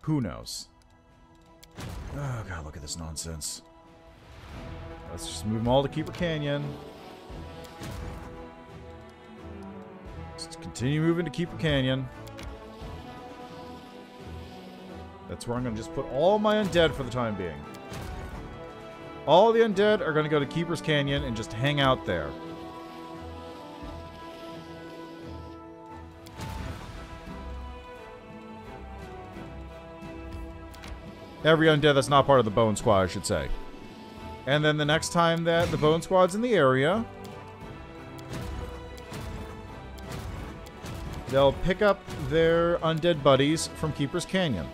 Who knows? Oh god, look at this nonsense. Let's just move them all to Keeper Canyon. Let's continue moving to Keeper Canyon. That's where I'm going to just put all my undead for the time being. All the undead are going to go to Keeper's Canyon and just hang out there. Every undead that's not part of the Bone Squad, I should say. And then the next time that the Bone Squad's in the area, they'll pick up their undead buddies from Keeper's Canyon.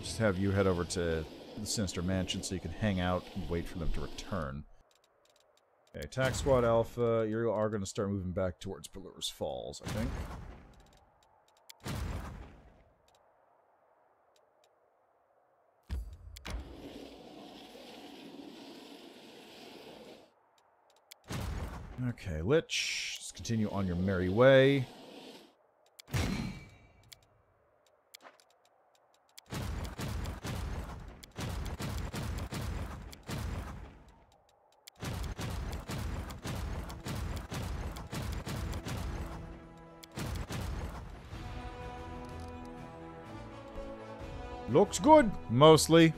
Just have you head over to the Sinister Mansion so you can hang out and wait for them to return. Okay, Tac Squad Alpha, you are going to start moving back towards Believer's Falls, I think. Okay, Lich, just continue on your merry way. Looks good, mostly.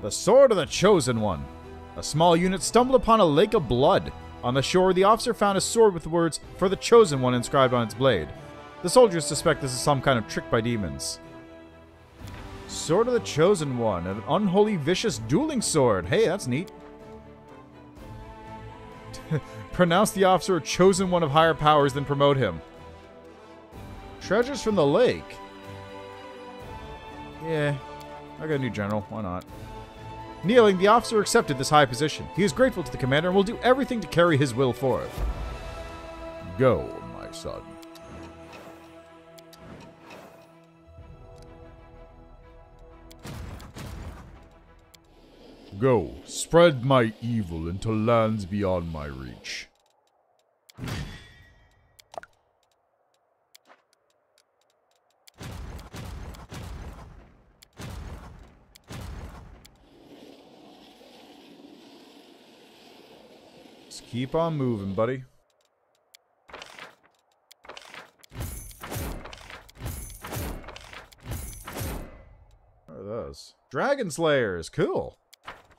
The Sword of the Chosen One. A small unit stumbled upon a lake of blood. On the shore, the officer found a sword with the words, "For the Chosen One," inscribed on its blade. The soldiers suspect this is some kind of trick by demons. Sword of the Chosen One. An unholy, vicious dueling sword. Hey, that's neat. Pronounce the officer a chosen one of higher powers, then promote him. Treasures from the lake. Yeah, I got a new general. Why not? Kneeling, the officer accepted this high position. He is grateful to the commander and will do everything to carry his will forth. Go, my son. Go, spread my evil into lands beyond my reach. Just keep on moving, buddy. What are those? Dragon Slayers, cool.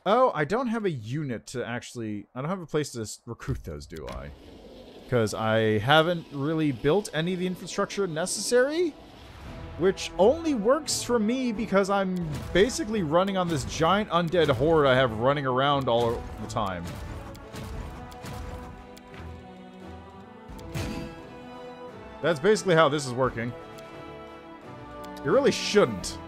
Oh, I don't have a unit to actually... I don't have a place to recruit those, do I? Because I haven't really built any of the infrastructure necessary, which only works for me because I'm basically running on this giant undead horde I have running around all the time. That's basically how this is working. You really shouldn't.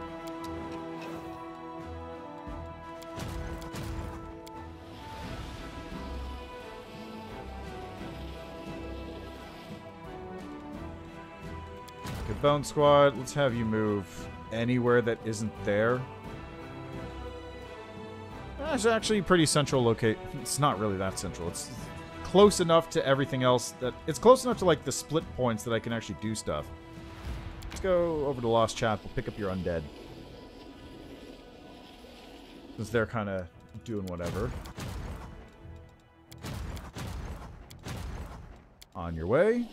Okay, Bone Squad, let's have you move anywhere that isn't there. It's actually pretty central locate. It's not really that central. It's close enough to everything else that... It's close enough to, like, the split points that I can actually do stuff. Let's go over to Lost Chapel, pick up your undead. Since they're kind of doing whatever. On your way.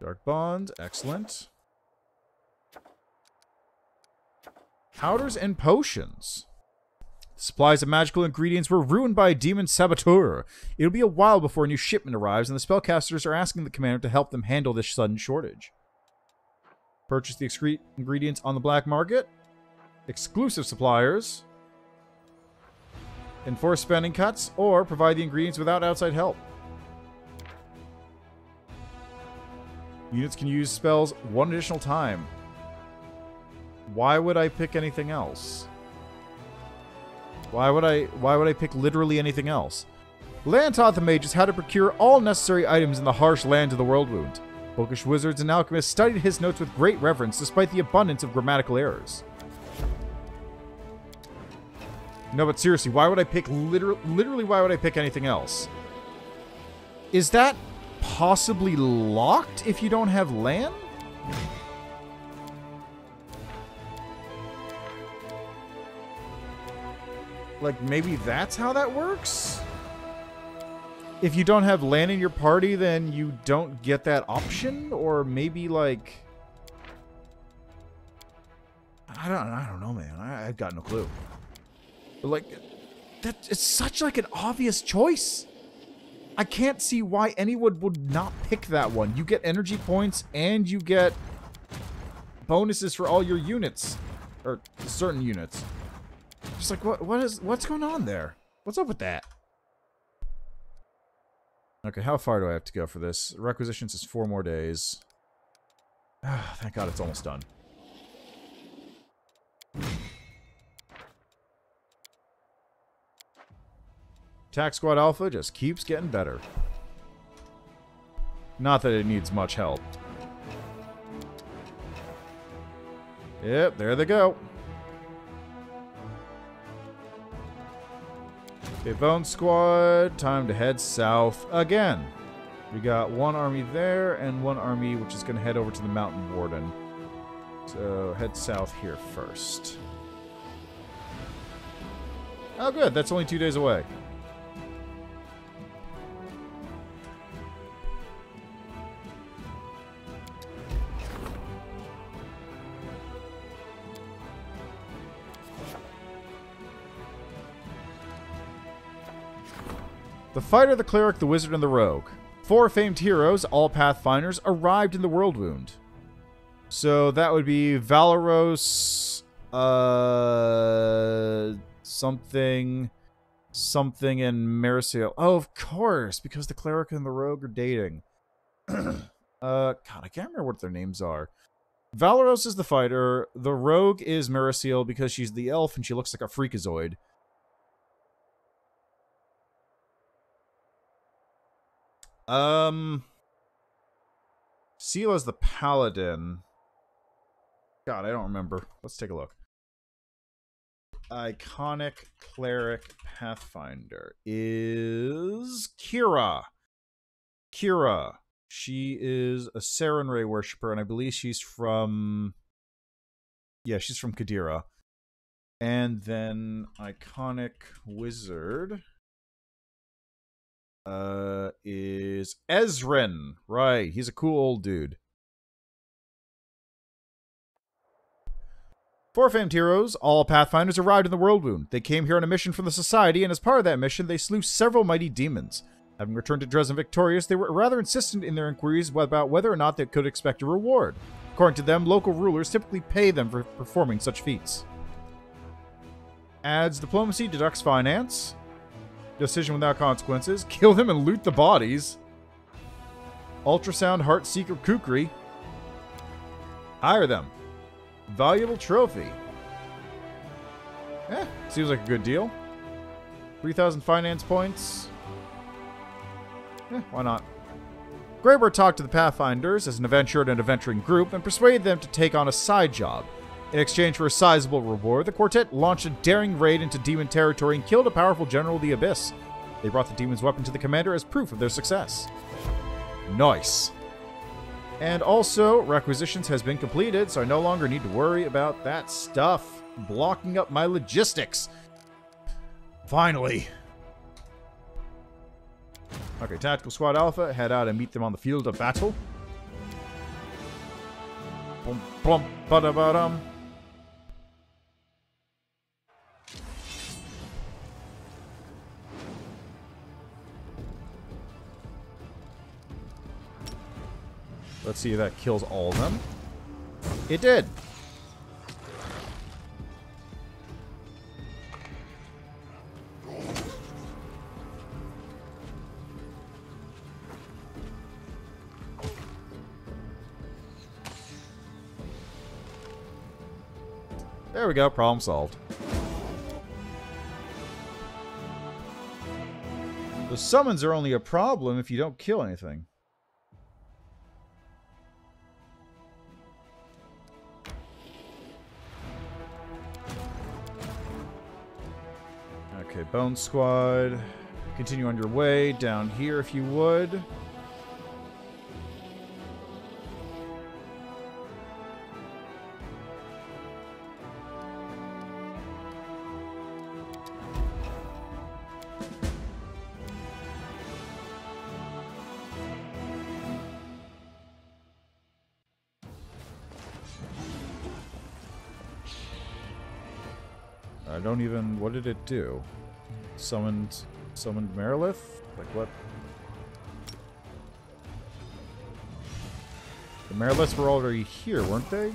Dark Bond, excellent. Powders and potions. The supplies of magical ingredients were ruined by a demon saboteur. It'll be a while before a new shipment arrives, and the spellcasters are asking the commander to help them handle this sudden shortage. Purchase the excrete ingredients on the black market. Exclusive suppliers. Enforce spending cuts, or provide the ingredients without outside help. Units can use spells one additional time. Why would I pick anything else? Why would I pick literally anything else? Land taught the mages how to procure all necessary items in the harsh land of the Worldwound. Bookish wizards and alchemists studied his notes with great reverence despite the abundance of grammatical errors. No, but seriously, why would I pick literally why would I pick anything else? Is that possibly locked if you don't have land? Like, maybe that's how that works? If you don't have land in your party, then you don't get that option? Or maybe, like... I don't know, man. I've got no clue. But, like, it's such, like, an obvious choice. I can't see why anyone would not pick that one. You get energy points, and you get bonuses for all your units. Or certain units. Just like, what's going on there? What's up with that? Okay, how far do I have to go for this? Requisitions is 4 more days. Thank God it's almost done. Attack Squad Alpha just keeps getting better. Not that it needs much help. Yep, there they go. Okay, Bone Squad, time to head south again. We got 1 army there and 1 army which is going to head over to the Mountain Warden. So head south here first. Oh good, that's only 2 days away. The Fighter, the Cleric, the Wizard, and the Rogue. 4 famed heroes, all Pathfinders, arrived in the Worldwound. So that would be Valeros, something, and Marisil. Oh, of course, because the Cleric and the Rogue are dating. God, I can't remember what their names are. Valeros is the Fighter. The Rogue is Marisil because she's the elf and she looks like a freakazoid. Seela's the Paladin. God, I don't remember. Let's take a look. Iconic Cleric Pathfinder is Kira. Kira. She is a Sarenrae worshiper, and I believe she's from... Yeah, she's from Kadira. And then Iconic Wizard is Ezrin. Right, he's a cool old dude. 4 famed heroes, all Pathfinders, arrived in the World Wound. They came here on a mission from the Society, and as part of that mission, they slew several mighty demons. Having returned to Drezen victorious, they were rather insistent in their inquiries about whether or not they could expect a reward. According to them, local rulers typically pay them for performing such feats. Adds diplomacy, deducts finance. Decision without consequences. Kill them and loot the bodies. Ultrasound, Heart Seeker, Kukri. Hire them. Valuable trophy. Seems like a good deal. 3,000 finance points. Why not? Graybird talked to the Pathfinders as an adventurer and an adventuring group and persuaded them to take on a side job. In exchange for a sizable reward, the quartet launched a daring raid into demon territory and killed a powerful general of the Abyss. They brought the demon's weapon to the commander as proof of their success. Nice. And also, requisitions has been completed, so I no longer need to worry about that stuff blocking up my logistics. Finally. Okay, Tactical Squad Alpha, head out and meet them on the field of battle. Bum, bum, ba-da-ba-dum. Let's see if that kills all of them. It did. There we go, problem solved. The summons are only a problem if you don't kill anything. Okay, Bone Squad. Continue on your way down here if you would. I don't even... What did it do? Summoned Merilith? Like what? The Meriliths were already here, weren't they?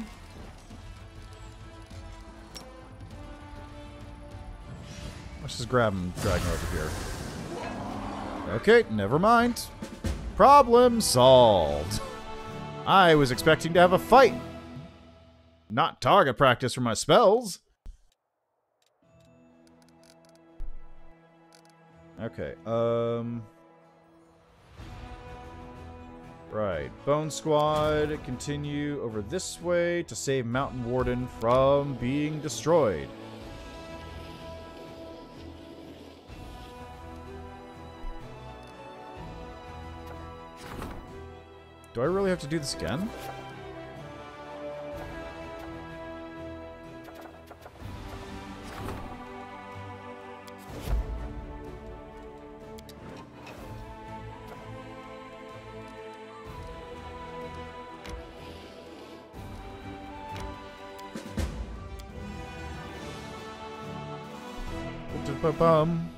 Let's just grab him, drag him over here. Okay, never mind. Problem solved. I was expecting to have a fight. Not target practice for my spells. Okay, right. Bone Squad, continue over this way to save Mountain Warden from being destroyed. Do I really have to do this again? Bum.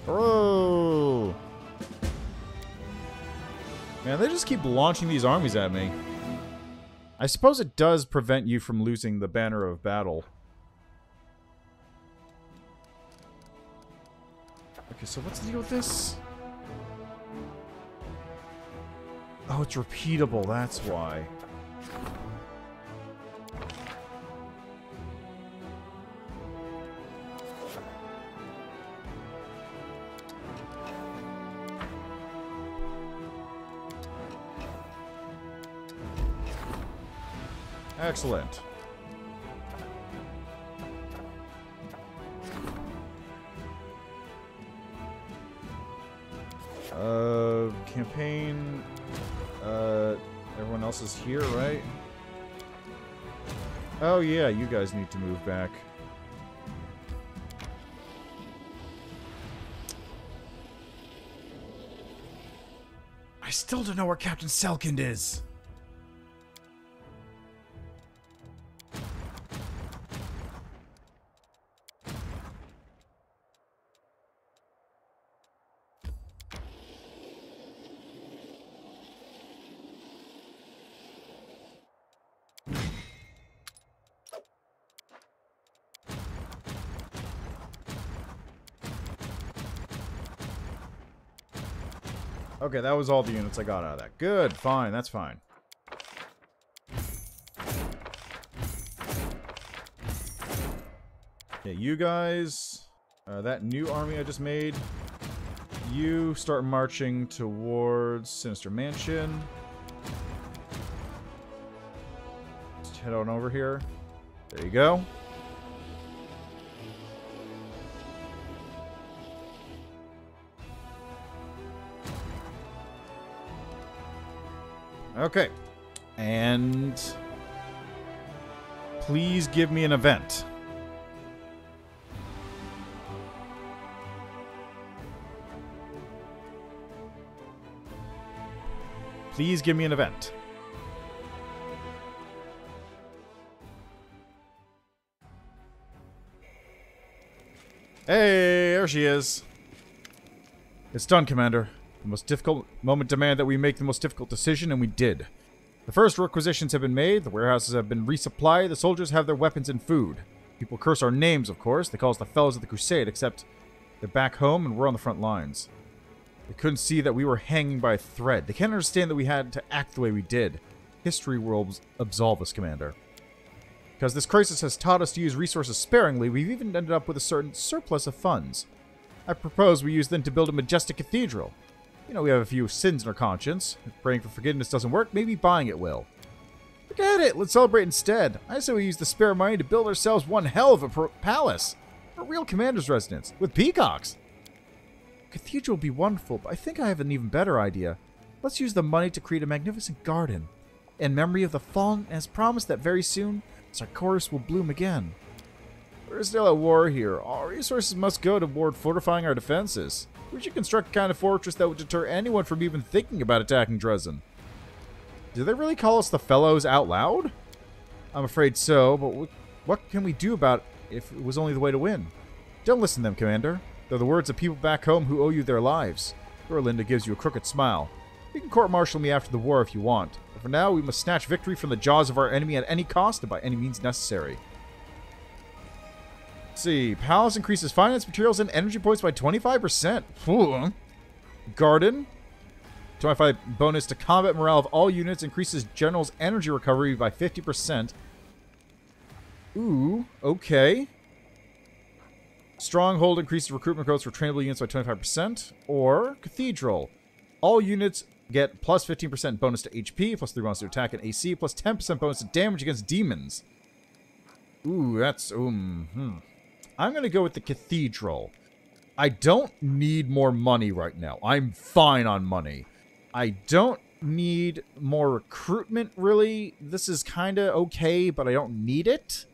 Bro. Man, they just keep launching these armies at me. I suppose it does prevent you from losing the banner of battle. Okay, so what's the deal with this? Oh, it's repeatable, that's why. Excellent. Campaign. Everyone else is here, right? Oh yeah, you guys need to move back. I still don't know where Captain Selkind is. Okay, that was all the units I got out of that. Good, fine, that's fine. Okay, you guys, that new army I just made, you start marching towards Sinister Mansion. Just head on over here. There you go. Okay. And please give me an event. Please give me an event. Hey, there she is. It's done, Commander. The most difficult moment demanded that we make the most difficult decision, and we did. The first requisitions have been made, the warehouses have been resupplied, the soldiers have their weapons and food. People curse our names, of course. They call us the Fellows of the Crusade, except they're back home and we're on the front lines. They couldn't see that we were hanging by a thread. They can't understand that we had to act the way we did. History will absolve us, Commander. Because this crisis has taught us to use resources sparingly, we've even ended up with a certain surplus of funds. I propose we use them to build a majestic cathedral. You know, we have a few sins in our conscience. If praying for forgiveness doesn't work, maybe buying it will. Forget it! Let's celebrate instead. I say we use the spare money to build ourselves one hell of a palace. A real commander's residence, with peacocks. A cathedral would be wonderful, but I think I have an even better idea. Let's use the money to create a magnificent garden. In memory of the fallen, and as promised that very soon, Sarkoris will bloom again. We're still at war here. All resources must go toward fortifying our defenses. We should construct a kind of fortress that would deter anyone from even thinking about attacking Drezen. Do they really call us the Fellows out loud? I'm afraid so, but what can we do about it if it was only the way to win? Don't listen to them, Commander. They're the words of people back home who owe you their lives. Linda gives you a crooked smile. You can court-martial me after the war if you want, but for now we must snatch victory from the jaws of our enemy at any cost and by any means necessary. Let's see. Palace increases finance, materials, and energy points by 25%. Ooh. Garden. 25 bonus to combat morale of all units. Increases general's energy recovery by 50%. Ooh. Okay. Stronghold increases recruitment quotes for trainable units by 25%. Or Cathedral. All units get plus 15% bonus to HP, plus 3 bonus to attack and AC, plus 10% bonus to damage against demons. Ooh, that's... I'm going to go with the Cathedral. I don't need more money right now. I'm fine on money. I don't need more recruitment, really. This is kind of okay, but I don't need it.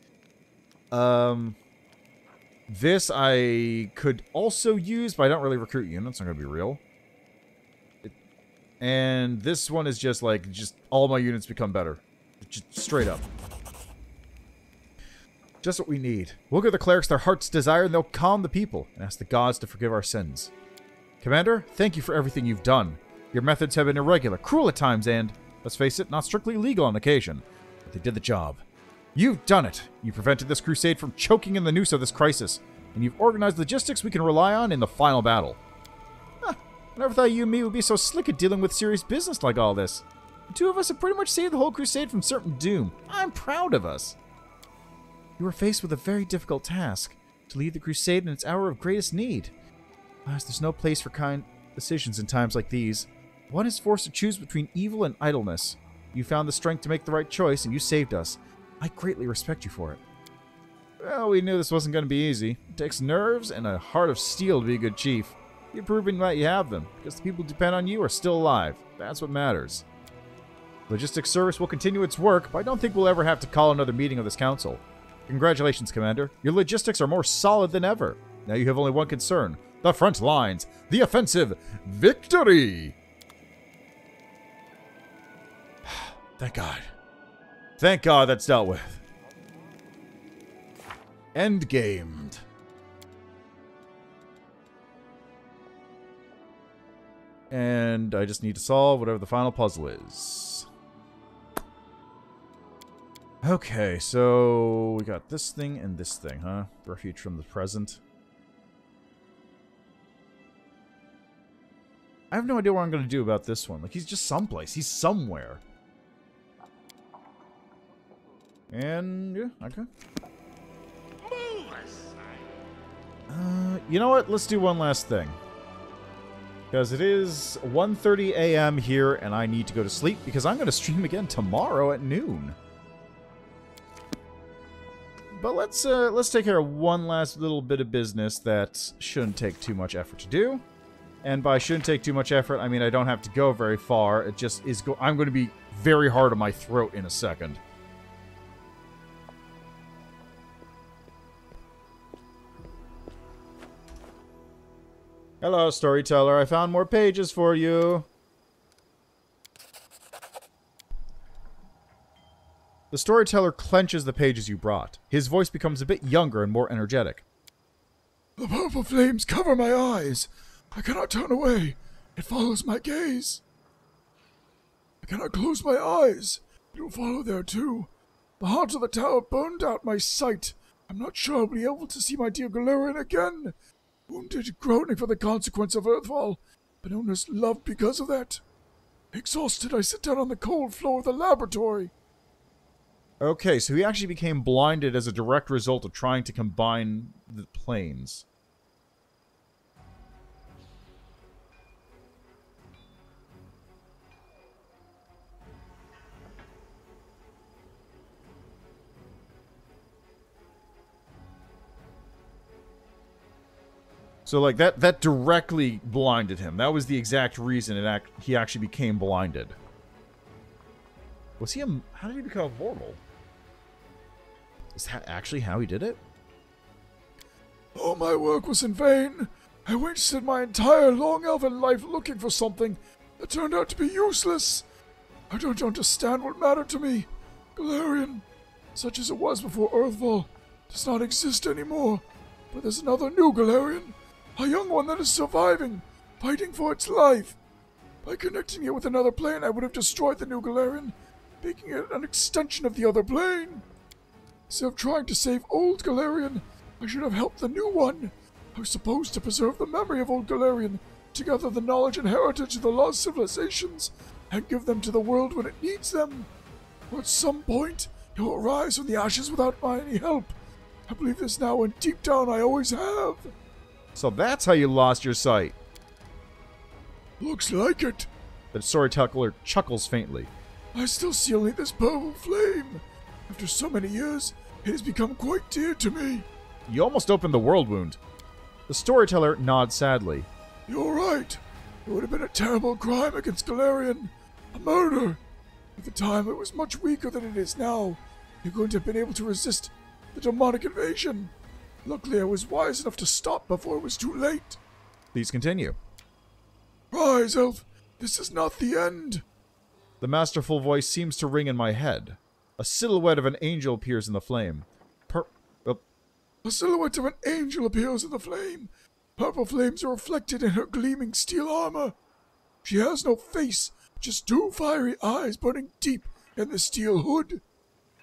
This I could also use, but I don't really recruit units. I'm going to be real. And this one is just like, all my units become better. Just straight up. Just what we need. We'll give the clerics their heart's desire, and they'll calm the people, and ask the gods to forgive our sins. Commander, thank you for everything you've done. Your methods have been irregular, cruel at times, and, let's face it, not strictly legal on occasion. But they did the job. You've done it. You prevented this crusade from choking in the noose of this crisis, and you've organized logistics we can rely on in the final battle. Huh. I never thought you and me would be so slick at dealing with serious business like all this. The two of us have pretty much saved the whole crusade from certain doom. I'm proud of us. You were faced with a very difficult task, to lead the crusade in its hour of greatest need. Alas, there's no place for kind decisions in times like these. One is forced to choose between evil and idleness. You found the strength to make the right choice, and you saved us. I greatly respect you for it. Well, we knew this wasn't going to be easy. It takes nerves and a heart of steel to be a good chief. You're proving that you have them, because the people who depend on you are still alive. That's what matters. Logistics Service will continue its work, but I don't think we'll ever have to call another meeting of this council. Congratulations, Commander. Your logistics are more solid than ever. Now you have only one concern. The front lines. The offensive. Victory! Thank God. Thank God that's dealt with. Endgamed. And I just need to solve whatever the final puzzle is. Okay, so we got this thing and this thing, huh? Refuge from the present. I have no idea what I'm going to do about this one. Like, he's just someplace. He's somewhere. And, yeah, okay. You know what? Let's do one last thing. Because it is 1:30 a.m. here, and I need to go to sleep, because I'm going to stream again tomorrow at noon. But let's take care of one last little bit of business that shouldn't take too much effort to do. And by shouldn't take too much effort, I mean I don't have to go very far. It just is I'm going to be very hard on my throat in a second. Hello, Storyteller. I found more pages for you. The Storyteller clenches the pages you brought. His voice becomes a bit younger and more energetic. The purple flames cover my eyes. I cannot turn away. It follows my gaze. I cannot close my eyes. It will follow there too. The heart of the tower burned out my sight. I'm not sure I'll be able to see my dear Galarian again. Wounded, groaning for the consequence of Earthfall, but almost loved because of that. Exhausted, I sit down on the cold floor of the laboratory. Okay, so he actually became blinded as a direct result of trying to combine the planes. So, like, that directly blinded him. That was the exact reason he actually became blinded. Was he how did he become immortal? Is that actually how he did it? All my work was in vain. I wasted my entire long elven life looking for something that turned out to be useless. I don't understand what mattered to me. Galarian, such as it was before Earthfall, does not exist anymore. But there's another new Galarian. A young one that is surviving, fighting for its life. By connecting it with another plane, I would have destroyed the new Galarian, making it an extension of the other plane. Instead of trying to save old Galarian, I should have helped the new one. I was supposed to preserve the memory of old Galarian, to gather the knowledge and heritage of the lost civilizations, and give them to the world when it needs them. Or at some point, it will rise from the ashes without my any help. I believe this now, and deep down I always have. So that's how you lost your sight. Looks like it. The Storyteller chuckles faintly. I still see only this purple flame. After so many years, it has become quite dear to me. You almost opened the world wound. The Storyteller nods sadly. You're right. It would have been a terrible crime against Galarian. A murder. At the time, it was much weaker than it is now. You couldn't have been able to resist the demonic invasion. Luckily, I was wise enough to stop before it was too late. Please continue. Rise, Elf. This is not the end. The masterful voice seems to ring in my head. A silhouette of an angel appears in the flame. A silhouette of an angel appears in the flame. Purple flames are reflected in her gleaming steel armor. She has no face, just two fiery eyes burning deep in the steel hood.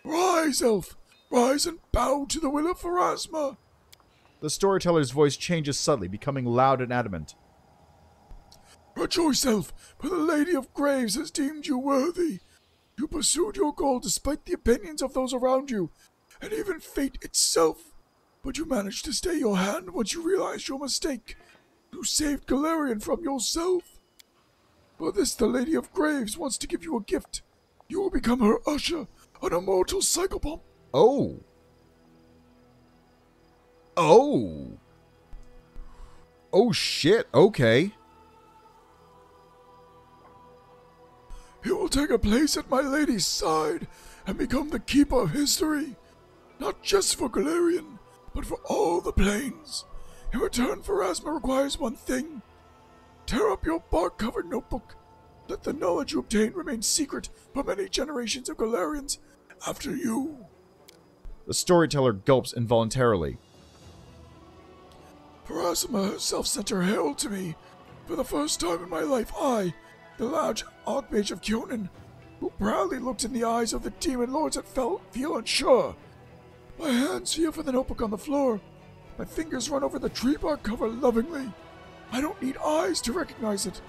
Rise, Elf. Rise and bow to the will of Pharasma. The Storyteller's voice changes subtly, becoming loud and adamant. Rejoice, Elf, for the Lady of Graves has deemed you worthy. You pursued your goal despite the opinions of those around you, and even fate itself. But you managed to stay your hand once you realized your mistake. You saved Galarian from yourself. For this, the Lady of Graves wants to give you a gift. You will become her usher, an immortal psychopomp. Oh. Oh. Oh shit, okay. He will take a place at my lady's side and become the keeper of history, not just for Galarian, but for all the planes. In return, Pharasma requires one thing. Tear up your bark-covered notebook. Let the knowledge you obtain remain secret for many generations of Galarians after you. The storyteller gulps involuntarily. Pharasma herself sent her herald to me. For the first time in my life, I, the large Archmage of Kyonin, who proudly looked in the eyes of the demon lords that feel unsure. My hands feel for the notebook on the floor. My fingers run over the tree bark cover lovingly. I don't need eyes to recognize it.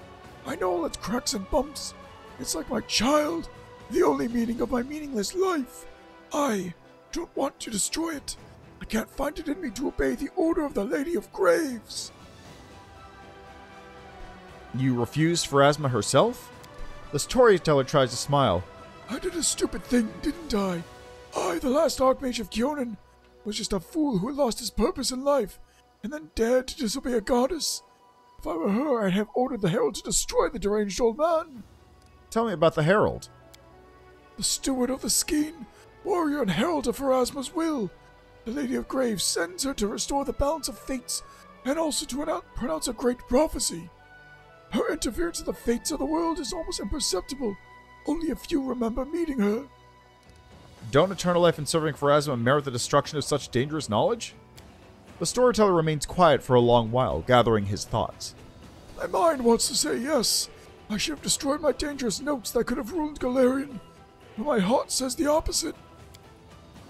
I know all its cracks and bumps. It's like my child, the only meaning of my meaningless life. I don't want to destroy it. I can't find it in me to obey the order of the Lady of Graves. You refused Pharasma herself? The storyteller tries to smile. I did a stupid thing, didn't I? I, the last Archmage of Kyonin, was just a fool who had lost his purpose in life, and then dared to disobey a goddess. If I were her, I'd have ordered the herald to destroy the deranged old man. Tell me about the herald. The steward of the skein, warrior and herald of Pharasma's will. The Lady of Graves sends her to restore the balance of fates, and also to pronounce a great prophecy. Her interference in the fates of the world is almost imperceptible. Only a few remember meeting her. Don't eternal life and serving Pharasma merit the destruction of such dangerous knowledge? The storyteller remains quiet for a long while, gathering his thoughts. My mind wants to say yes. I should have destroyed my dangerous notes that could have ruined Galarian. But my heart says the opposite.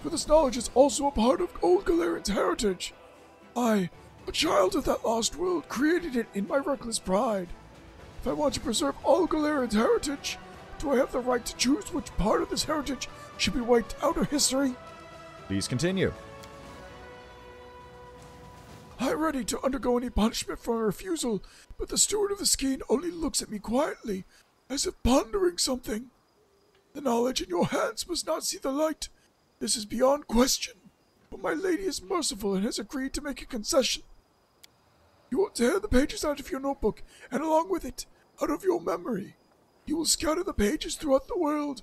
For this knowledge is also a part of old Galarian's heritage. I, a child of that lost world, created it in my reckless pride. If I want to preserve all Galarian's heritage, do I have the right to choose which part of this heritage should be wiped out of history? Please continue. I'm ready to undergo any punishment for my refusal, but the steward of the skein only looks at me quietly, as if pondering something. The knowledge in your hands must not see the light. This is beyond question, but my lady is merciful and has agreed to make a concession. You will tear the pages out of your notebook, and along with it, out of your memory. You will scatter the pages throughout the world,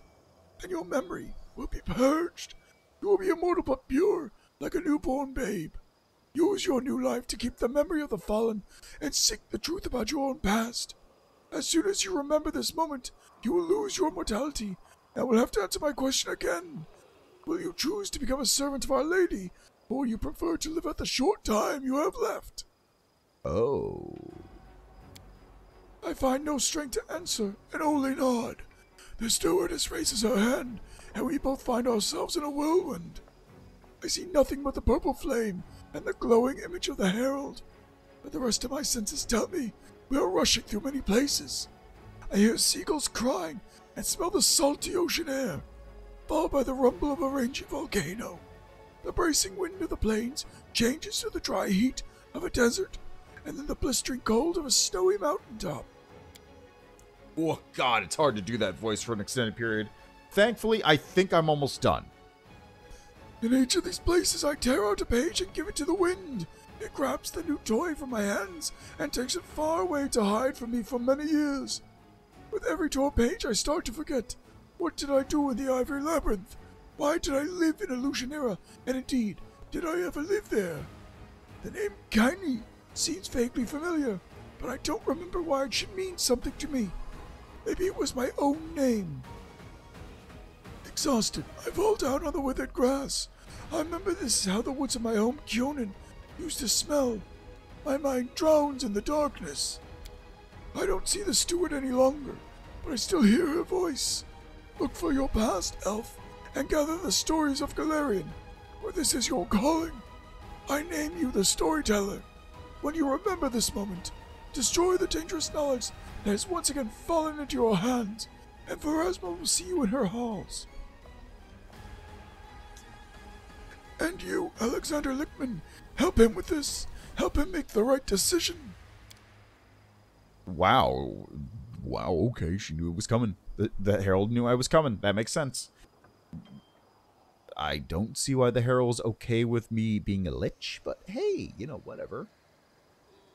and your memory will be purged. You will be immortal but pure, like a newborn babe. Use your new life to keep the memory of the fallen, and seek the truth about your own past. As soon as you remember this moment, you will lose your mortality, and will have to answer my question again. Will you choose to become a servant of Our Lady, or will you prefer to live out the short time you have left? Oh. I find no strength to answer, and only nod. The stewardess raises her hand, and we both find ourselves in a whirlwind. I see nothing but the purple flame and the glowing image of the herald, but the rest of my senses tell me we are rushing through many places. I hear seagulls crying and smell the salty ocean air, followed by the rumble of a raging volcano. The bracing wind of the plains changes to the dry heat of a desert, and then the blistering cold of a snowy mountaintop. Oh god, it's hard to do that voice for an extended period. Thankfully, I think I'm almost done. In each of these places, I tear out a page and give it to the wind. It grabs the new toy from my hands and takes it far away to hide from me for many years. With every torn page, I start to forget. What did I do in the Ivory Labyrinth? Why did I live in Illusionera? And indeed, did I ever live there? The name Kaini seems vaguely familiar, but I don't remember why it should mean something to me. Maybe it was my own name. Exhausted, I fall down on the withered grass. I remember this is how the woods of my home Kyonin used to smell. My mind drowns in the darkness. I don't see the steward any longer, but I still hear her voice. Look for your past, elf, and gather the stories of Galarian, for this is your calling. I name you the Storyteller. When you remember this moment, destroy the dangerous knowledge that has once again fallen into your hands, and Pharasma will see you in her halls. And you, Alexander Lichtman, help him with this. Help him make the right decision. Wow. Wow, okay, she knew it was coming. The herald knew I was coming. That makes sense. I don't see why the herald's okay with me being a lich, but hey, you know, whatever.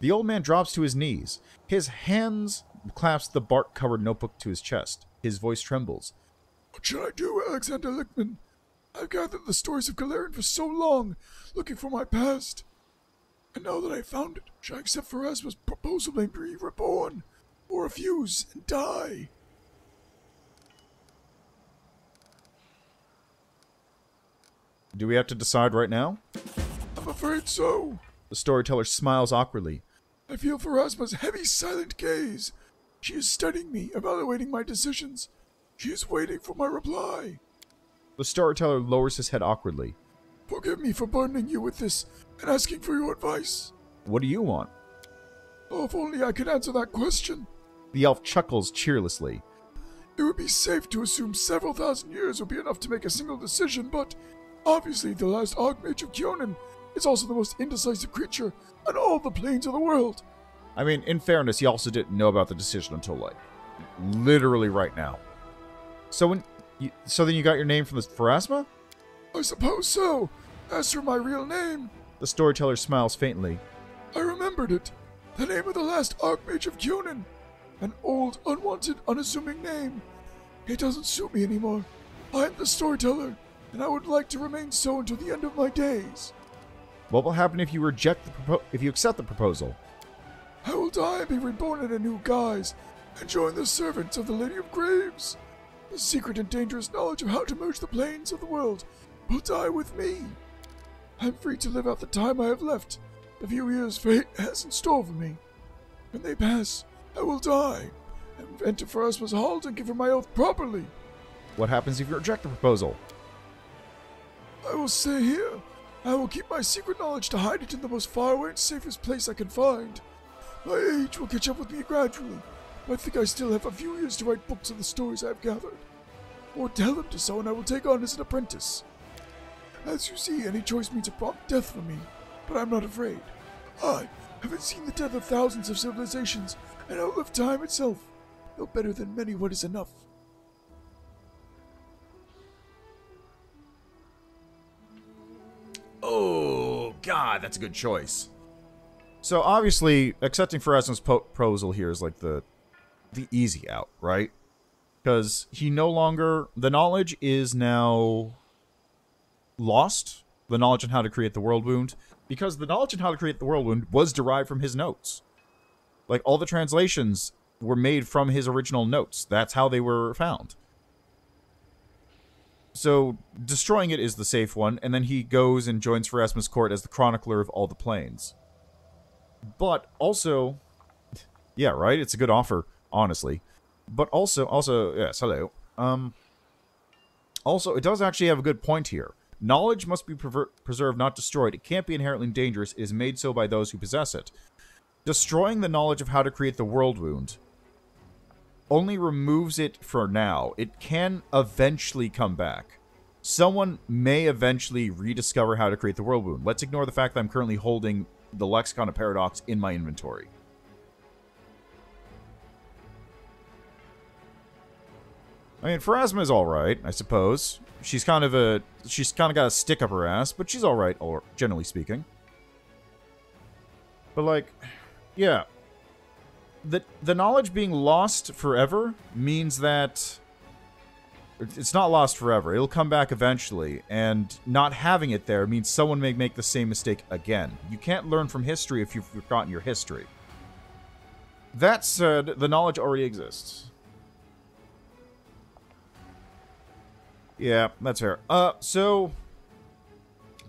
The old man drops to his knees. His hands clasp the bark-covered notebook to his chest. His voice trembles. What should I do, Alexander Lichtman? I've gathered the stories of Galarian for so long, looking for my past. And now that I've found it, should I accept Pharasma's proposal and be reborn? Or refuse and die? Do we have to decide right now? I'm afraid so. The storyteller smiles awkwardly. I feel Pharasma's heavy, silent gaze. She is studying me, evaluating my decisions. She is waiting for my reply. The storyteller lowers his head awkwardly. Forgive me for burdening you with this and asking for your advice. What do you want? Oh, if only I could answer that question. The elf chuckles cheerlessly. It would be safe to assume several thousand years would be enough to make a single decision, but obviously the last Archmage of Kyonin is also the most indecisive creature on all the planes of the world. I mean, in fairness, he also didn't know about the decision until, like, literally right now. So then you got your name from the Pharasma? I suppose so. As for my real name... The storyteller smiles faintly. I remembered it. The name of the last Archmage of Kyonin. An old, unwanted, unassuming name. It doesn't suit me anymore. I am the storyteller, and I would like to remain so until the end of my days. What will happen if you accept the proposal? I will die and be reborn in a new guise, and join the servants of the Lady of Graves. The secret and dangerous knowledge of how to merge the planes of the world will die with me. I am free to live out the time I have left, the few years fate has in store for me. When they pass, I will die, and enter Pharasma's hall and give her my oath properly. What happens if you reject the proposal? I will stay here. I will keep my secret knowledge to hide it in the most faraway and safest place I can find. My age will catch up with me gradually, but I think I still have a few years to write books of the stories I have gathered. Or tell them to someone I will take on as an apprentice. As you see, any choice means a prompt death for me, but I'm not afraid. I haven't seen the death of thousands of civilizations, and outlive time itself. No better than many what is enough. Oh, God, that's a good choice. So, obviously, accepting Pharasma's proposal here is like the easy out, right? Because he no longer... The knowledge is now lost. The knowledge on how to create the world wound. Because the knowledge on how to create the world wound was derived from his notes. Like, all the translations were made from his original notes. That's how they were found. So, destroying it is the safe one, and then he goes and joins Pharasma's court as the chronicler of all the planes. But also... Yeah, right? It's a good offer, honestly. But also, yes, hello. Also, it does actually have a good point here. Knowledge must be preserved, not destroyed. It can't be inherently dangerous. It is made so by those who possess it. Destroying the knowledge of how to create the world wound only removes it for now. It can eventually come back. Someone may eventually rediscover how to create the world wound. Let's ignore the fact that I'm currently holding the Lexicon of Paradox in my inventory. I mean, Pharasma is alright, I suppose. She's kind of got a stick up her ass, but she's alright, or generally speaking. But, like, yeah. The knowledge being lost forever means that it's not lost forever. It'll come back eventually, and not having it there means someone may make the same mistake again. You can't learn from history if you've forgotten your history. That said, the knowledge already exists. Yeah, that's fair. So,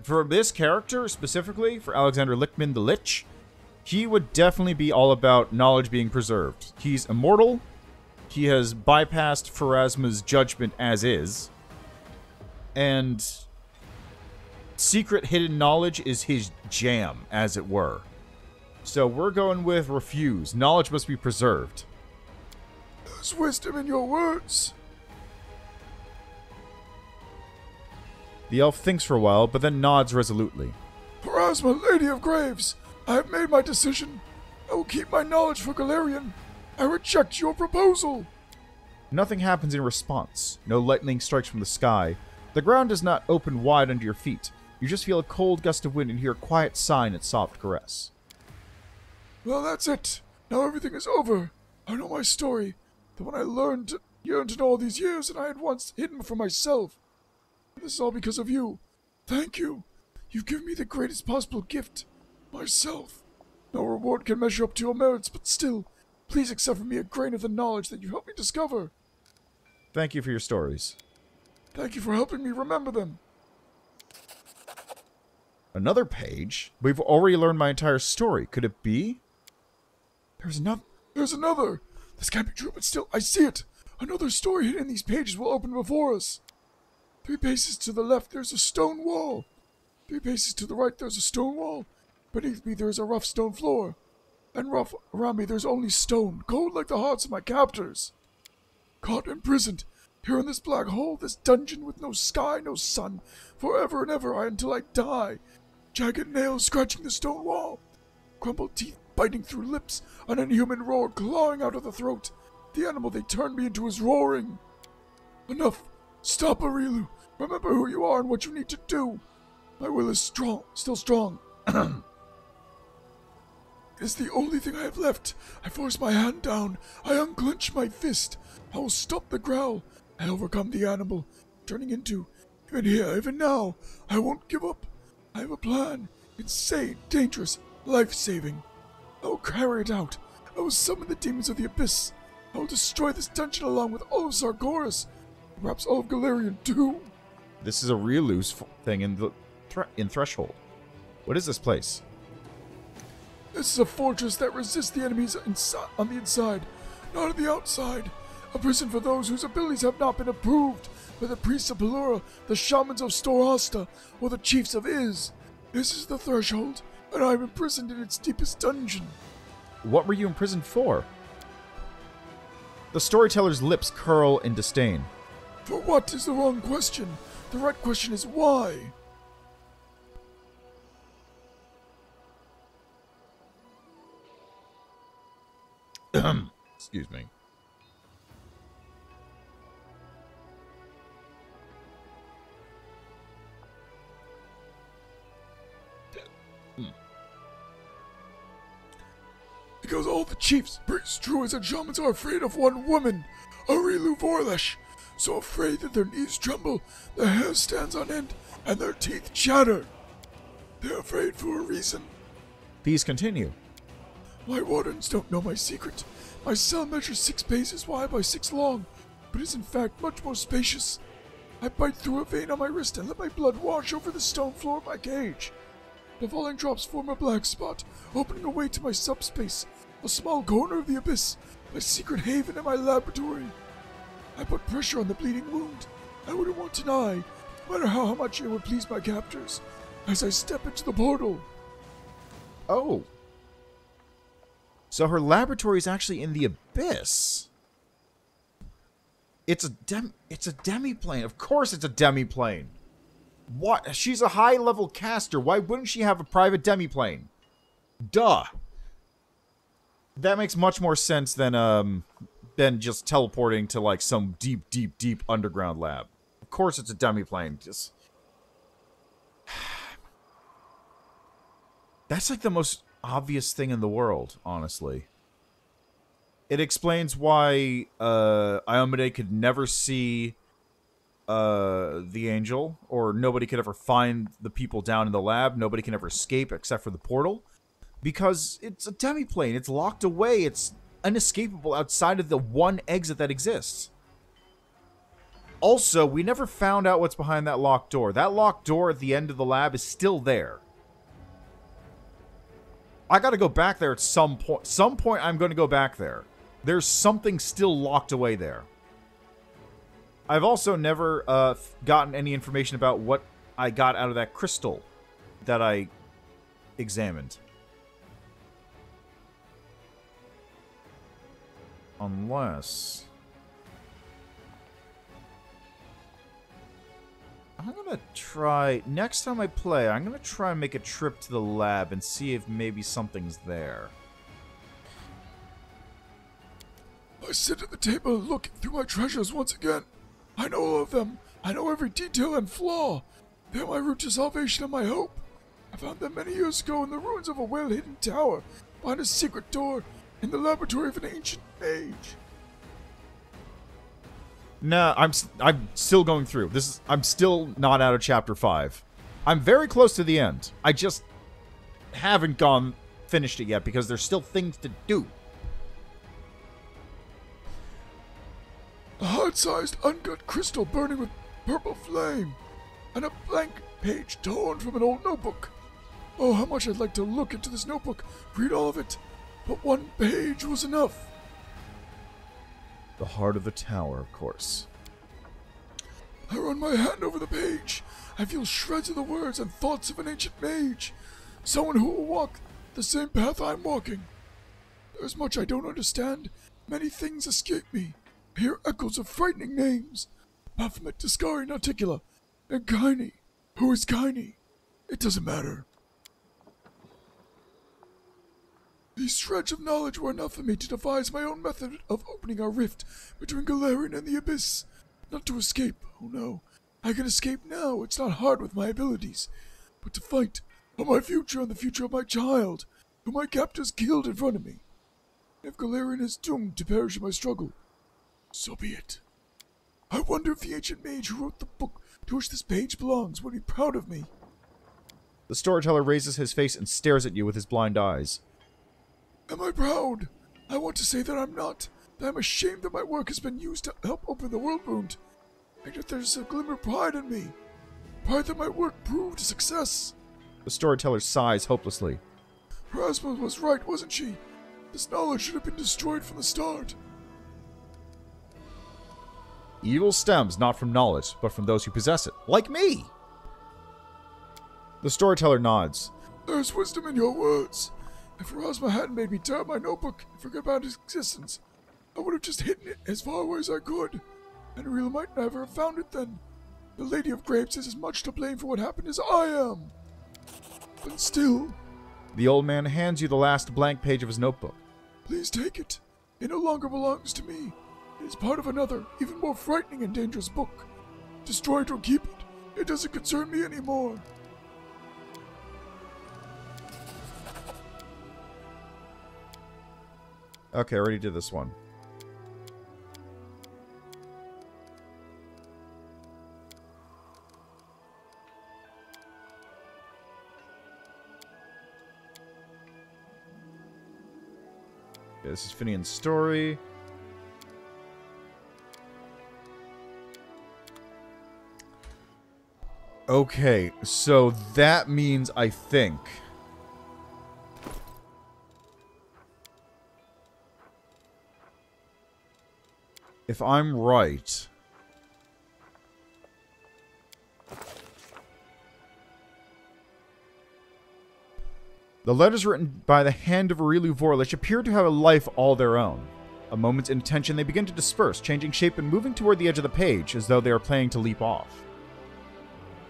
for this character, specifically, for Alexander Lichtman the Lich, he would definitely be all about knowledge being preserved. He's immortal. He has bypassed Pharasma's judgment as is. And secret hidden knowledge is his jam, as it were. So we're going with refuse. Knowledge must be preserved. There's wisdom in your words. The elf thinks for a while, but then nods resolutely. Pharasma, Lady of Graves, I have made my decision. I will keep my knowledge for Galarian. I reject your proposal. Nothing happens in response. No lightning strikes from the sky. The ground does not open wide under your feet. You just feel a cold gust of wind and hear a quiet sigh and its soft caress. Well, that's it. Now everything is over. I know my story. The one I yearned to know all these years and I had once hidden from myself. And this is all because of you. Thank you. You've given me the greatest possible gift. Myself. No reward can measure up to your merits, but still, please accept from me a grain of the knowledge that you helped me discover. Thank you for your stories. Thank you for helping me remember them. Another page? We've already learned my entire story. Could it be? There's another. This can't be true, but still, I see it. Another story hidden in these pages will open before us. 3 paces to the left, there's a stone wall. 3 paces to the right, there's a stone wall. Beneath me, there's a rough stone floor. And rough around me, there's only stone, cold like the hearts of my captors. Caught, imprisoned, here in this black hole, this dungeon with no sky, no sun, forever and ever, until I die. Jagged nails scratching the stone wall. Crumpled teeth biting through lips, an inhuman roar clawing out of the throat. The animal they turned me into is roaring. Enough. Stop, Arilu. Remember who you are and what you need to do. My will is strong, still strong. It's the only thing I have left. I force my hand down. I unclench my fist. I will stop the growl. I overcome the animal, turning into, even here, even now, I won't give up. I have a plan. Insane, dangerous, life-saving. I will carry it out. I will summon the demons of the abyss. I will destroy this dungeon along with all of Sargoras. Perhaps all of Galarian too. This is a real loose thing in the Threshold. What is this place? This is a fortress that resists the enemies on the inside, not on the outside. A prison for those whose abilities have not been approved by the priests of Pelura, the shamans of Storhasta, or the chiefs of Iz. This is the Threshold, and I am imprisoned in its deepest dungeon. What were you imprisoned for? The storyteller's lips curl in disdain. For what is the wrong question? The right question is why? Excuse me. Because all the chiefs, priests, druids, and shamans are afraid of one woman, Arilu Vorlesh. So afraid that their knees tremble, their hair stands on end, and their teeth chatter. They're afraid for a reason. Please continue. My wardens don't know my secret. My cell measures 6 paces wide by 6 long, but is in fact much more spacious. I bite through a vein on my wrist and let my blood wash over the stone floor of my cage. The falling drops form a black spot, opening a way to my subspace, a small corner of the abyss, my secret haven and my laboratory. I put pressure on the bleeding wound. I wouldn't want to die, no matter how much it would please my captors, as I step into the portal. Oh. So her laboratory is actually in the abyss. It's a demiplane. Of course it's a demiplane. What? She's a high-level caster. Why wouldn't she have a private demiplane? Duh. That makes much more sense than just teleporting to like some deep, deep, deep underground lab. Of course it's a demiplane. Just that's like the most obvious thing in the world, honestly. It explains why Iomade could never see the angel, or nobody could ever find the people down in the lab. Nobody can ever escape except for the portal. Because it's a demiplane. It's locked away. It's unescapable outside of the one exit that exists. Also, we never found out what's behind that locked door. That locked door at the end of the lab is still there. I gotta go back there at some point. Some point I'm going to go back there. There's something still locked away there. I've also never gotten any information about what I got out of that crystal that I examined. Unless... I'm gonna try... Next time I play, I'm gonna try and make a trip to the lab and see if maybe something's there. I sit at the table looking through my treasures once again. I know all of them. I know every detail and flaw. They're my route to salvation and my hope. I found them many years ago in the ruins of a well-hidden tower find a secret door in the laboratory of an ancient mage. Nah, I'm still going through. I'm still not out of chapter 5. I'm very close to the end. I just haven't finished it yet because there's still things to do. A heart-sized uncut crystal burning with purple flame, and a blank page torn from an old notebook. Oh, how much I'd like to look into this notebook, read all of it, but one page was enough. The heart of the tower, of course. I run my hand over the page. I feel shreds of the words and thoughts of an ancient mage, someone who will walk the same path I'm walking. There's much I don't understand. Many things escape me. I hear echoes of frightening names. Baphomet, Discari, Nauticula, and Kaini. Who is Kaini? It doesn't matter. These shreds of knowledge were enough for me to devise my own method of opening a rift between Galarian and the Abyss. Not to escape, oh no. I can escape now, it's not hard with my abilities. But to fight for my future and the future of my child, who my captors killed in front of me. If Galarian is doomed to perish in my struggle, so be it. I wonder if the ancient mage who wrote the book to which this page belongs would be proud of me. The storyteller raises his face and stares at you with his blind eyes. Am I proud? I want to say that I'm not. That I'm ashamed that my work has been used to help open the world wound. And yet there's a glimmer of pride in me. Pride that my work proved a success. The storyteller sighs hopelessly. Rasmus was right, wasn't she? This knowledge should have been destroyed from the start. Evil stems not from knowledge, but from those who possess it. Like me! The storyteller nods. There's wisdom in your words. If Rasma hadn't made me tear up my notebook and forget about its existence, I would have just hidden it as far away as I could. And Real might never have found it then. The Lady of Grapes is as much to blame for what happened as I am. But still... The old man hands you the last blank page of his notebook. Please take it. It no longer belongs to me. It is part of another, even more frightening and dangerous book. Destroy it or keep it. It doesn't concern me anymore. Okay, I already did this one. Okay, this is Finian's story. Okay, so that means, I think... if I'm right... the letters written by the hand of Aureliu Vorlich appear to have a life all their own. A moment's inattention, they begin to disperse, changing shape and moving toward the edge of the page, as though they are planning to leap off.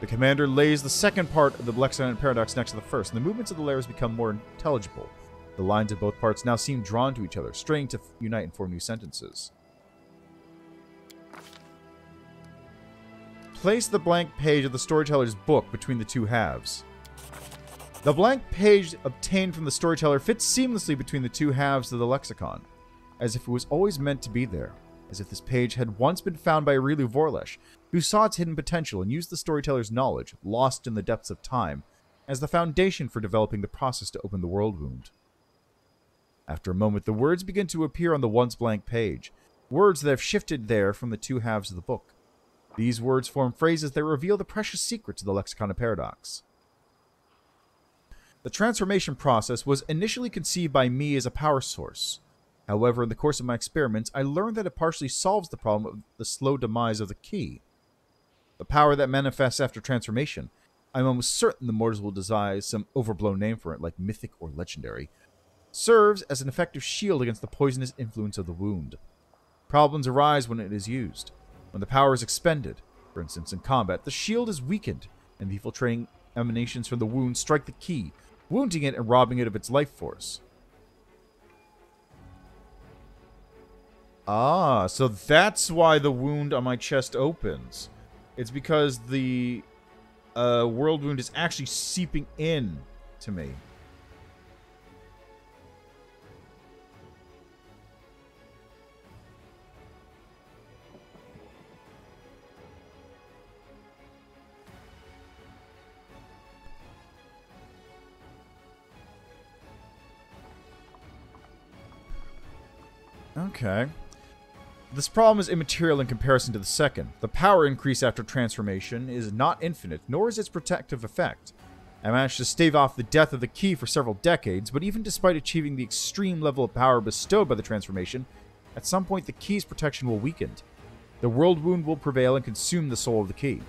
The commander lays the second part of the lexicon paradox next to the first, and the movements of the letters become more intelligible. The lines of both parts now seem drawn to each other, straining to unite and form new sentences. Place the blank page of the storyteller's book between the two halves. The blank page obtained from the storyteller fits seamlessly between the two halves of the lexicon, as if it was always meant to be there, as if this page had once been found by Aureliu Vorlich, who saw its hidden potential and used the storyteller's knowledge, lost in the depths of time, as the foundation for developing the process to open the world wound. After a moment, the words begin to appear on the once blank page, words that have shifted there from the two halves of the book. These words form phrases that reveal the precious secrets of the lexicon of paradox. The transformation process was initially conceived by me as a power source. However, in the course of my experiments, I learned that it partially solves the problem of the slow demise of the key. The power that manifests after transformation, I'm almost certain the mortals will devise some overblown name for it, like mythic or legendary, serves as an effective shield against the poisonous influence of the wound. Problems arise when it is used. When the power is expended, for instance in combat, the shield is weakened, and the infiltrating emanations from the wound strike the key, wounding it and robbing it of its life force. Ah, so that's why the wound on my chest opens. It's because the world wound is actually seeping in to me. Okay. This problem is immaterial in comparison to the second. The power increase after transformation is not infinite, nor is its protective effect. I managed to stave off the death of the key for several decades, but even despite achieving the extreme level of power bestowed by the transformation, at some point the key's protection will weaken. The world wound will prevail and consume the soul of the key.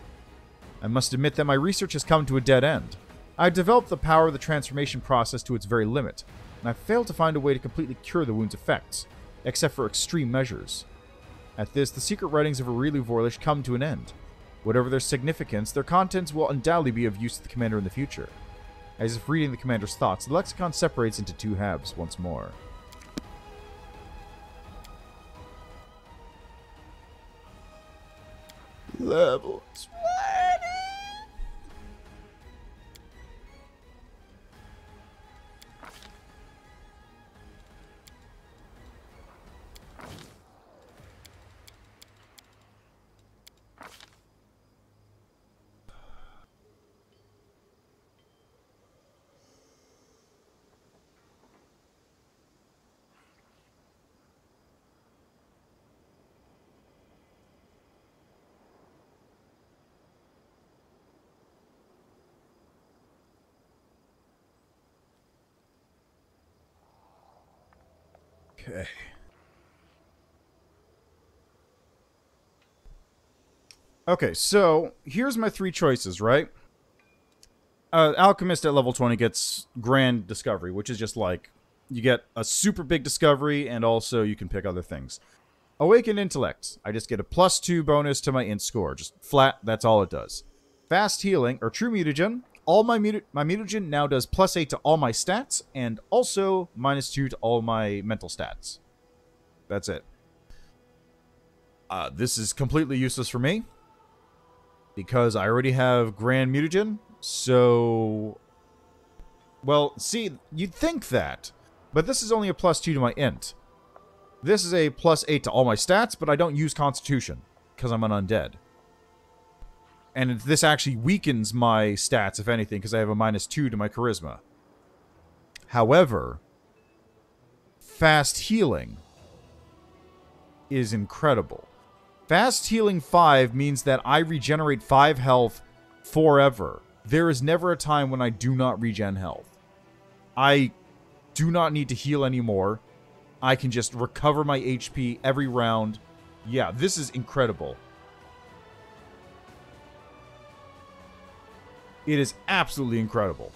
I must admit that my research has come to a dead end. I developed the power of the transformation process to its very limit, and I failed to find a way to completely cure the wound's effects, except for extreme measures. At this, the secret writings of Aureliu Vorlich come to an end. Whatever their significance, their contents will undoubtedly be of use to the commander in the future. As if reading the commander's thoughts, the lexicon separates into two halves once more. Level 20! Okay. Okay, so here's my three choices, right? Alchemist at level 20 gets Grand Discovery, which is just like, you get a super big discovery, and also you can pick other things. Awakened Intellect, I just get a +2 bonus to my int score. Just flat, that's all it does. Fast Healing, or True Mutagen, my mutagen now does +8 to all my stats, and also -2 to all my mental stats. That's it. This is completely useless for me, because I already have Grand Mutagen, so... Well, see, you'd think that, but this is only a +2 to my int. This is a +8 to all my stats, but I don't use Constitution, because I'm an undead. And this actually weakens my stats, if anything, because I have a -2 to my Charisma. However, Fast Healing is incredible. Fast Healing 5 means that I regenerate 5 health forever. There is never a time when I do not regen health. I do not need to heal anymore. I can just recover my HP every round. Yeah, this is incredible. It is absolutely incredible.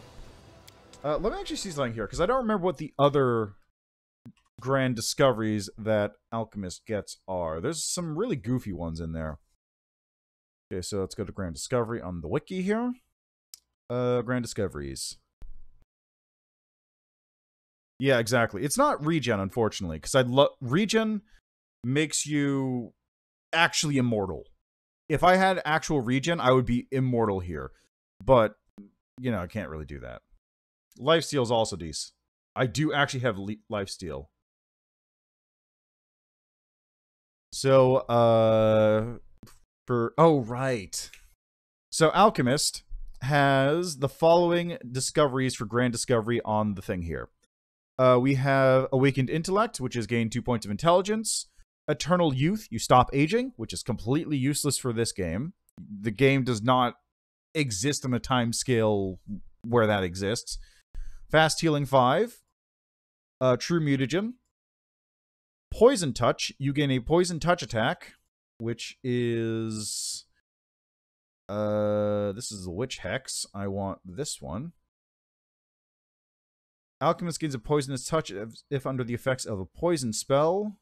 Let me actually see something here, because I don't remember what the other grand discoveries that Alchemist gets are. There's some really goofy ones in there. Okay, so let's go to Grand Discovery on the wiki here. Grand Discoveries. Yeah, exactly. It's not regen, unfortunately, because regen makes you actually immortal. If I had actual regen, I would be immortal here. But, you know, I can't really do that. Lifesteal is also decent. I do actually have lifesteal. So, oh, right. So, Alchemist has the following discoveries for Grand Discovery on the thing here. We have Awakened Intellect, which is gain 2 points of intelligence. Eternal Youth, you stop aging, which is completely useless for this game. The game does not exist on a time scale where that exists. Fast Healing 5. True Mutagen. Poison Touch, you gain a Poison Touch attack, which is... this is the Witch Hex. I want this one. Alchemist gains a Poisonous Touch if under the effects of a poison spell,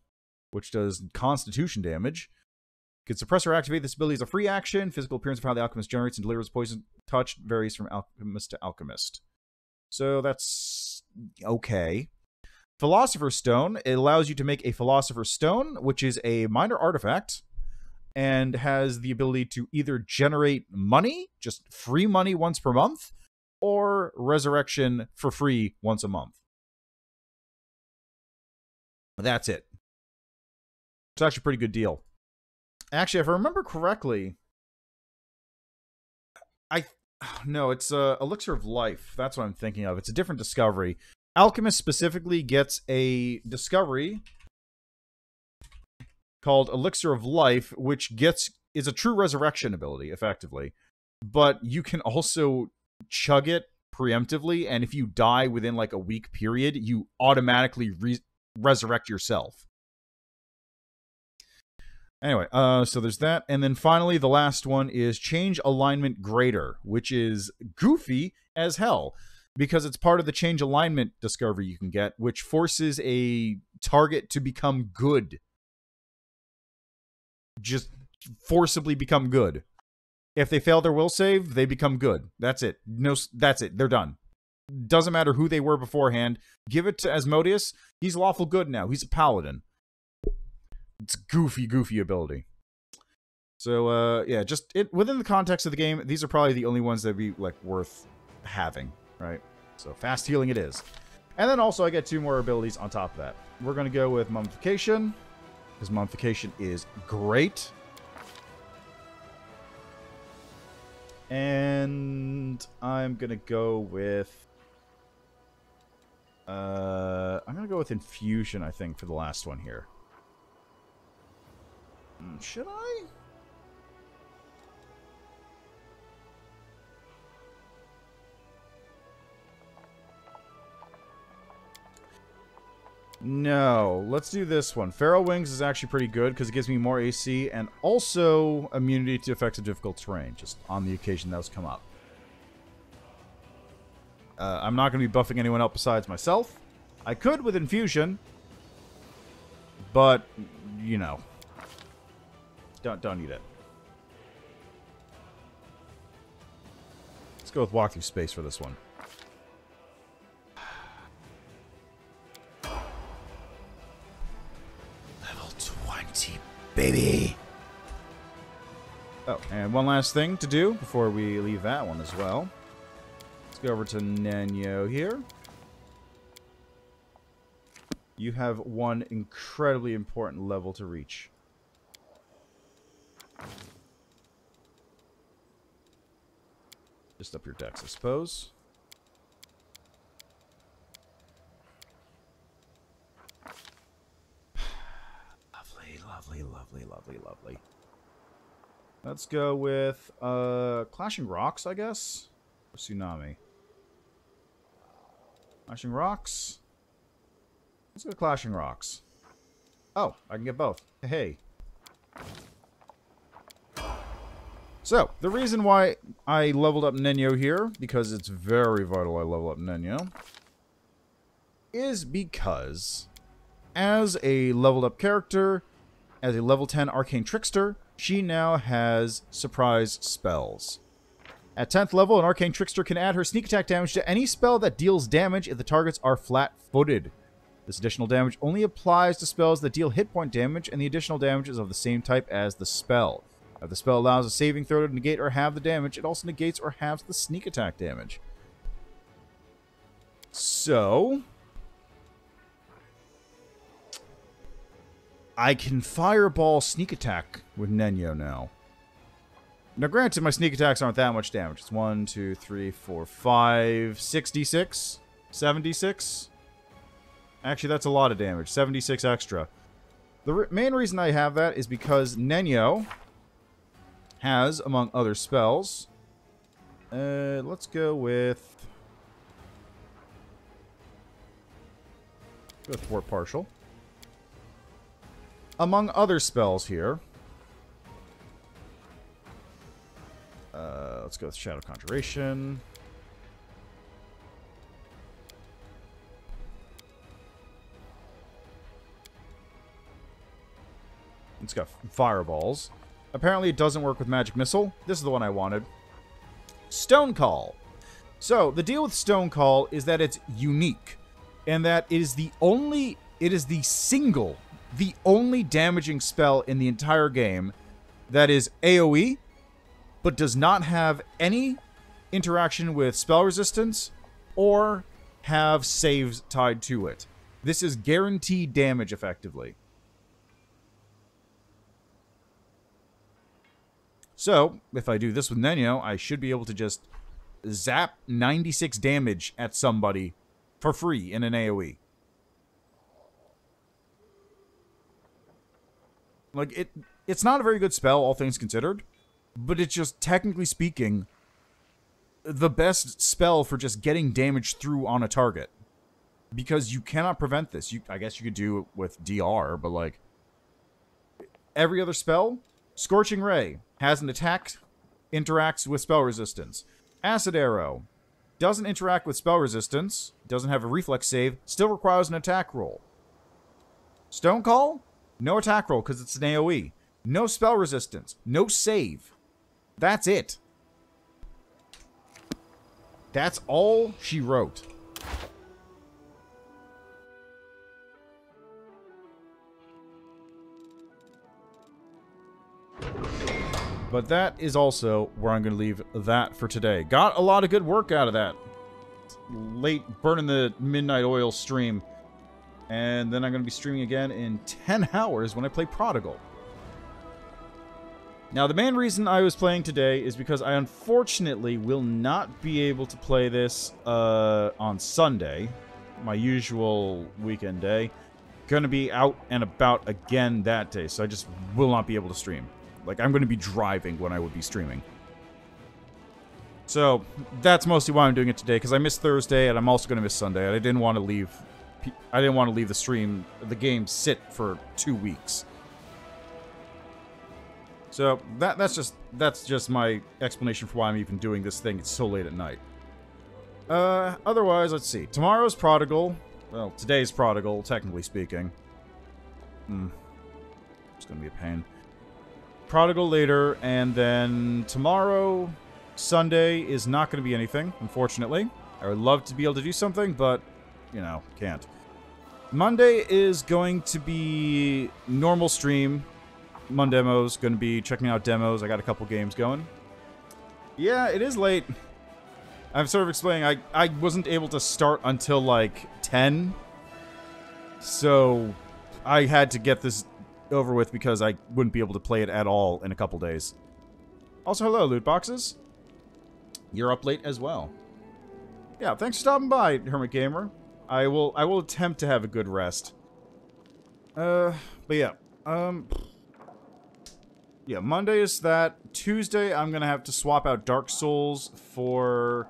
which does Constitution damage. Can suppress or activate this ability as a free action. Physical appearance of how the Alchemist generates and delivers Poison Touch varies from Alchemist to Alchemist. So that's okay. Philosopher's Stone, it allows you to make a Philosopher's Stone, which is a minor artifact, and has the ability to either generate money, just free money once per month, or resurrection for free once a month. That's it. It's actually a pretty good deal. Actually, if I remember correctly, no, it's Elixir of Life. That's what I'm thinking of. It's a different discovery. Alchemist specifically gets a discovery called Elixir of Life, which is a true resurrection ability, effectively. But you can also chug it preemptively, and if you die within like a week period, you automatically resurrect yourself. Anyway, so there's that. And then finally, the last one is Change Alignment Greater, which is goofy as hell, because it's part of the Change Alignment discovery you can get, which forces a target to become good. Just forcibly become good. If they fail their will save, they become good. That's it. No, that's it. They're done. Doesn't matter who they were beforehand. Give it to Asmodeus. He's lawful good now. He's a paladin. It's goofy ability. So, yeah, just within the context of the game, these are probably the only ones that'd be, like, worth having, right? So, fast healing it is. And then also I get 2 more abilities on top of that. We're going to go with Mummification, because Mummification is great. And I'm going to go with... I'm going to go with Infusion, I think, for the last one here. Should I? No, let's do this one. Feral Wings is actually pretty good because it gives me more AC and also immunity to effects of difficult terrain, just on the occasion those come up. I'm not going to be buffing anyone else besides myself. I could with Infusion, but, you know, don't need it. Let's go with Walk Through Space for this one. Level 20, baby. Oh, and one last thing to do before we leave that one as well. Let's go over to Nenyo here. You have one incredibly important level to reach. Just up your decks, I suppose. Lovely. Let's go with Clashing Rocks, I guess. Or Tsunami. Clashing Rocks. Let's go Clashing Rocks. Oh, I can get both. Hey. So, the reason why I leveled up Nenyo here, because it's very vital I level up Nenyo, is because as a leveled up character, as a level 10 Arcane Trickster, she now has surprise spells. At 10th level, an Arcane Trickster can add her sneak attack damage to any spell that deals damage if the targets are flat-footed. This additional damage only applies to spells that deal hit point damage, and the additional damage is of the same type as the spell. If the spell allows a saving throw to negate or halve the damage, it also negates or halves the sneak attack damage. So, I can fireball sneak attack with Nenyo now. Now, granted, my sneak attacks aren't that much damage. It's 1, 2, 3, 4, 5, 66, 76. Actually, that's a lot of damage. 76 extra. The main reason I have that is because Nenyo has, among other spells, let's go with Thwart Partial. Among other spells here, let's go with Shadow Conjuration. It's got Fireballs. Apparently it doesn't work with Magic Missile. This is the one I wanted. Stone Call. So, the deal with Stone Call is that it's unique. And that it is the only damaging spell in the entire game that is AoE, but does not have any interaction with spell resistance or have saves tied to it. This is guaranteed damage, effectively. So, if I do this with Nenyo, I should be able to just zap 96 damage at somebody for free in an AoE. Like, it's not a very good spell, all things considered, but it's just, technically speaking, the best spell for just getting damage through on a target. Because you cannot prevent this. I guess you could do it with DR, but, like, every other spell, Scorching Ray has an attack, interacts with spell resistance. Acid Arrow doesn't interact with spell resistance, doesn't have a reflex save, still requires an attack roll. Stone Call, no attack roll because it's an AoE. No spell resistance, no save. That's it. That's all she wrote. But that is also where I'm going to leave that for today. Got a lot of good work out of that. Late burning the midnight oil stream. And then I'm going to be streaming again in 10 hours when I play Prodigal. Now, the main reason I was playing today is because I unfortunately will not be able to play this on Sunday, my usual weekend day. Going to be out and about again that day, so I just will not be able to stream. Like, I'm going to be driving when I would be streaming. So, that's mostly why I'm doing it today, because I missed Thursday, and I'm also going to miss Sunday. I didn't want to leave the stream, the game, sit for 2 weeks. So, that's just my explanation for why I'm even doing this thing. It's so late at night. Otherwise, let's see. Tomorrow's Prodigal. Well, today's Prodigal, technically speaking. It's going to be a pain. Prodigal later, and then tomorrow, Sunday, is not going to be anything, unfortunately. I would love to be able to do something, but, you know, can't. Monday is going to be normal stream. Demos, going to be checking out demos. I got a couple games going. Yeah, it is late. I'm sort of explaining, I wasn't able to start until, like, 10. So, I had to get this over with because I wouldn't be able to play it at all in a couple days. Also, hello, loot boxes. You're up late as well. Yeah, thanks for stopping by, Hermit Gamer. I will attempt to have a good rest. But yeah. Yeah, Monday is that. Tuesday, I'm gonna have to swap out Dark Souls for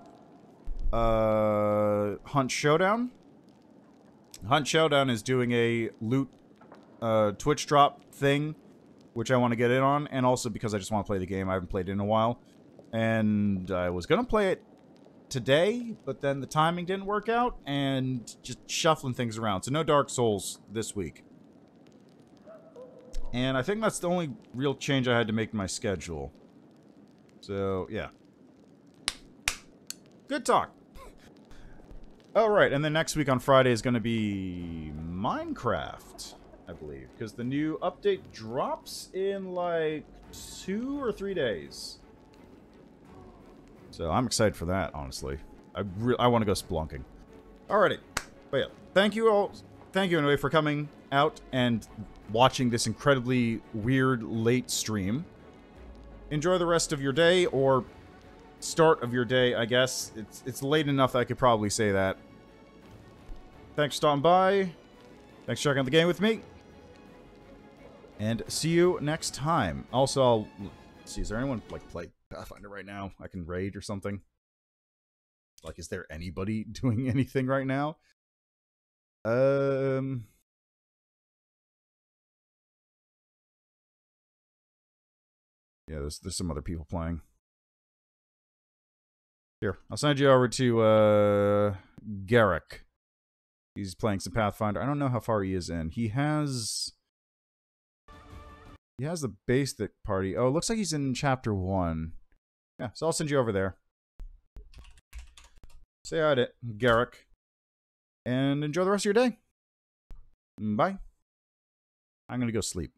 Hunt Showdown. Hunt Showdown is doing a loot Twitch drop thing, which I want to get in on, and also because I just want to play the game. I haven't played it in a while. And I was going to play it today, but then the timing didn't work out, and just shuffling things around. So no Dark Souls this week. And I think that's the only real change I had to make in my schedule. So, yeah. Good talk. Alright, and then next week on Friday is going to be Minecraft, I believe. Because the new update drops in, like, 2 or 3 days. So, I'm excited for that, honestly. I want to go splunking. Alrighty. But yeah, thank you all. Thank you, anyway, for coming out and watching this incredibly weird late stream. Enjoy the rest of your day, or start of your day, I guess. It's late enough that I could probably say that. Thanks for stopping by. Thanks for checking out the game with me. And see you next time. Also, I'll see, is there anyone, like, play Pathfinder right now? I can raid or something? Like, is there anybody doing anything right now? Yeah, there's some other people playing. Here, I'll send you over to, Garrick. He's playing some Pathfinder. I don't know how far he is in. He has the basic party. Oh, it looks like he's in chapter 1. Yeah, so I'll send you over there. Say hi to Garrick. And enjoy the rest of your day. Bye. I'm gonna go sleep.